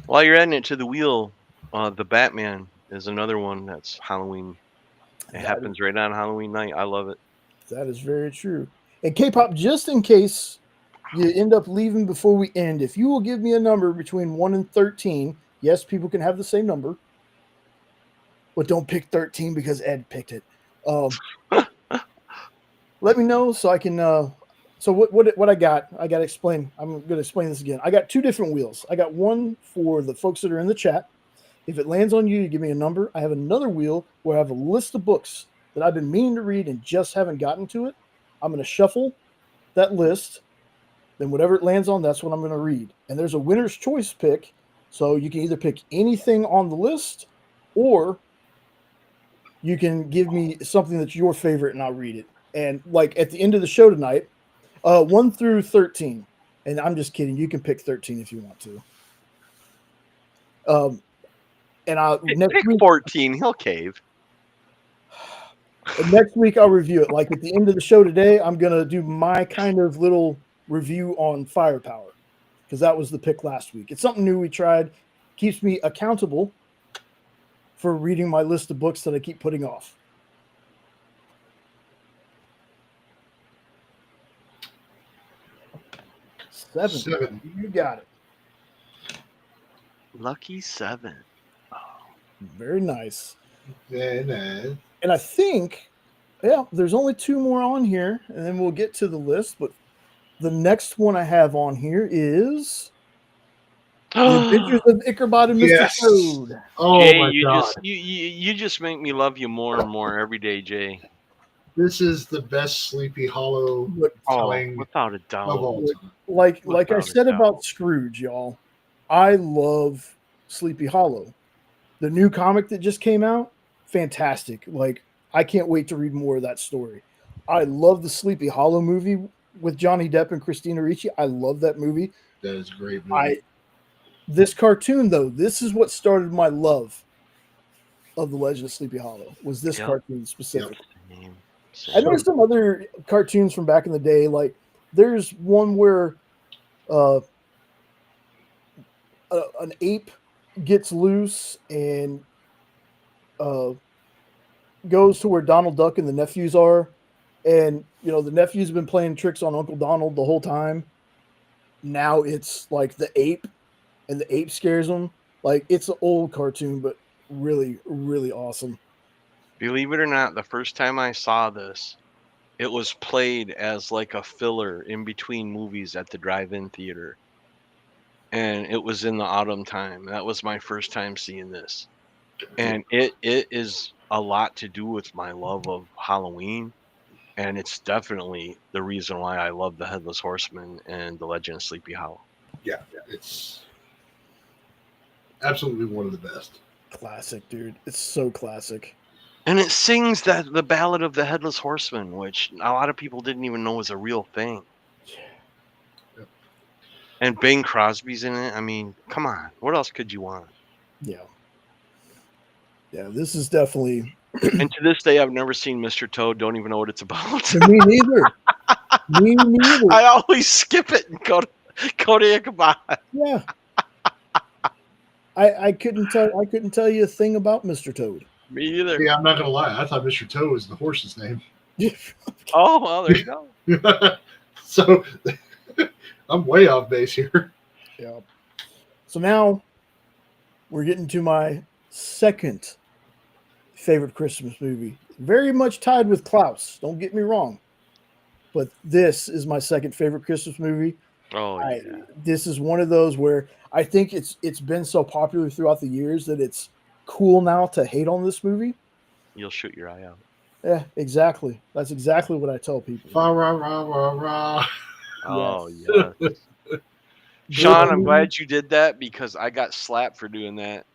While you're adding it to the wheel, the Batman is another one that's Halloween. It happens right on Halloween night. I love it. That is very true. And K-pop, just in case you end up leaving before we end, if you will give me a number between 1 and 13, yes, people can have the same number, but don't pick 13 because Ed picked it. Let me know so I can. So what I got? I got to explain. I'm going to explain this again. I got two different wheels. I got one for the folks that are in the chat. If it lands on you, you give me a number. I have another wheel where I have a list of books that I've been meaning to read and just haven't gotten to it. I'm going to shuffle that list. Then whatever it lands on, that's what I'm going to read. And there's a winner's choice pick. So you can either pick anything on the list or you can give me something that's your favorite and I'll read it. And like at the end of the show tonight, 1 through 13. And I'm just kidding. You can pick 13 if you want to. And I'll Pick 14. He'll cave. And next week I'll review it. Like at the end of the show today, I'm gonna do my kind of little review on Firepower because that was the pick last week. It's something new we tried. Keeps me accountable for reading my list of books that I keep putting off. Seven. You got it. Lucky 7. Oh. Very nice. Very nice. And I think, yeah, there's only 2 more on here, and then we'll get to the list. But the next one I have on here is The Adventures of Ichabod and Mr. Toad. Oh Jay, my God. you just make me love you more and more every day, Jay. This is the best Sleepy Hollow telling without a doubt. of all time. Like I said about Scrooge, y'all, I love Sleepy Hollow. The new comic that just came out, fantastic. Like, I can't wait to read more of that story. I love the Sleepy Hollow movie with Johnny Depp and Christina Ricci. I love that movie. That is a great movie. This cartoon, though, this is what started my love of The Legend of Sleepy Hollow, was this cartoon specifically. And there's some other cartoons from back in the day. Like, there's one where an ape gets loose and goes to where Donald Duck and the nephews are. And, the nephew's been playing tricks on Uncle Donald the whole time. Now it's like the ape, and the ape scares him. Like, it's an old cartoon, but really, really awesome. Believe it or not, the first time I saw this, it was played as like a filler in between movies at the drive-in theater. And it was in the autumn time. That was my first time seeing this. And it is a lot to do with my love of Halloween. And it's definitely the reason why I love the Headless Horseman and the Legend of Sleepy Hollow. Yeah, it's absolutely one of the best. Classic, dude. It's so classic. And it sings the Ballad of the Headless Horseman, which a lot of people didn't even know was a real thing. Yeah. And Bing Crosby's in it. I mean, come on. What else could you want? Yeah. Yeah, this is definitely... And to this day, I've never seen Mr. Toad. Don't even know what it's about. Me neither. Me neither. I always skip it and go to Ichabod. Yeah. I couldn't tell you a thing about Mr. Toad. Me either. Yeah, I'm not gonna lie. I thought Mr. Toe was the horse's name. Oh, well, there you go. So I'm way off base here. Yeah. So now we're getting to my second favorite Christmas movie. Very much tied with Klaus. Don't get me wrong. But this is my second favorite Christmas movie. Oh, yeah. This is one of those where I think it's been so popular throughout the years that it's cool now to hate on this movie. You'll shoot your eye out. Yeah, exactly. That's exactly what I tell people. Fa ra ra ra ra. Oh, Yes. yeah. Sean, I'm glad you did that because I got slapped for doing that.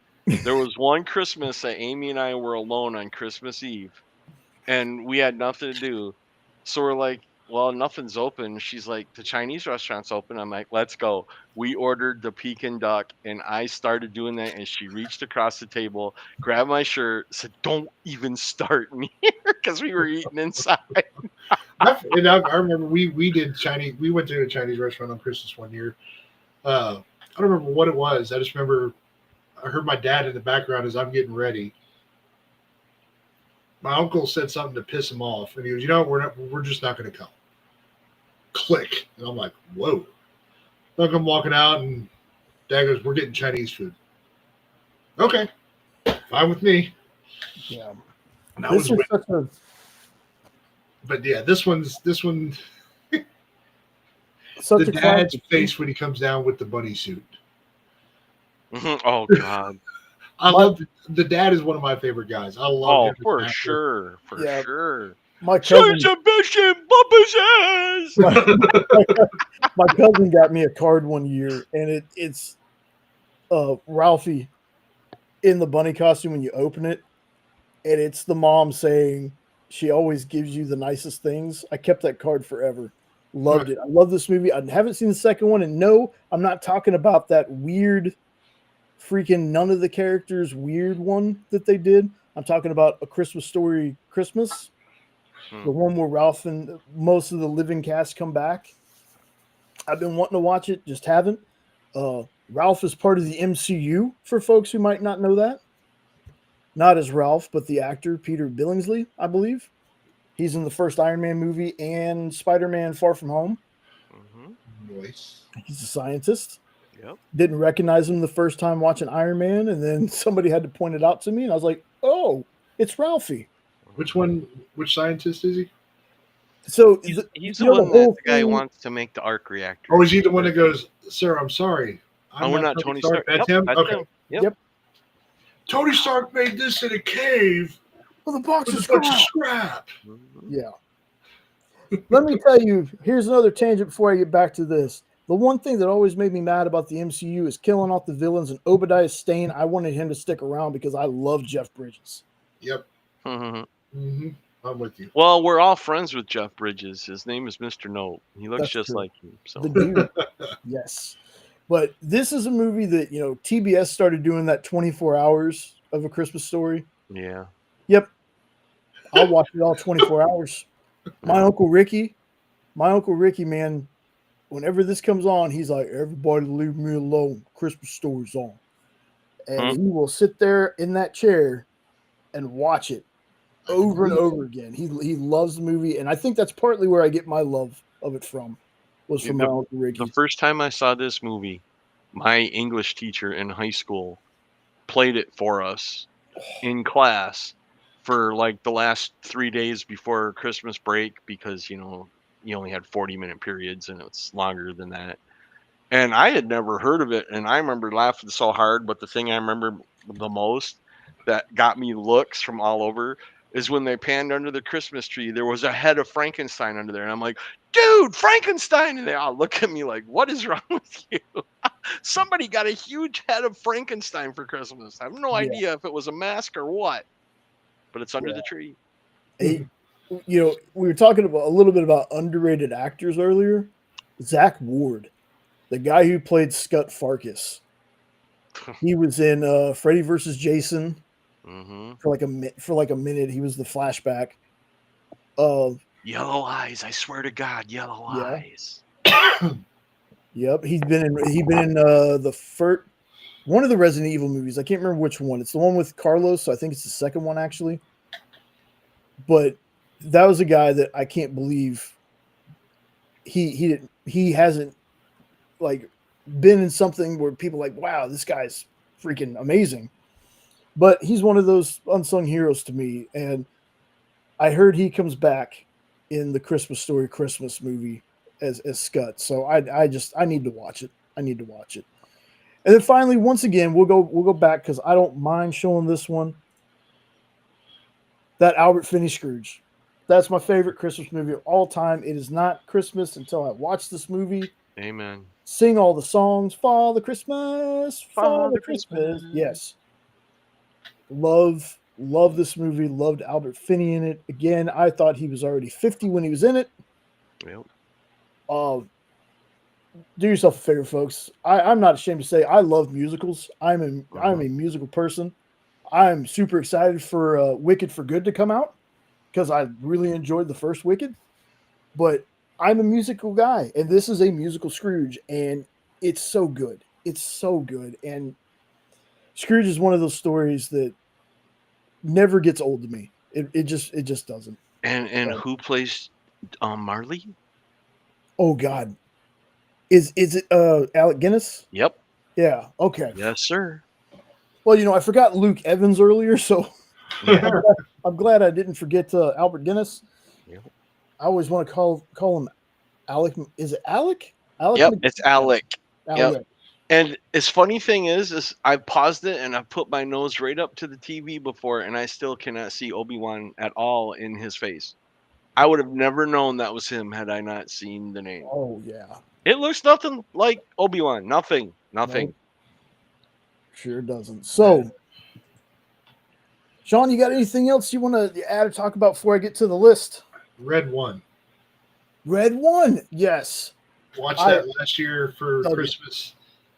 There was one Christmas that Amy and I were alone on Christmas Eve, and we had nothing to do. So we're like, well, nothing's open. She's like, the Chinese restaurant's open. I'm like, let's go. We ordered the Peking duck, and I started doing that, and she reached across the table, grabbed my shirt, said, don't even start me here, because we were eating inside. I remember we did Chinese. We went to a Chinese restaurant on Christmas one year. I don't remember what it was. I just remember I heard my dad in the background as I'm getting ready. My uncle said something to piss him off, and he goes, we're just not going to come. Click. And I'm like, whoa. Look, I'm walking out, and Dad goes, we're getting Chinese food. Okay. Fine with me. Yeah. And that This was is such a but yeah, this one, such the a dad's classic. face when he comes down with the bunny suit. Oh, God. I love the dad is one of my favorite guys. I love Oh, him. as an for actor. sure. For Yeah. sure. My cousin, my cousin got me a card one year, and it's Ralphie in the bunny costume when you open it, and it's the mom saying she always gives you the nicest things. I kept that card forever. Loved it. I love this movie. I haven't seen the second one, and no, I'm not talking about that weird, freaking none of the characters weird one that they did. I'm talking about A Christmas Story Christmas, the one where Ralph and most of the living cast come back. I've been wanting to watch it, just haven't. Ralph is part of the MCU for folks who might not know that. Not as Ralph, but the actor Peter Billingsley, I believe. He's in the first Iron Man movie and Spider-Man Far From Home. Nice. He's a scientist. Yep. Didn't recognize him the first time watching Iron Man, and then somebody had to point it out to me, and I was like, oh, it's Ralphie. Which scientist is he? So He's you the know, one that the guy thing- wants to make the arc reactor. Or is he the one that goes, "Sir, I'm sorry. I'm we're not Tony Stark. That's Yep, him? that's Okay. him. Yep. Yep. Tony Stark made this in a cave Well, the box with is a bunch of scrap. scrap. Yeah. Let me tell you, here's another tangent before I get back to this. The one thing that always made me mad about the MCU is killing off the villains, and Obadiah Stane, I wanted him to stick around because I love Jeff Bridges. Yep. Mm-hmm. I'm with you. Well, we're all friends with Jeff Bridges. His name is Mr. Note. He looks That's just true. like him. So The dude. Yes. But this is a movie that, TBS started doing that 24 hours of A Christmas Story. yeah. Yep. I'll watch it all 24 hours. My Uncle Ricky, man, whenever this comes on, he's like, everybody leave me alone. Christmas Story's on. And he will sit there in that chair and watch it over and over again. He loves the movie, and I think that's partly where I get my love of it from, was from my Uncle Ricky. The first time I saw this movie, my English teacher in high school played it for us in class for like the last 3 days before Christmas break because, you only had 40-minute periods and it's longer than that. And I had never heard of it. And I remember laughing so hard. But the thing I remember the most that got me looks from all over is when they panned under the Christmas tree, there was a head of Frankenstein under there. And I'm like, dude, Frankenstein. And they all look at me like, what is wrong with you? Somebody got a huge head of Frankenstein for Christmas. I have no idea if it was a mask or what, but it's under the tree. We were talking about a little bit about underrated actors earlier. Zach Ward, the guy who played Scut Farkas. He was in Freddy vs. Jason for like a minute. He was the flashback. Yellow eyes. I swear to God, yellow eyes. Yep, he's been in the one of the Resident Evil movies. I can't remember which one. It's the one with Carlos. So I think it's the second one actually. But that was a guy that I can't believe he hasn't like been in something where people are like, wow, this guy's freaking amazing. But he's one of those unsung heroes to me. And I heard he comes back in the Christmas Story Christmas movie as Scott. So I need to watch it. I need to watch it. And then finally, once again, we'll go back because I don't mind showing this one. That Albert Finney Scrooge. That's my favorite Christmas movie of all time. It is not Christmas until I watch this movie. Amen. Sing all the songs. Father Christmas. Father Christmas. Christmas. Yes. Love this movie. Loved Albert Finney in it. Again, I thought he was already 50 when he was in it. Yep. Do yourself a favor, folks. I'm not ashamed to say I love musicals. I'm a musical person. I'm super excited for Wicked for Good to come out because I really enjoyed the first Wicked. But I'm a musical guy, and this is a musical Scrooge, and it's so good. It's so good. And Scrooge is one of those stories that never gets old to me. It just doesn't. And who plays Marley? Oh God. Is it Alec Guinness? Yep. Yeah. Okay. Yes, sir. Well, I forgot Luke Evans earlier, so Yeah. I'm glad I didn't forget Albert Guinness. Yep. I always want to call him Alec. Is it Alec? Alec. Yep. It's Alec. Alec. Yep. And as funny thing is I paused it and I put my nose right up to the TV before, and I still cannot see Obi-Wan at all in his face. I would have never known that was him had I not seen the name. Oh yeah. It looks nothing like Obi-Wan. Nothing. Nope. Sure doesn't. So, Sean, you got anything else you want to add or talk about before I get to the list? Red One. Red One. Yes. Watched that last year for Christmas.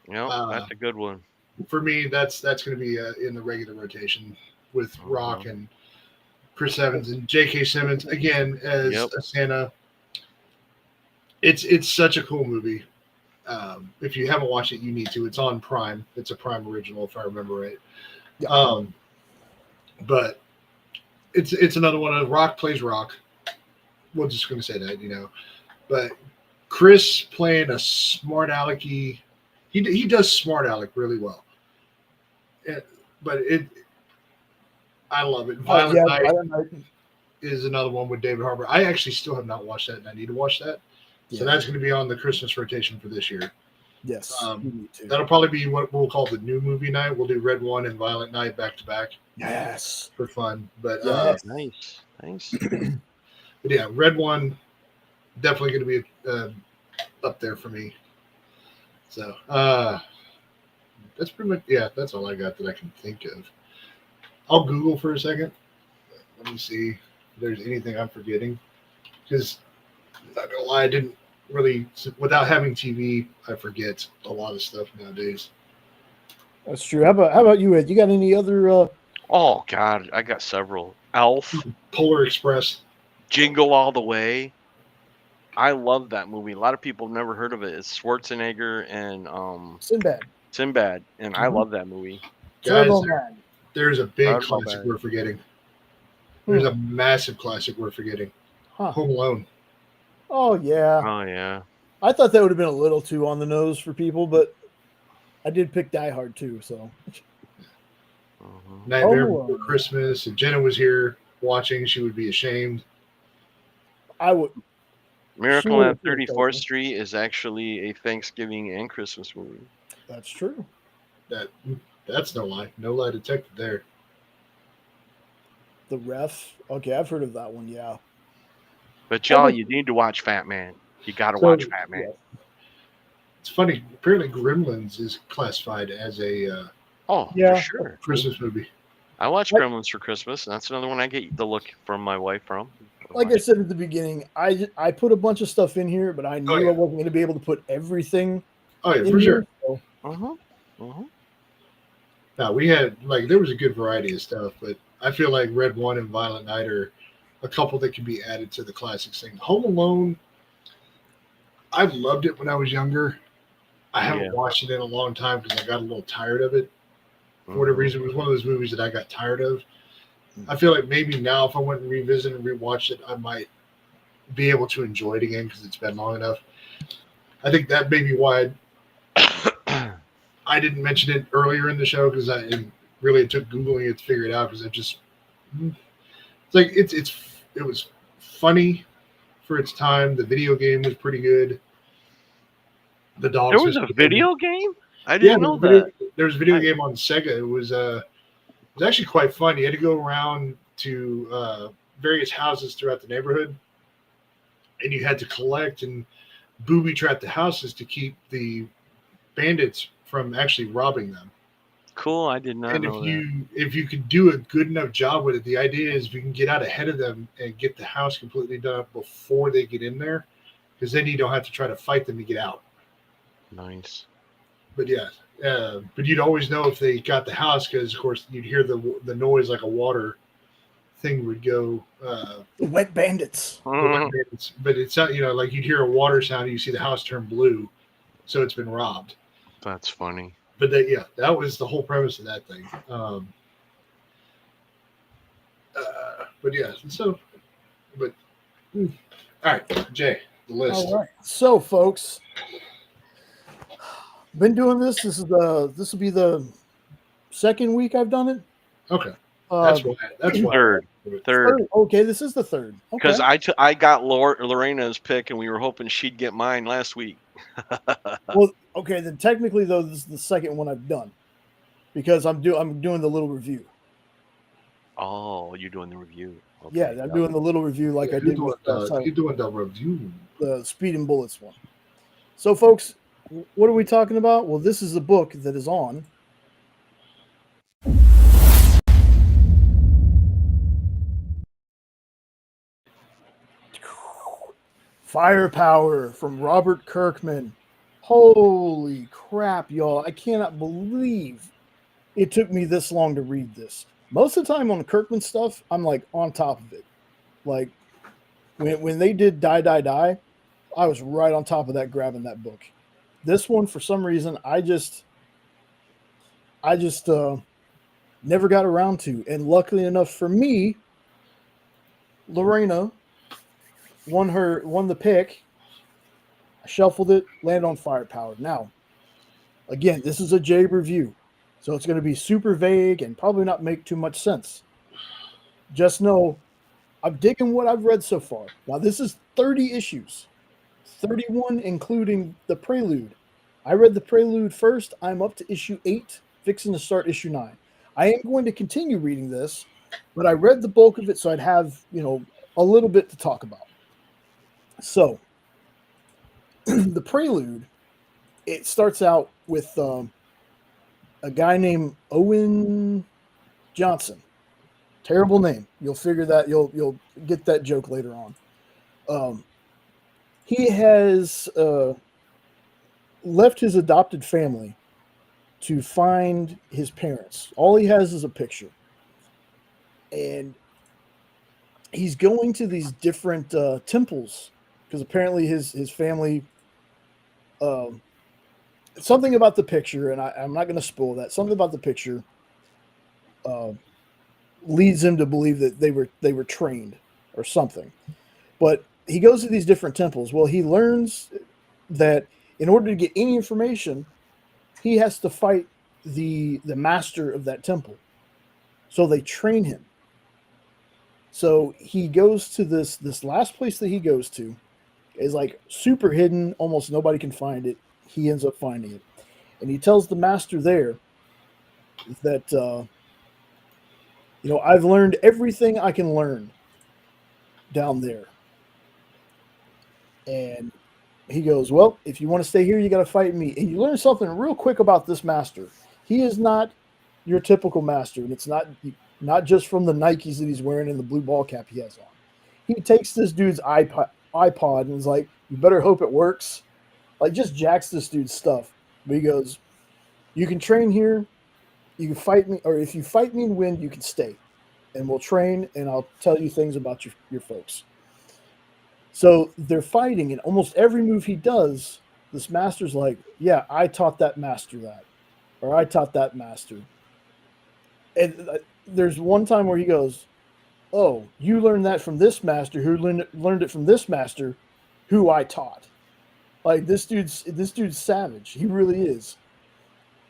Yeah, that's a good one. For me, that's going to be in the regular rotation with Rock and Chris Evans and J.K. Simmons again as a Santa. It's such a cool movie. If you haven't watched it, you need to. It's on Prime. It's a Prime original, if I remember right. Yeah. But it's another one. Rock plays Rock. We're just going to say that, But Chris playing a smart alecky. He does smart aleck really well. But I love it. Violent Night is another one with David Harbour. I actually still have not watched that, and I need to watch that. So that's going to be on the Christmas rotation for this year. Yes. That'll probably be what we'll call the new movie night. We'll do Red One and Violent Night back to back. Yes. For fun. But nice. But yeah, Red One definitely going to be up there for me. So that's pretty much that's all I got that I can think of. I'll Google for a second. Let me see if there's anything I'm forgetting. Because I'm not gonna lie, I didn't really, without having TV, I forget a lot of stuff nowadays. That's true. How about you, Ed? You got any other Oh God, I got several. Elf, Polar Express, Jingle All the Way. I love that movie. A lot of people have never heard of it. It's Schwarzenegger and Sinbad, and I love that movie. Guys, there's a big classic we're forgetting. There's a massive classic we're forgetting. Home Alone. Oh yeah. Oh yeah. I thought that would have been a little too on the nose for people, but I did pick Die Hard too. So. Nightmare Before Christmas. If Jenna was here watching, she would be ashamed. I would. Miracle on 34th Street is actually a Thanksgiving and Christmas movie. That's true. That's no lie. No lie detected there. The Ref. Okay, I've heard of that one. Yeah. But y'all, you need to watch Fat Man. You got to watch Fat Man. Yeah. It's funny. Apparently, Gremlins is classified as a for sure Christmas movie. I watch Gremlins for Christmas, and that's another one I get the look from my wife from. Like I said at the beginning, I put a bunch of stuff in here, but I knew I wasn't going to be able to put everything. Oh yeah, for sure. So. Now we had there was a good variety of stuff, but I feel like Red One and Violent Night are a couple that can be added to the classics thing. Home Alone, I loved it when I was younger. I haven't Yeah. watched it in a long time because I got a little tired of it. For Mm-hmm. whatever reason, it was one of those movies that I got tired of. I feel like maybe now if I went and revisit and rewatched it, I might be able to enjoy it again because it's been long enough. I think that may be why I didn't mention it earlier in the show because it took Googling it to figure it out because it's like it was funny for its time. The video game was pretty good. The dogs. There was a video game? I Yeah, didn't know that. there was a video game on Sega. It was actually quite fun. You had to go around to various houses throughout the neighborhood, and you had to collect and booby trap the houses to keep the bandits from actually robbing them. Cool. I did not know that. If you could do a good enough job with it, the idea is if you can get out ahead of them and get the house completely done up before they get in there, because then you don't have to try to fight them to get out. Nice. But yeah, but you'd always know if they got the house because, of course, you'd hear the noise like a water thing would go. The wet bandits. But it's not, like you'd hear a water sound and you see the house turn blue, so it's been robbed. That's funny. But that was the whole premise of that thing. But yeah, all right, Jay, the list. All right, so folks, been doing this. This will be the second week I've done it. Okay, that's why. Third. Okay, this is the third. Because I got Lorena's pick, and we were hoping she'd get mine last week. Well, okay, then technically though, this is the second one I've done because I'm doing the little review. Oh, you're doing the review. Okay. Yeah, I'm doing the little review like I did with you're doing the review. The Speed and Bullets one. So, folks, what are we talking about? Well, this is a book that is on Firepower from Robert Kirkman. Holy crap, y'all. I cannot believe it took me this long to read this. Most of the time on Kirkman stuff, I'm like on top of it. Like when they did Die, Die, Die, I was right on top of that, grabbing that book. This one, for some reason, I just never got around to. And luckily enough for me, Lorena won the pick. I shuffled it, landed on Firepower. Now, again, this is a J review, so it's going to be super vague and probably not make too much sense. Just know I'm digging what I've read so far. Now, this is 30 issues, 31 including the prelude. I read the prelude first. I'm up to issue 8, fixing to start issue 9. I am going to continue reading this, but I read the bulk of it, so I'd have, a little bit to talk about. So, the prelude, it starts out with a guy named Owen Johnson. Terrible name. You'll figure that. You'll get that joke later on. He has left his adopted family to find his parents. All he has is a picture, and he's going to these different temples because apparently his family. Something about the picture, and I'm not going to spoil that. Something about the picture leads him to believe that they were trained or something. But he goes to these different temples. Well, he learns that in order to get any information, he has to fight the master of that temple. So they train him. So he goes to this last place that he goes to is like super hidden. Almost nobody can find it. He ends up finding it. And he tells the master there that, I've learned everything I can learn down there. And he goes, well, if you want to stay here, you got to fight me. And you learn something real quick about this master. He is not your typical master. And it's not just from the Nikes that he's wearing and the blue ball cap he has on. He takes this dude's iPod and is like, you better hope it works. Like, just jacks this dude's stuff. But he goes, you can train here. You can fight me. Or if you fight me and win, you can stay. And we'll train, and I'll tell you things about your folks. So they're fighting, and almost every move he does, this master's like, yeah, I taught that master that, or I taught that master. And there's one time where he goes, oh, you learned that from this master who learned it from this master who I taught. Like this dude's savage. He really is.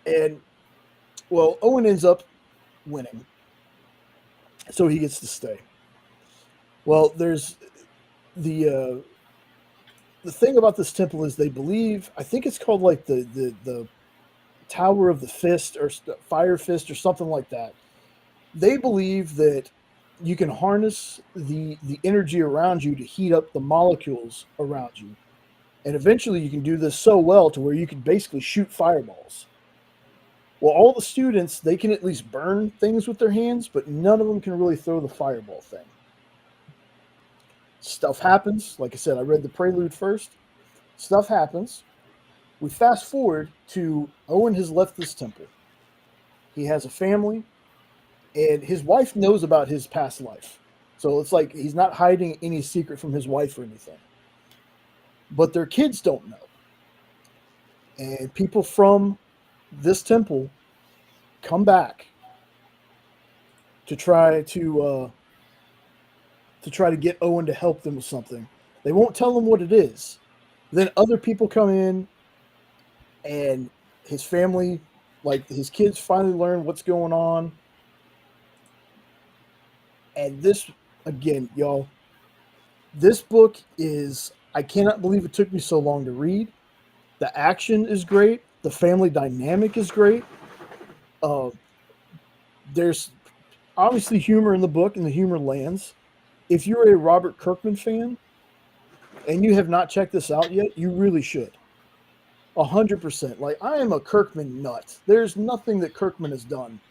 And well, Owen ends up winning. So he gets to stay. Well, there's the thing about this temple is they believe, I think it's called like the Tower of the Fist or Fire Fist or something like that. They believe that you can harness the energy around you to heat up the molecules around you. And eventually you can do this so well to where you can basically shoot fireballs. Well, all the students, they can at least burn things with their hands, but none of them can really throw the fireball thing. Stuff happens. Like I said, I read the prelude first. Stuff happens. We fast forward to Owen has left this temple. He has a family, and his wife knows about his past life. So it's like he's not hiding any secret from his wife or anything. But their kids don't know. And people from this temple come back to try to get Owen to help them with something. They won't tell him what it is. Then other people come in, and his family, like his kids, finally learn what's going on. And this, again, y'all, this book is, I cannot believe it took me so long to read. The action is great. The family dynamic is great. There's obviously humor in the book, and the humor lands. If you're a Robert Kirkman fan and you have not checked this out yet, you really should. 100%. Like, I am a Kirkman nut. There's nothing that Kirkman has done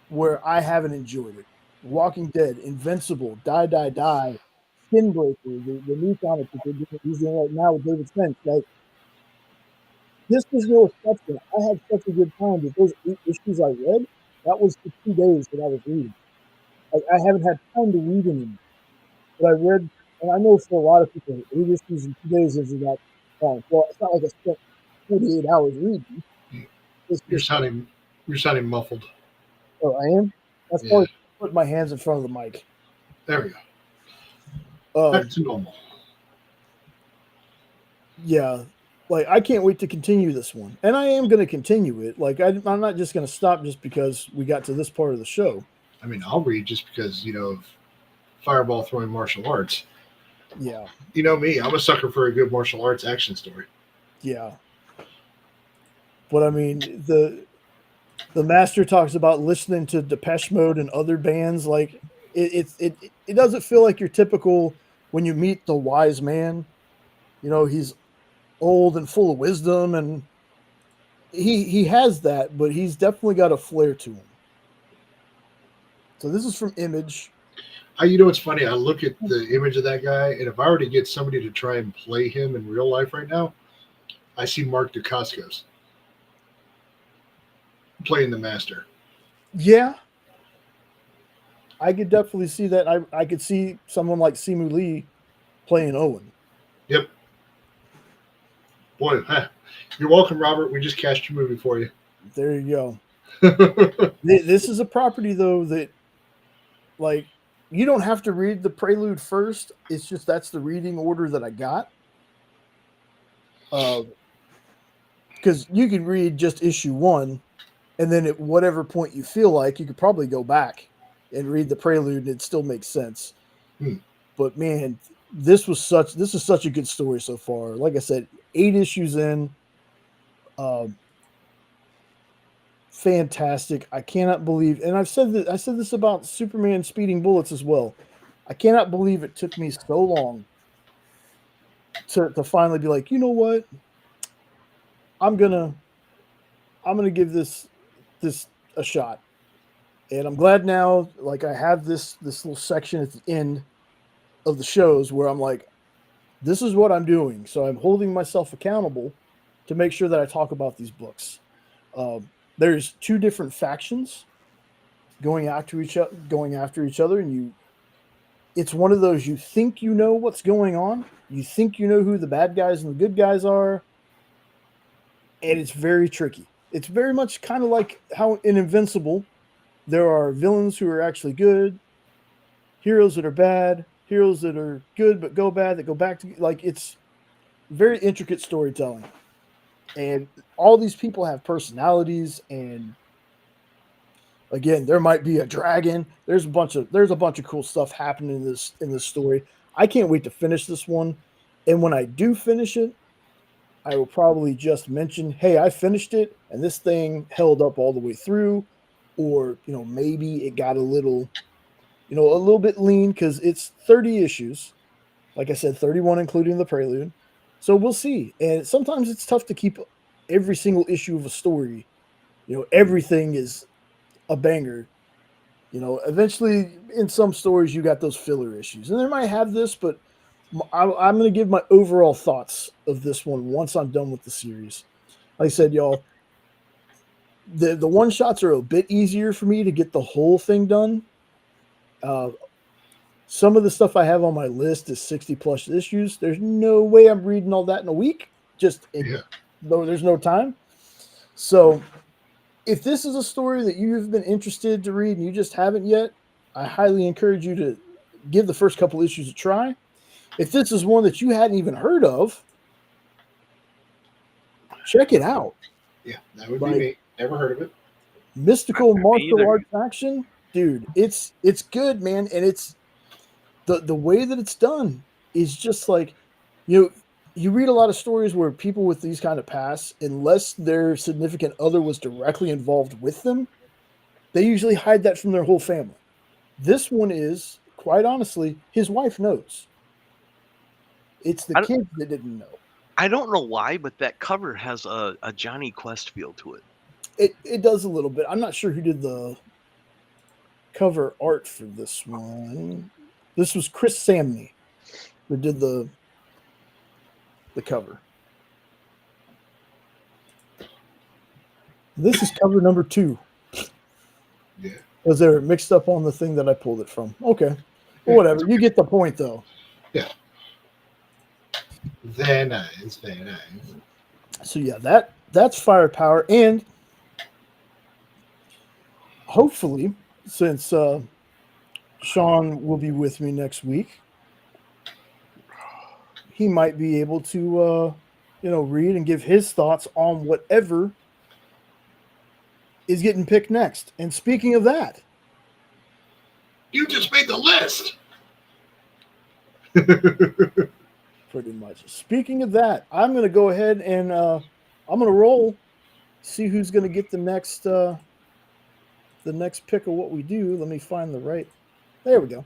where I haven't enjoyed it. Walking Dead, Invincible, Die, Die, Die, Skinbreaker, the new comic that they're using right now with David Finch. Like, this was no exception. I had such a good time with those 8 issues I read. That was the 2 days that I was reading. Like, I haven't had time to read anymore. But I read, and I know for a lot of people, 8 issues in 2 days is about time. Well, it's not like I spent 48 hours reading. You're sounding muffled. Oh, I am? That's probably putting my hands in front of the mic. There we go. Back to normal. Yeah. Like, I can't wait to continue this one. And I am going to continue it. Like, I'm not just going to stop just because we got to this part of the show. I mean, I'll read just because, of fireball throwing martial arts. Yeah. You know me, I'm a sucker for a good martial arts action story. Yeah. But I mean, the master talks about listening to Depeche Mode and other bands. Like, it doesn't feel like your typical, when you meet the wise man, he's old and full of wisdom, and he has that, but he's definitely got a flair to him. So this is from Image. It's funny. I look at the image of that guy, and if I were to get somebody to try and play him in real life right now, I see Mark Dacascos playing the master. Yeah. I could definitely see that. I could see someone like Simu Lee playing Owen. Yep. Boy, you're welcome, Robert. We just cast your movie for you. There you go. This is a property, though, that, like, you don't have to read the prelude first. It's just that's the reading order that I got. Because you can read just issue 1, and then at whatever point you feel like, you could probably go back and read the prelude, and it still makes sense. But man, this is such a good story so far. Like I said, 8 issues in. Fantastic. I cannot believe, and I said this about Superman Speeding Bullets as well. I cannot believe it took me so long to finally be like, you know what? I'm gonna give this a shot. And I'm glad now, like, I have this little section at the end of the shows where I'm like, this is what I'm doing. So I'm holding myself accountable to make sure that I talk about these books. There's 2 different factions going after each other, and it's one of those, you think you know what's going on, you think you know who the bad guys and the good guys are, and it's very tricky. It's very much kind of like how in Invincible, there are villains who are actually good, heroes that are bad, heroes that are good but go bad that go back to like it's very intricate storytelling. And all these people have personalities and again, there might be a dragon. There's a bunch of cool stuff happening in this story. I can't wait to finish this one. And when I do finish it, I will probably just mention, "Hey, I finished it and this thing held up all the way through." Or, maybe it got a little bit lean cuz it's 30 issues. Like I said, 31 including the prelude. So we'll see. And sometimes it's tough to keep every single issue of a story. Everything is a banger. Eventually in some stories you got those filler issues, and they might have this, but I'm going to give my overall thoughts of this one once I'm done with the series. Like I said, y'all, the one shots are a bit easier for me to get the whole thing done. Uh, some of the stuff I have on my list is 60 plus issues. There's no way I'm reading all that in a week. Though there's no time. So if this is a story that you've been interested to read and you just haven't yet, I highly encourage you to give the first couple issues a try. If this is one that you hadn't even heard of, check it out. Yeah, that would be me. Never heard of it. Mystical martial arts action, dude. It's good, man, and it's the way that it's done is just like you read a lot of stories where people with these kind of pasts, unless their significant other was directly involved with them, they usually hide that from their whole family. This one is, quite honestly, his wife knows. It's the kids that didn't know. I don't know why, but that cover has a Johnny Quest feel to it. It does a little bit. I'm not sure who did the cover art for this one. This was Chris Samney who did the cover. This is cover number 2. Yeah. Because they were mixed up on the thing that I pulled it from. Okay. Well, whatever. You get the point, though. Yeah. Very nice. Very nice. So, yeah, that's Firepower. And hopefully, since Sean will be with me next week, he might be able to, read and give his thoughts on whatever is getting picked next. And speaking of that, you just made the list. Pretty much. Speaking of that, I'm going to go ahead and I'm going to roll, see who's going to get the next pick of what we do. Let me find the right. There we go.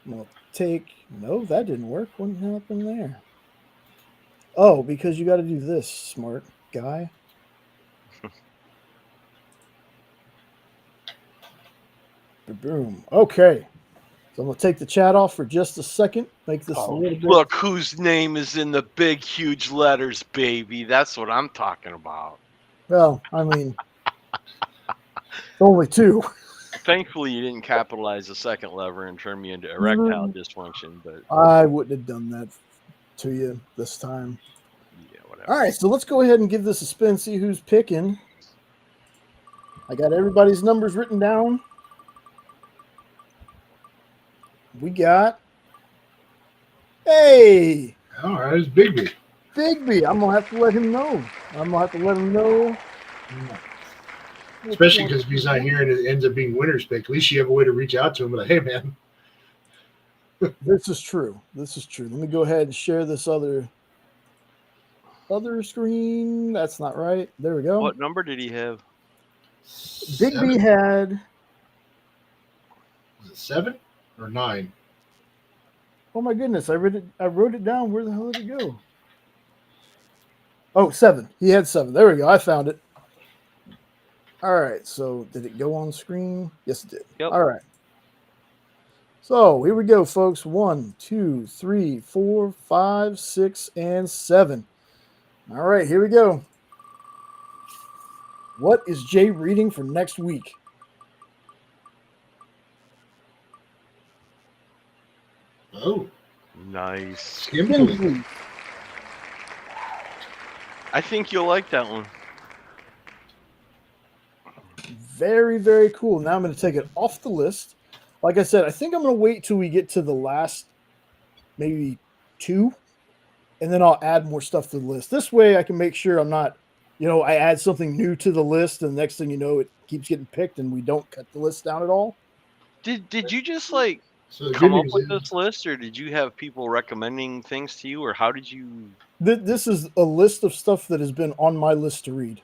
I'm going to take. No, that didn't work. What happened there? Oh, because you got to do this, smart guy. Boom. Okay. So I'm going to take the chat off for just a second. Make this a little bit. Look whose name is in the big, huge letters, baby. That's what I'm talking about. Well, I mean, only 2. Thankfully, you didn't capitalize the second lever and turn me into erectile dysfunction. But I wouldn't have done that to you this time. Yeah, whatever. All right, so let's go ahead and give this a spin, see who's picking. I got everybody's numbers written down. We got, hey. All right, it's Bigby. Bigby. I'm going to have to let him know. Especially because if he's not here and it ends up being winner's pick, at least you have a way to reach out to him and like, hey, man. This is true. Let me go ahead and share this other screen. That's not right. There we go. What number did he have? Bigby had. Was it 7 or 9? Oh my goodness! I wrote it down. Where the hell did it go? Oh, 7. He had 7. There we go. I found it. All right. So did it go on screen? Yes, it did. Yep. All right. So here we go, folks. 1, 2, 3, 4, 5, 6, and 7. All right, here we go. What is Jay reading for next week? Oh, nice. Skimply. I think you'll like that one. Very, very cool. Now I'm going to take it off the list. Like I said, I think I'm going to wait till we get to the last maybe 2, and then I'll add more stuff to the list. This way I can make sure I'm not, I add something new to the list, and the next thing you know, it keeps getting picked and we don't cut the list down at all. Did you just like So the good come up news with is, this list, or did you have people recommending things to you, or how did you? This is a list of stuff that has been on my list to read.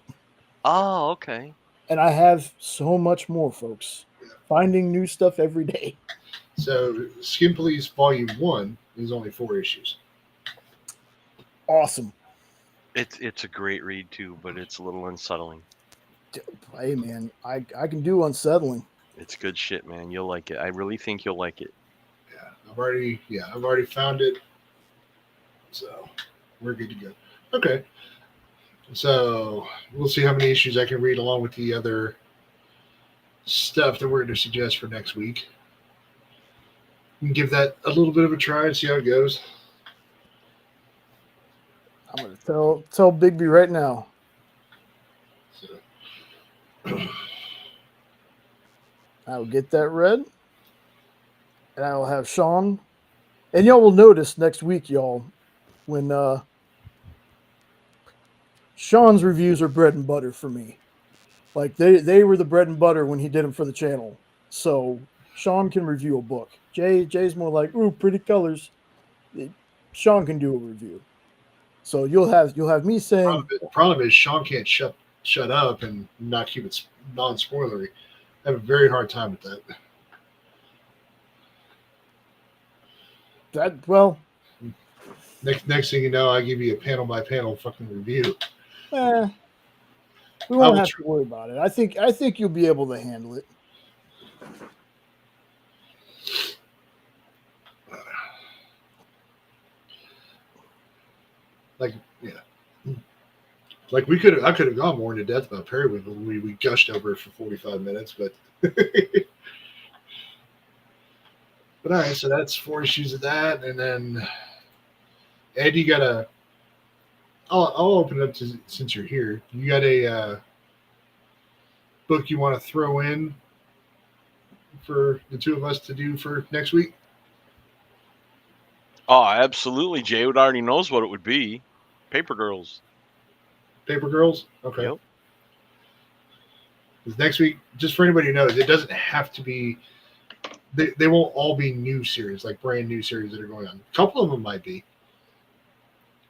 Oh, okay. And I have so much more, folks. Finding new stuff every day. so Skin Police Volume 1 is only 4 issues. Awesome. It's a great read too, but it's a little unsettling. Hey, man, I can do unsettling. It's good shit, man. You'll like it. I really think you'll like it. Yeah, I've already found it. So we're good to go. Okay. So we'll see how many issues I can read along with the other stuff that we're going to suggest for next week. We can give that a little bit of a try and see how it goes. I'm going to tell Bigby right now. So. I will get that read, and I will have Sean. And y'all will notice next week, y'all, when Sean's reviews are bread and butter for me. Like they were the bread and butter when he did them for the channel. So Sean can review a book. Jay's more like, ooh, pretty colors. Sean can do a review. So you'll have me saying. Problem is Sean can't shut up and not keep it non-spoilery. I have a very hard time with that. Next thing you know, I give you a panel by panel fucking review. We won't have to worry about it. I think you'll be able to handle it. Like I could have gone more into depth about Periwinkle. We gushed over it for 45 minutes, but but all right. So that's 4 issues of that, and then Ed, you got a. I'll open it up since you're here. You got a book you want to throw in for the two of us to do for next week? Oh, absolutely. Jay would already knows what it would be. Paper Girls. Paper Girls? Okay. Yep. Because next week, just for anybody who knows, it doesn't have to be. They won't all be new series, like brand new series that are going on. A couple of them might be.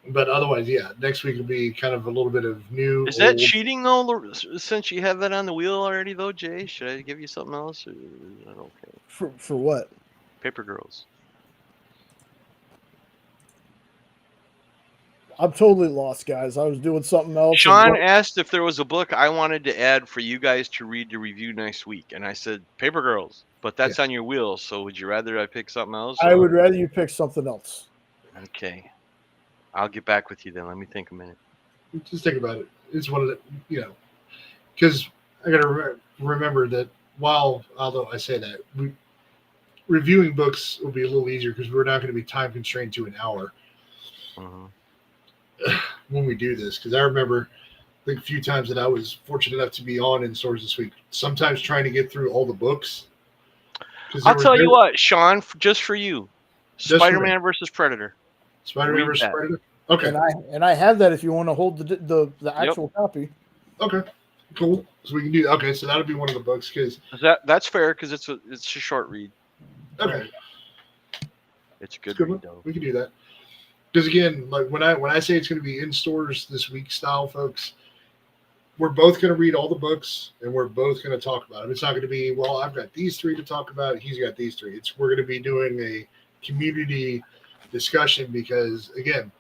But otherwise, yeah, next week will be kind of a little bit of new. Is that cheating though? Since you have that on the wheel already, though, Jay, should I give you something else? Or is that okay? For what? Paper Girls. I'm totally lost, guys. I was doing something else. Sean asked if there was a book I wanted to add for you guys to read to review next week, and I said Paper Girls, but that's on your wheel. So would you rather I pick something else? I would rather you pick something else. Okay. I'll get back with you then. Let me think a minute. Just think about it. It's one of the, because I got to remember that although I say that, reviewing books will be a little easier because we're not going to be time constrained to an hour when we do this. Because I remember a few times that I was fortunate enough to be on in stores this week, sometimes trying to get through all the books. I'll tell you what, Sean, just for you, Spider-Man versus Predator. Spider-Man versus Predator. Okay. And I have that if you want to hold the actual copy. Okay. Cool. So we can do. Okay, so that'll be one of the books because that's fair because it's a short read. Okay. It's a good read though. We can do that because again, like when I say it's going to be in stores this week style, folks, we're both going to read all the books and we're both going to talk about them. It's not going to be I've got these 3 to talk about. He's got these 3. We're going to be doing a community discussion because again,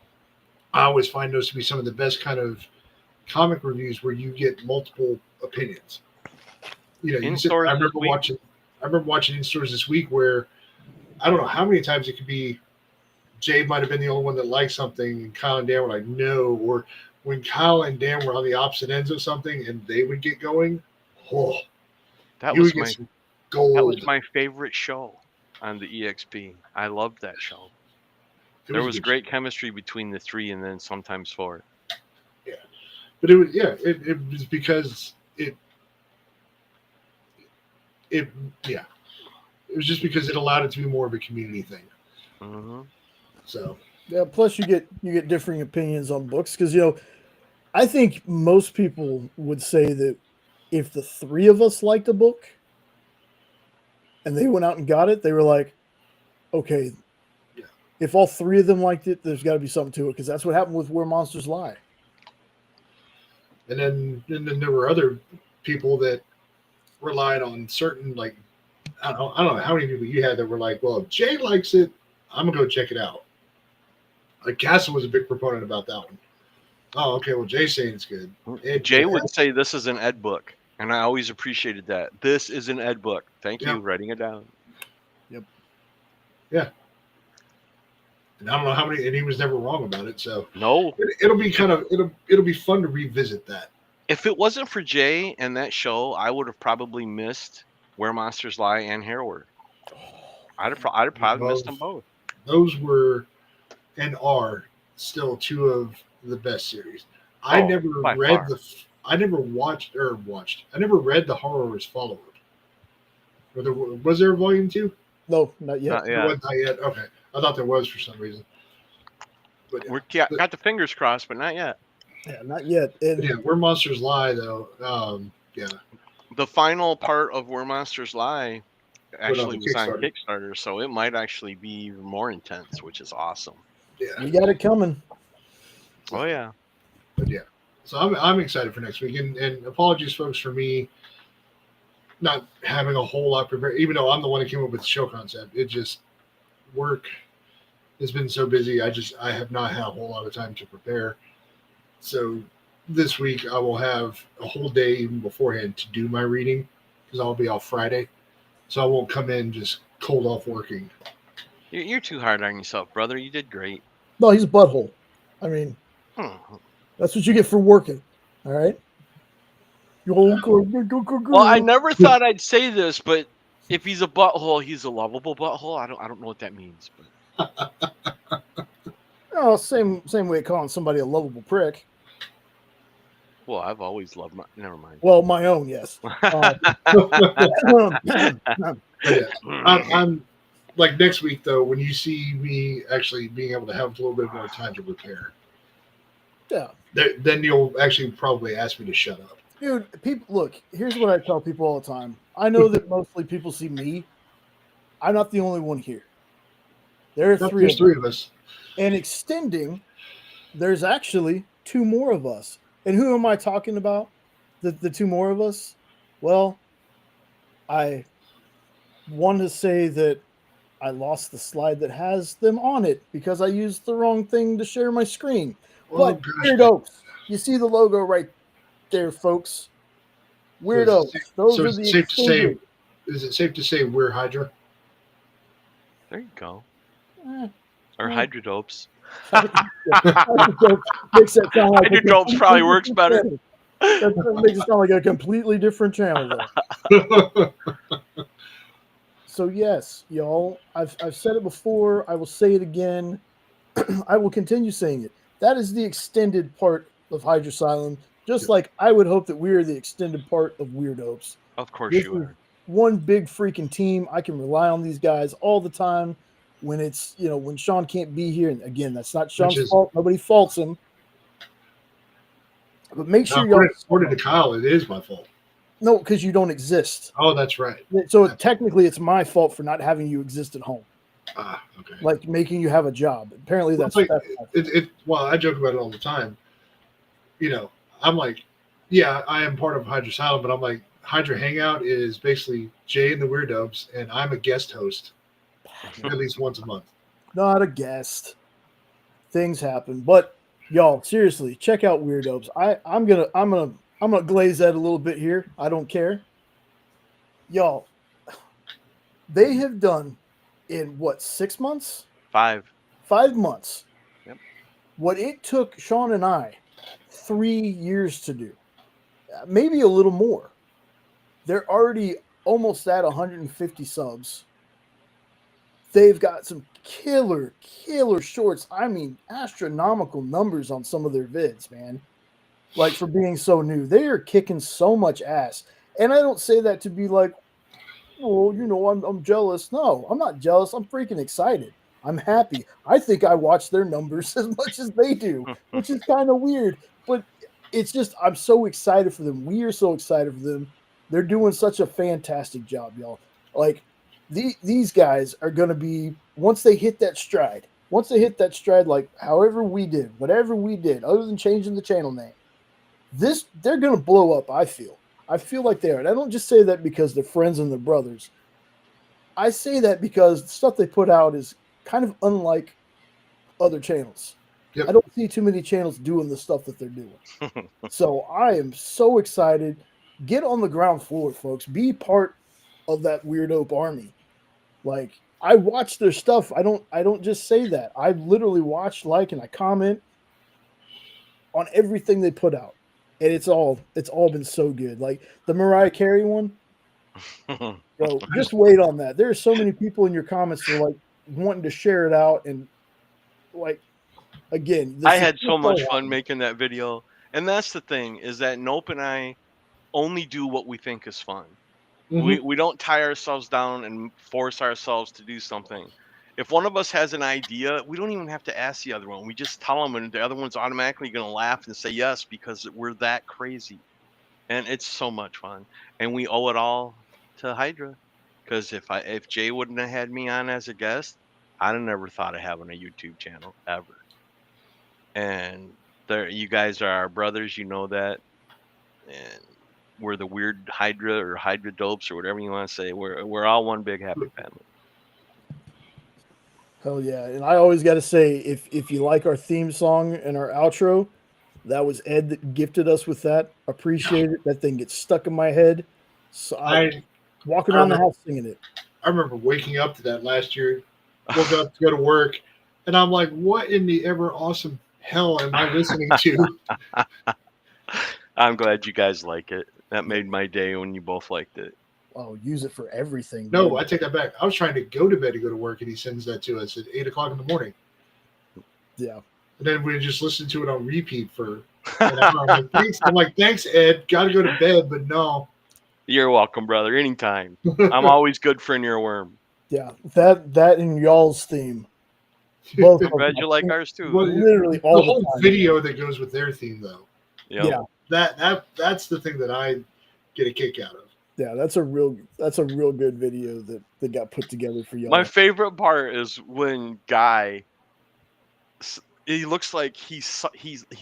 I always find those to be some of the best kind of comic reviews where you get multiple opinions. I remember watching in stores this week where I don't know how many times it could be Jay might have been the only one that liked something and Kyle and Dan were like, no, or when Kyle and Dan were on the opposite ends of something and they would get going, that was my favorite show on the EXP. I loved that show. There was great chemistry between the 3 and then sometimes 4. Yeah. But it was it was because it it was just because it allowed it to be more of a community thing. Mm-hmm. So Yeah. Plus, you get differing opinions on books because I think most people would say that if the three of us liked a book and they went out and got it, they were like, okay, Yeah. if all three of them liked it, there's got to be something to it because that's what happened with Where Monsters Lie. and then there were other people that relied on certain, like, I don't know how many people you had that were like, well, if Jay likes it, I'm gonna go check it out. Like Castle was a big proponent about that one. Oh, okay. Well, Jay's saying it's good. Jay would say this is an ed book, and I always appreciated that. This is an ed book. Thank you. Yep. Writing it down. Yep. Yeah. And I don't know how many, and he was never wrong about it. So No, it'll be it'll be fun to revisit that. if it wasn't for Jay and that show, I would have probably missed Where Monsters Lie and Harrower. I'd have probably missed them both. Those were and are still two of the best series. I Oh, never by read far. I never watched. I never read the Horror's follow-up. Was there a volume 2? No, not yet. Not There yet. was not yet. Okay, I thought there was for some reason. But We got the fingers crossed, but not yet. Yeah, not yet. And yeah, Where Monsters Lie, though. Yeah, The final part of Where Monsters Lie actually the was on Kickstarter. Kickstarter, so it might actually be even more intense, which is awesome. yeah, we got it coming. Oh yeah. but yeah. So I'm excited for next week, and apologies, folks, for me not having a whole lot prepared. Even though I'm the one that came up with the show concept, it just work has been so busy. I have not had a whole lot of time to prepare. So this week I will have a whole day even beforehand to do my reading because I'll be off Friday, so I won't come in just cold off working. You're too hard on yourself, brother. You did great. No, he's a butthole. I mean, that's what you get for working. All right. Well, I never thought I'd say this, but if he's a butthole, he's a lovable butthole. I don't know what that means, but Oh, same way calling somebody a lovable prick. well, I've always loved my. Never mind. Well, my own, yes. But yeah, I'm like next week though. When you see me actually being able to have a little bit more time to prepare, Yeah. then you'll actually probably ask me to shut up. Dude, people, look, here's what I tell people all the time. I know that mostly people see me. I'm not the only one here. There are There's three of us. And extending, there's actually two more of us. And who am I talking about? The two more of us? Well, I want to say that I lost the slide that has them on it because I used the wrong thing to share my screen. But Weirdos, you see the logo right there, folks. Weirdos. Those are the safe to say. extended. Is it safe to say we're Hydra? There you go. Eh, Or Yeah. hydrodopes. Hydrodopes makes that sound like a Hydrodopes probably works better. That makes it sound like a completely different channel, though. So yes, y'all, I've said it before. I will say it again. I will continue saying it. That is the extended part of Hydra Asylum. Just like I would hope that we are the extended part of Weirdos. Of course This you is are. one big freaking team. I can rely on these guys all the time. When it's when Sean can't be here, and again, that's not Sean's fault. Nobody faults him. But make sure y'all. According to Kyle, it is my fault. No, because you don't exist. Oh, that's right. So technically, it's my fault for not having you exist at home. Okay. Like making you have a job. Apparently, that's like, well, I joke about it all the time. I'm like, yeah, I am part of Hydra Asylum, but I'm like, Hydra Hangout is basically Jay and the Weirdos, and I'm a guest host at least once a month. Not a guest. Things happen, but y'all, seriously, check out Weirdos. I'm gonna glaze that a little bit here. I don't care. Y'all, they have done in what 6 months? 5. 5 months. Yep. What it took Sean and I 3 years to do, maybe a little more. They're already almost at 150 subs. They've got some killer shorts. I mean, astronomical numbers on some of their vids, man. like for being so new. They are kicking so much ass. And I don't say that to be like, well, I'm jealous. No, I'm not jealous. I'm freaking excited. I'm happy. I think I watch their numbers as much as they do, which is kind of weird. But it's just I'm so excited for them. We are so excited for them. They're doing such a fantastic job, y'all. Like these guys are going to be once they hit that stride. Once they hit that stride, like however we did, whatever we did, other than changing the channel name, they're going to blow up. I feel like they are. And I don't just say that because they're friends and they're brothers. I say that because the stuff they put out is kind of unlike other channels. Yep. I don't see too many channels doing the stuff that they're doing. So I am so excited. Get on the ground floor, folks. Be part of that weirdo army. Like I watch their stuff. I don't just say that. I literally watch, like, and I comment on everything they put out. And it's all been so good. Like the Mariah Carey one. Bro, just wait on that. There are so many people in your comments that are like wanting to share it out, and like again, I had so much fun making that video. And that's the thing, is that Nope and I only do what we think is fun. Mm-hmm. We don't tie ourselves down and force ourselves to do something. If one of us has an idea, we don't even have to ask the other one. We just tell them, and the other one's automatically going to laugh and say yes because we're that crazy. And it's so much fun. And we owe it all to Hydra. Because if Jay wouldn't have had me on as a guest, I'd have never thought of having a YouTube channel ever. And you guys are our brothers, you know that. And we're the weird Hydra or Hydra dopes or whatever you want to say. We're all one big happy family. Hell yeah. And I always got to say, if you like our theme song and our outro, that was Ed that gifted us with that. Appreciate it. That thing gets stuck in my head. So I walking around the house singing it. I remember waking up to that last year, woke up to go to work, and I'm like, what in the ever awesome hell am I listening to? I'm glad you guys like it. That made my day when you both liked it. Oh, use it for everything. No, dude. I take that back. I was trying to go to bed to go to work, and he sends that to us at 8 o'clock in the morning. Yeah. And then we just listened to it on repeat for an hour. I'm like, thanks, Ed. Got to go to bed, but no. You're welcome, brother. Anytime. I'm always good for an earworm. Yeah, that and y'all's theme. Both I'm glad you like ours too. Well, literally all the whole time. video that goes with their theme, though. Yep. Yeah, That's the thing that I get a kick out of. Yeah, that's a real good video that got put together for y'all. My favorite part is when Guy, he looks like he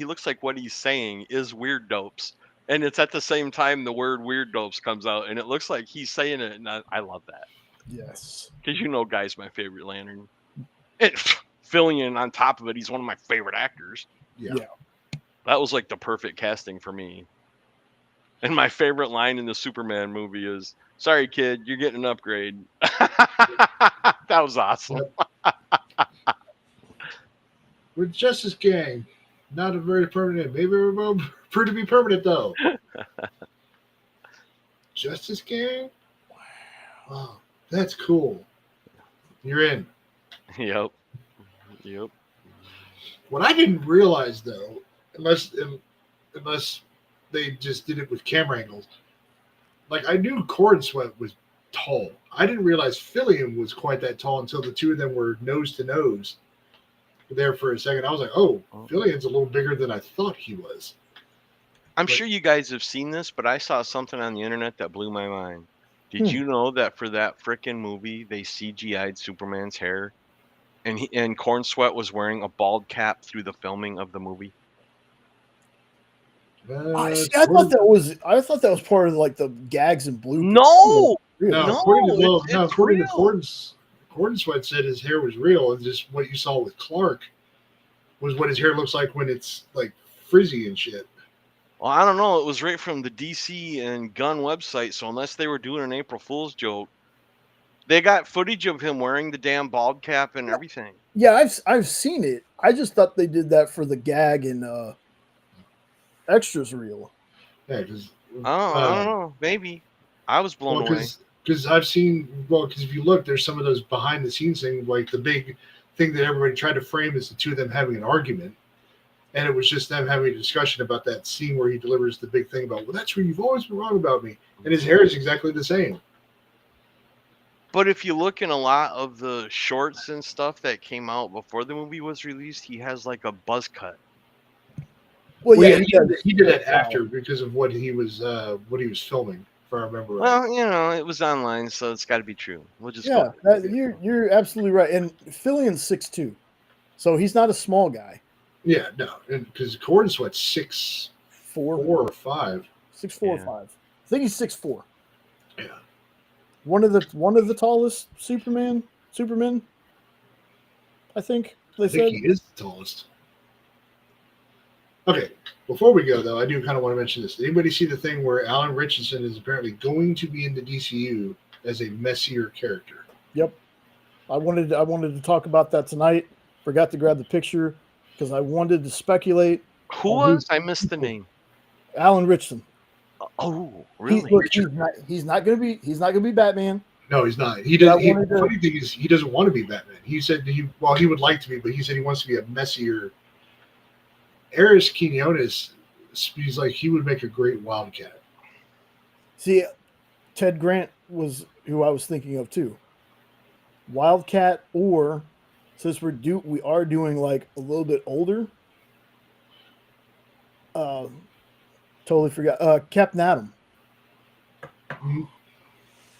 looks like what he's saying is weird dopes, and it's at the same time the word weird dopes comes out, and it looks like he's saying it, and I love that. Yes, because Guy's my favorite Lantern, and Fillion on top of it, he's one of my favorite actors. Yeah. That was like the perfect casting for me. And my favorite line in the Superman movie is, "Sorry, kid, you're getting an upgrade." That was awesome. Yep. With Justice Gang, not a very permanent, maybe prove to be permanent though. Justice Gang? Wow, that's cool. You're in. Yep. What I didn't realize though, unless they just did it with camera angles, like I knew Cord Sweat was tall. I didn't realize Fillion was quite that tall until the two of them were nose to nose there for a second. I was like, oh, Fillion's a little bigger than I thought he was. I'm sure you guys have seen this, but I saw something on the internet that blew my mind. Did you know that for that frickin' movie, they CGI'd Superman's hair, and Corn Sweat was wearing a bald cap through the filming of the movie? I thought that was part of like the gags and bloopers. No, according to Corden Sweat said his hair was real, and just what you saw with Clark was what his hair looks like when it's like frizzy and shit. Well, I don't know. It was right from the DC and Gun website, so unless they were doing an April Fool's joke, they got footage of him wearing the damn bald cap and everything. Yeah, I've seen it. I just thought they did that for the gag and extras reel. Yeah, because I don't know. Maybe I was blown away. Because I've seen, because if you look, there's some of those behind the scenes things, like the big thing that everybody tried to frame is the two of them having an argument. And it was just them having a discussion about that scene where he delivers the big thing about, well, that's where you've always been wrong about me. And his hair is exactly the same. But if you look in a lot of the shorts and stuff that came out before the movie was released, he has like a buzz cut. Well, Well, yeah, yeah, he did that Wow. after because of what he was filming, if I remember right. Well, you know, it was online, so it's got to be true. We'll just Yeah, go ahead. you're absolutely right. And Fillion's 6'2", so he's not a small guy. Yeah, no, and because Gordon's what 6'4" or 5. 6'4" or Yeah. 5. I think he's 6'4". Yeah, One of the tallest Supermen. I think they I think said. he is the tallest. Okay, before we go though, I do kind of want to mention this. Did anybody see the thing where Alan Richardson is apparently going to be in the DCU as a messier character? Yep. I wanted to talk about that tonight. Forgot to grab the picture because I wanted to speculate. Who was? I missed the name. Alan Richardson. Oh, really? He's not gonna be Batman. No, he's not. The funny thing is, he doesn't want to be Batman. He said he would like to be, but he said he wants to be a messier. Eris Quinones, he's like, he would make a great Wildcat. See, Ted Grant was who I was thinking of too. Wildcat, or since we are doing like a little bit older. Totally forgot. Captain Atom. Mm-hmm.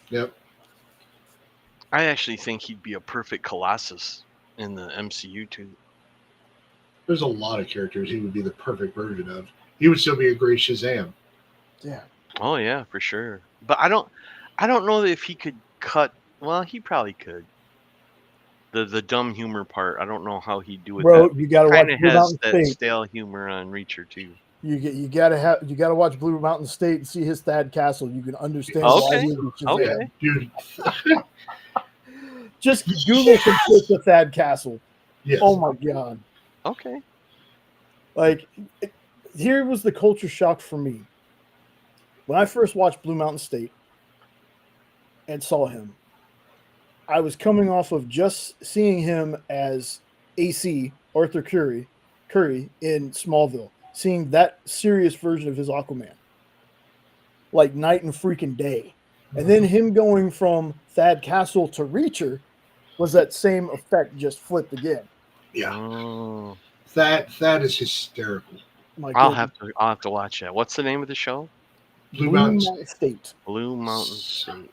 Yep. I actually think he'd be a perfect Colossus in the MCU too. There's a lot of characters he would be the perfect version of. He would still be a great Shazam. Yeah. Oh yeah, for sure. But I don't know if he could cut. Well, he probably could. The dumb humor part, I don't know how he'd do it. Bro, you gotta watch Kind of Blue has Mountain that State. stale humor on Reacher too. You gotta watch Blue Mountain State and see his Thad Castle. You can understand Okay. why he was Okay. Dude. Just Google some clips of Thad Castle. Yes. Oh my god. Okay. Like, here was the culture shock for me. When I first watched Blue Mountain State and saw him, I was coming off of just seeing him as AC, Arthur Curry in Smallville, seeing that serious version of his Aquaman, like night and freaking day. And then him going from Thad Castle to Reacher was that same effect, just flipped again. Yeah. Oh. That is hysterical. I'll have to watch that. What's the name of the show? Blue Mountain State. Blue Mountain State.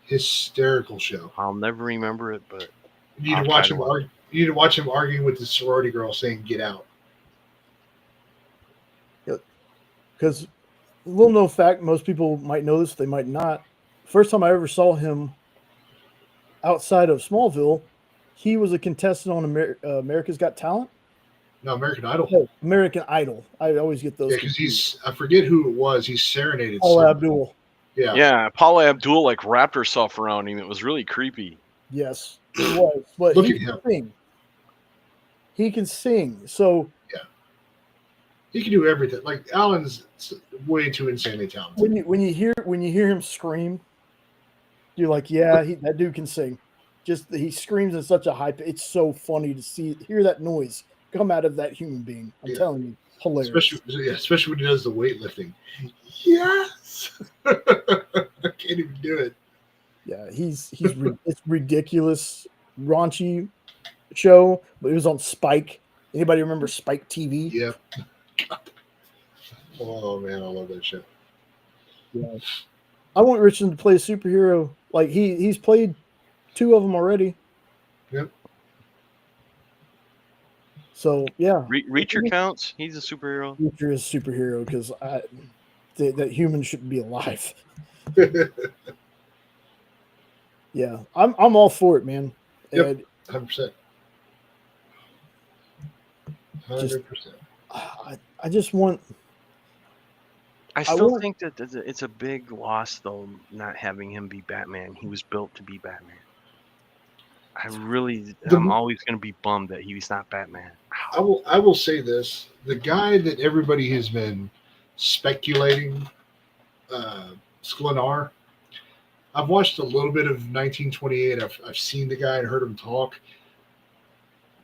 Hysterical show. I'll never remember it, but you need to watch him. You need to watch him arguing with the sorority girl saying "Get out." Because, little known fact, most people might know this, they might not. First time I ever saw him outside of Smallville, he was a contestant on America's Got Talent. No, American Idol. Oh, American Idol. I always get those. Yeah, because I forget who it was. He serenaded. Paula Abdul. Yeah. Yeah, Paula Abdul like wrapped herself around him. It was really creepy. Yes, it was. But Look he at can him. sing. He can sing. So he can do everything. Like Alan's way too insanely talented. when you hear him scream, you're like, yeah, that dude can sing. Just he screams in such a high pitch. It's so funny to hear that noise come out of that human being. I'm telling you, hilarious. Especially when he does the weightlifting. Yes, I can't even do it. Yeah, it's ridiculous, raunchy show, but it was on Spike. Anybody remember Spike TV? Yep. Oh man, I love that show. Yeah. I want Richardson to play a superhero. Like he's played 2 of them already. Yep. So yeah, Reacher counts. He's a superhero. Reacher is a superhero because that humans shouldn't be alive. Yeah, I'm all for it, man. Yep. 100%. 100%. I just want. I still think that it's a big loss, though, not having him be Batman. He was built to be Batman. I'm always going to be bummed that he's not Batman. I will say this: the guy that everybody has been speculating, Sklenar. I've watched a little bit of 1928. I've seen the guy and heard him talk.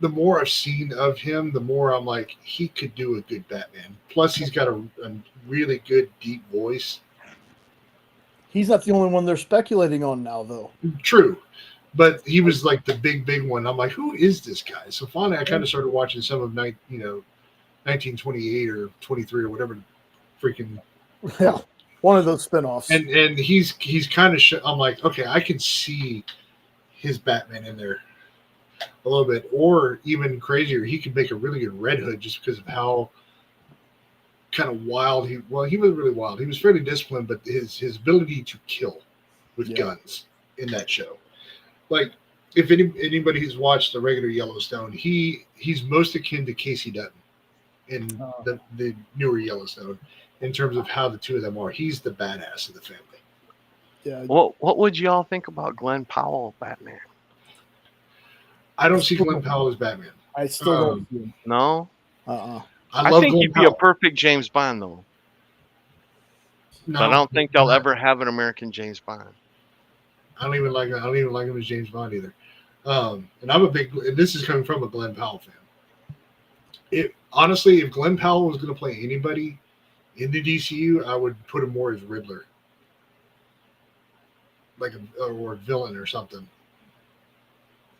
the more I've seen of him, the more I'm like, he could do a good Batman. Plus, he's got a really good deep voice. He's not the only one they're speculating on now, though. True, but he was like the big one. I'm like, who is this guy? So finally, I kind of started watching some of 1928 or 23 or whatever, freaking Yeah, one of those spinoffs. and he's kind of. I'm like, okay, I can see his Batman in there a little bit, or even crazier, he could make a really good Red Hood just because of how kind of wild he. Well, he was really wild. He was fairly disciplined, but his ability to kill with guns in that show, like if anybody who's watched the regular Yellowstone, he's most akin to Casey Dutton in the newer Yellowstone in terms of how the two of them are. He's the badass of the family. Yeah. What would you all think about Glenn Powell Batman? I don't see Glenn Powell as Batman. I still don't see him. No. I love think Glenn he'd be Powell. a perfect James Bond though. No, But I don't think they'll ever have an American James Bond. I don't even like him as James Bond either. And I'm and this is coming from a Glenn Powell fan. Honestly, if Glenn Powell was going to play anybody in the DCU, I would put him more as Riddler, or a villain or something.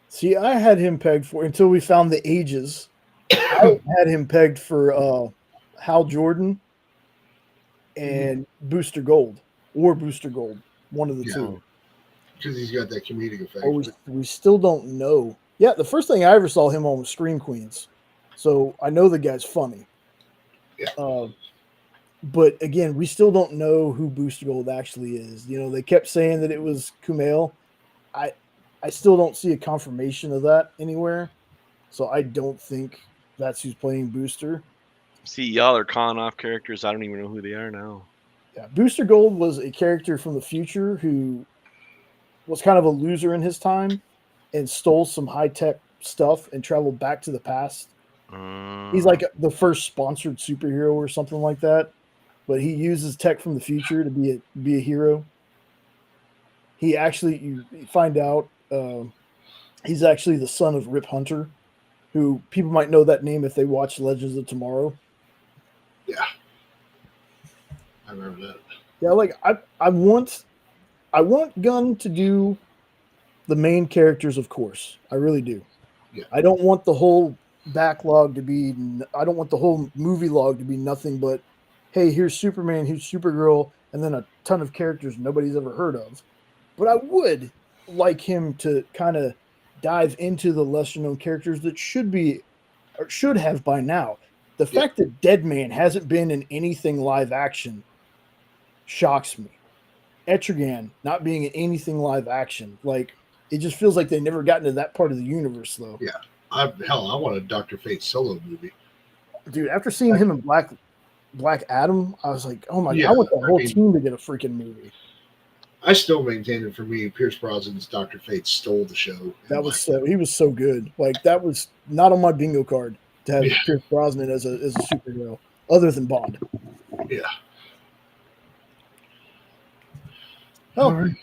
See, I had him pegged for until we found the ages. I had him pegged for Hal Jordan and Booster Gold, one of the two. Because he's got that comedic effect. Oh, we still don't know. Yeah, the first thing I ever saw him on was Scream Queens, so I know the guy's funny. Yeah. But again, we still don't know who Booster Gold actually is. They kept saying that it was Kumail. I still don't see a confirmation of that anywhere, so I don't think that's who's playing Booster. See, y'all are calling off characters. I don't even know who they are now. Yeah, Booster Gold was a character from the future who was kind of a loser in his time and stole some high-tech stuff and traveled back to the past. He's like the first sponsored superhero or something like that, but he uses tech from the future to be a hero. He actually, you find out, he's actually the son of Rip Hunter, who people might know that name if they watch Legends of Tomorrow. Yeah, I remember that. Yeah, like I want Gunn to do the main characters, of course. I really do. Yeah. I don't want the whole backlog to be. I don't want the whole movie log to be nothing but, hey, here's Superman, here's Supergirl, and then a ton of characters nobody's ever heard of. But I would like him to kind of dive into the lesser known characters that should have by now. The fact that Deadman hasn't been in anything live action shocks me. Etrigan not being in anything live action, like it just feels like they never got into that part of the universe, though. Yeah, I want a Dr. Fate solo movie, dude. After seeing him in Black Adam, I was like, oh my god, I want the whole team to get a freaking movie. I still maintain that for me, Pierce Brosnan's Dr. Fate stole the show. He was so good. Like that was not on my bingo card to have Pierce Brosnan as a superhero, other than Bond. Yeah. Oh, right.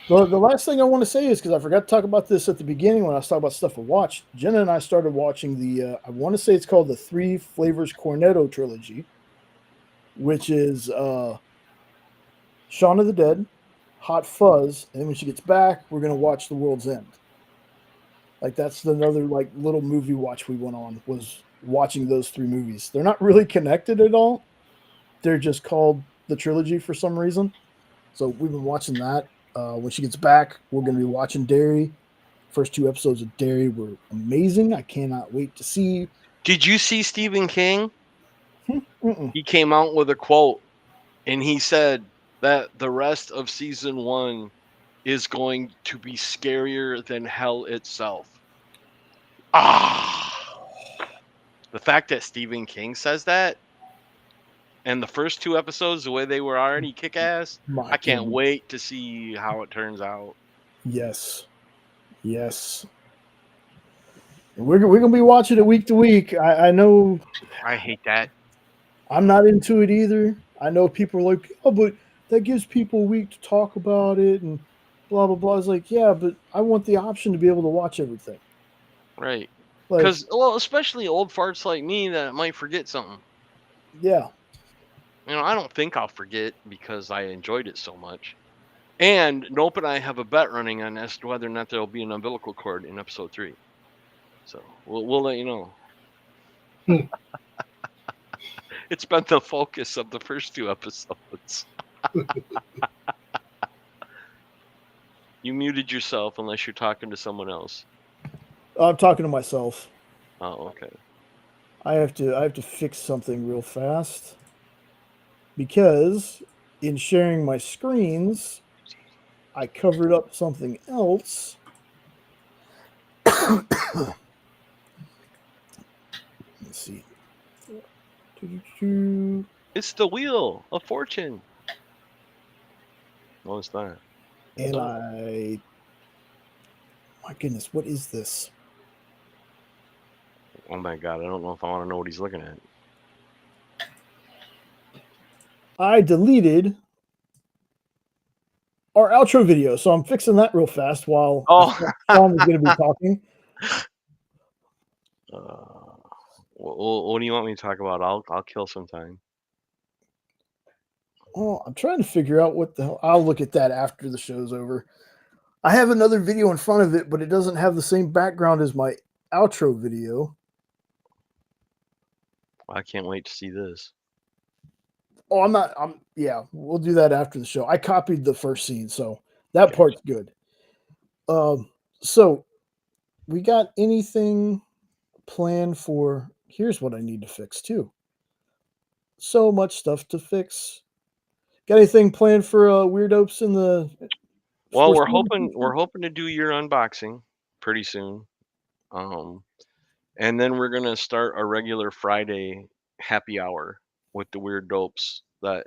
The last thing I want to say is, because I forgot to talk about this at the beginning when I was talking about stuff I watched, Jenna and I started watching the, I want to say it's called the Three Flavors Cornetto trilogy, which is Shaun of the Dead, Hot Fuzz, and then when she gets back, we're going to watch The World's End. Like that's another like little movie watch we went on, was watching those three movies. They're not really connected at all. They're just called the trilogy for some reason. So we've been watching that. When she gets back, we're going to be watching Derry. First 2 episodes of Derry were amazing. I cannot wait to see. Did you see Stephen King? Mm-mm. He came out with a quote, and he said that the rest of season 1 is going to be scarier than hell itself. The fact that Stephen King says that, and the first 2 episodes, the way they were already kick-ass, I can't wait to see how it turns out. Yes. And we're going to be watching it week to week. I know. I hate that. I'm not into it either. I know people are like, oh, but that gives people a week to talk about it and blah, blah, blah. It's like, yeah, but I want the option to be able to watch everything. Right. Like, Because, well, especially old farts like me that might forget something. yeah, I don't think I'll forget because I enjoyed it so much. And Nope and I have a bet running on as to whether or not there'll be an umbilical cord in episode 3. So we'll let you know. It's been the focus of the first 2 episodes. You muted yourself unless you're talking to someone else. I'm talking to myself. Oh, okay. I have to fix something real fast because in sharing my screens, I covered up something else. Let's see. It's the Wheel of Fortune. No, it's not. And my goodness, what is this? Oh my god, I don't know if I want to know what he's looking at. I deleted our outro video, so I'm fixing that real fast while Sean is going to be talking. What do you want me to talk about? I'll kill some time. Oh, I'm trying to figure out what the hell. I'll look at that after the show's over. I have another video in front of it, but it doesn't have the same background as my outro video. I can't wait to see this. Oh, yeah, we'll do that after the show. I copied the first scene, so that part's good. So we got anything planned for? Here's what I need to fix too. So much stuff to fix. Got anything planned for Weird Opes in the? Well, we're hoping to do your unboxing pretty soon. And then we're gonna start a regular Friday happy hour with the Weird Dopes. That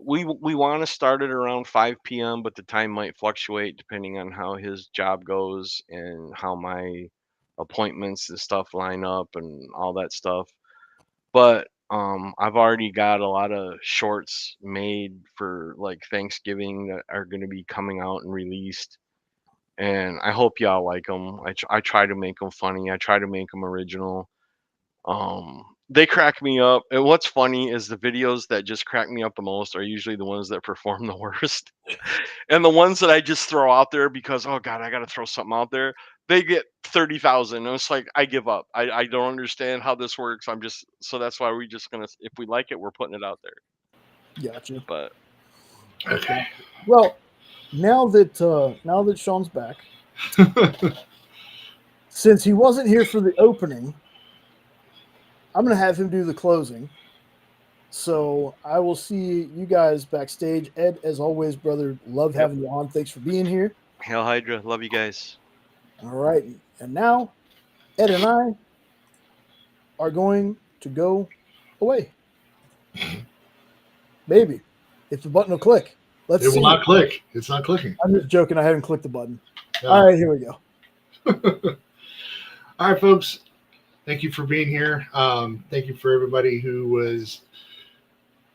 we want to start it around 5 p.m., but the time might fluctuate depending on how his job goes and how my appointments and stuff line up and all that stuff. But I've already got a lot of shorts made for like Thanksgiving that are going to be coming out and released. And I hope y'all like them. I try to make them funny. I try to make them original. They crack me up. And what's funny is the videos that just crack me up the most are usually the ones that perform the worst. And the ones that I just throw out there because, oh God, I got to throw something out there, they get 30,000. And it's like, I give up. I don't understand how this works. So that's why we just going to, if we like it, we're putting it out there. Gotcha. But okay. Well, now that Sean's back, since he wasn't here for the opening, I'm going to have him do the closing. So I will see you guys backstage. Ed, as always, brother, love having you on. Thanks for being here. Hail Hydra. Love you guys. All right. And now, Ed and I are going to go away. Maybe. If the button will click. Let's see. It will not click. It's not clicking. I'm just joking. I haven't clicked the button. Yeah. All right, here we go. All right, folks. Thank you for being here. Thank you for everybody who was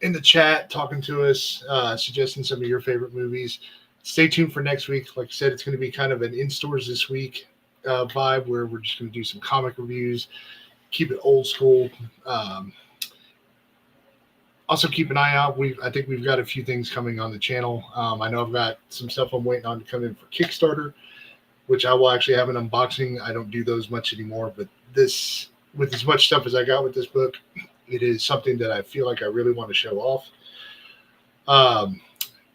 in the chat talking to us, suggesting some of your favorite movies. Stay tuned for next week. Like I said, it's going to be kind of an in-stores this week vibe where we're just going to do some comic reviews, keep it old school. Also, keep an eye out. I think we've got a few things coming on the channel. I know I've got some stuff I'm waiting on to come in for Kickstarter, which I will actually have an unboxing. I don't do those much anymore, but this, with as much stuff as I got with this book, it is something that I feel like I really want to show off.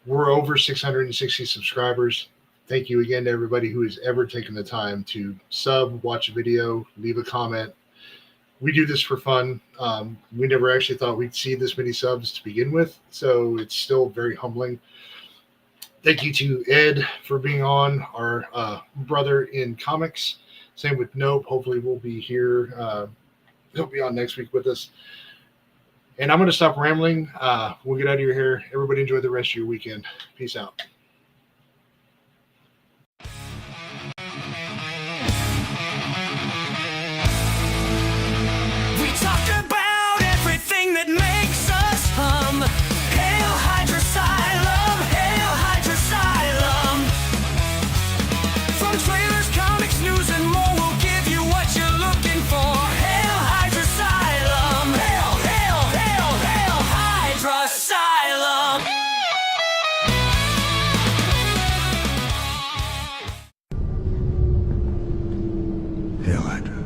We're over 660 subscribers. Thank you again to everybody who has ever taken the time to sub, watch a video, leave a comment. We do this for fun. We never actually thought we'd see this many subs to begin with, so it's still very humbling. Thank you to Ed for being on, our brother in comics. Same with Nope. Hopefully we'll be here. He'll be on next week with us. And I'm going to stop rambling. We'll get out of your hair. Everybody enjoy the rest of your weekend. Peace out. We talk about everything that makes us hum. Hail Hydra Asylum, Hail Hydra Asylum. From trailers, comics, news, and more, we'll give you what you're looking Hail Hydra.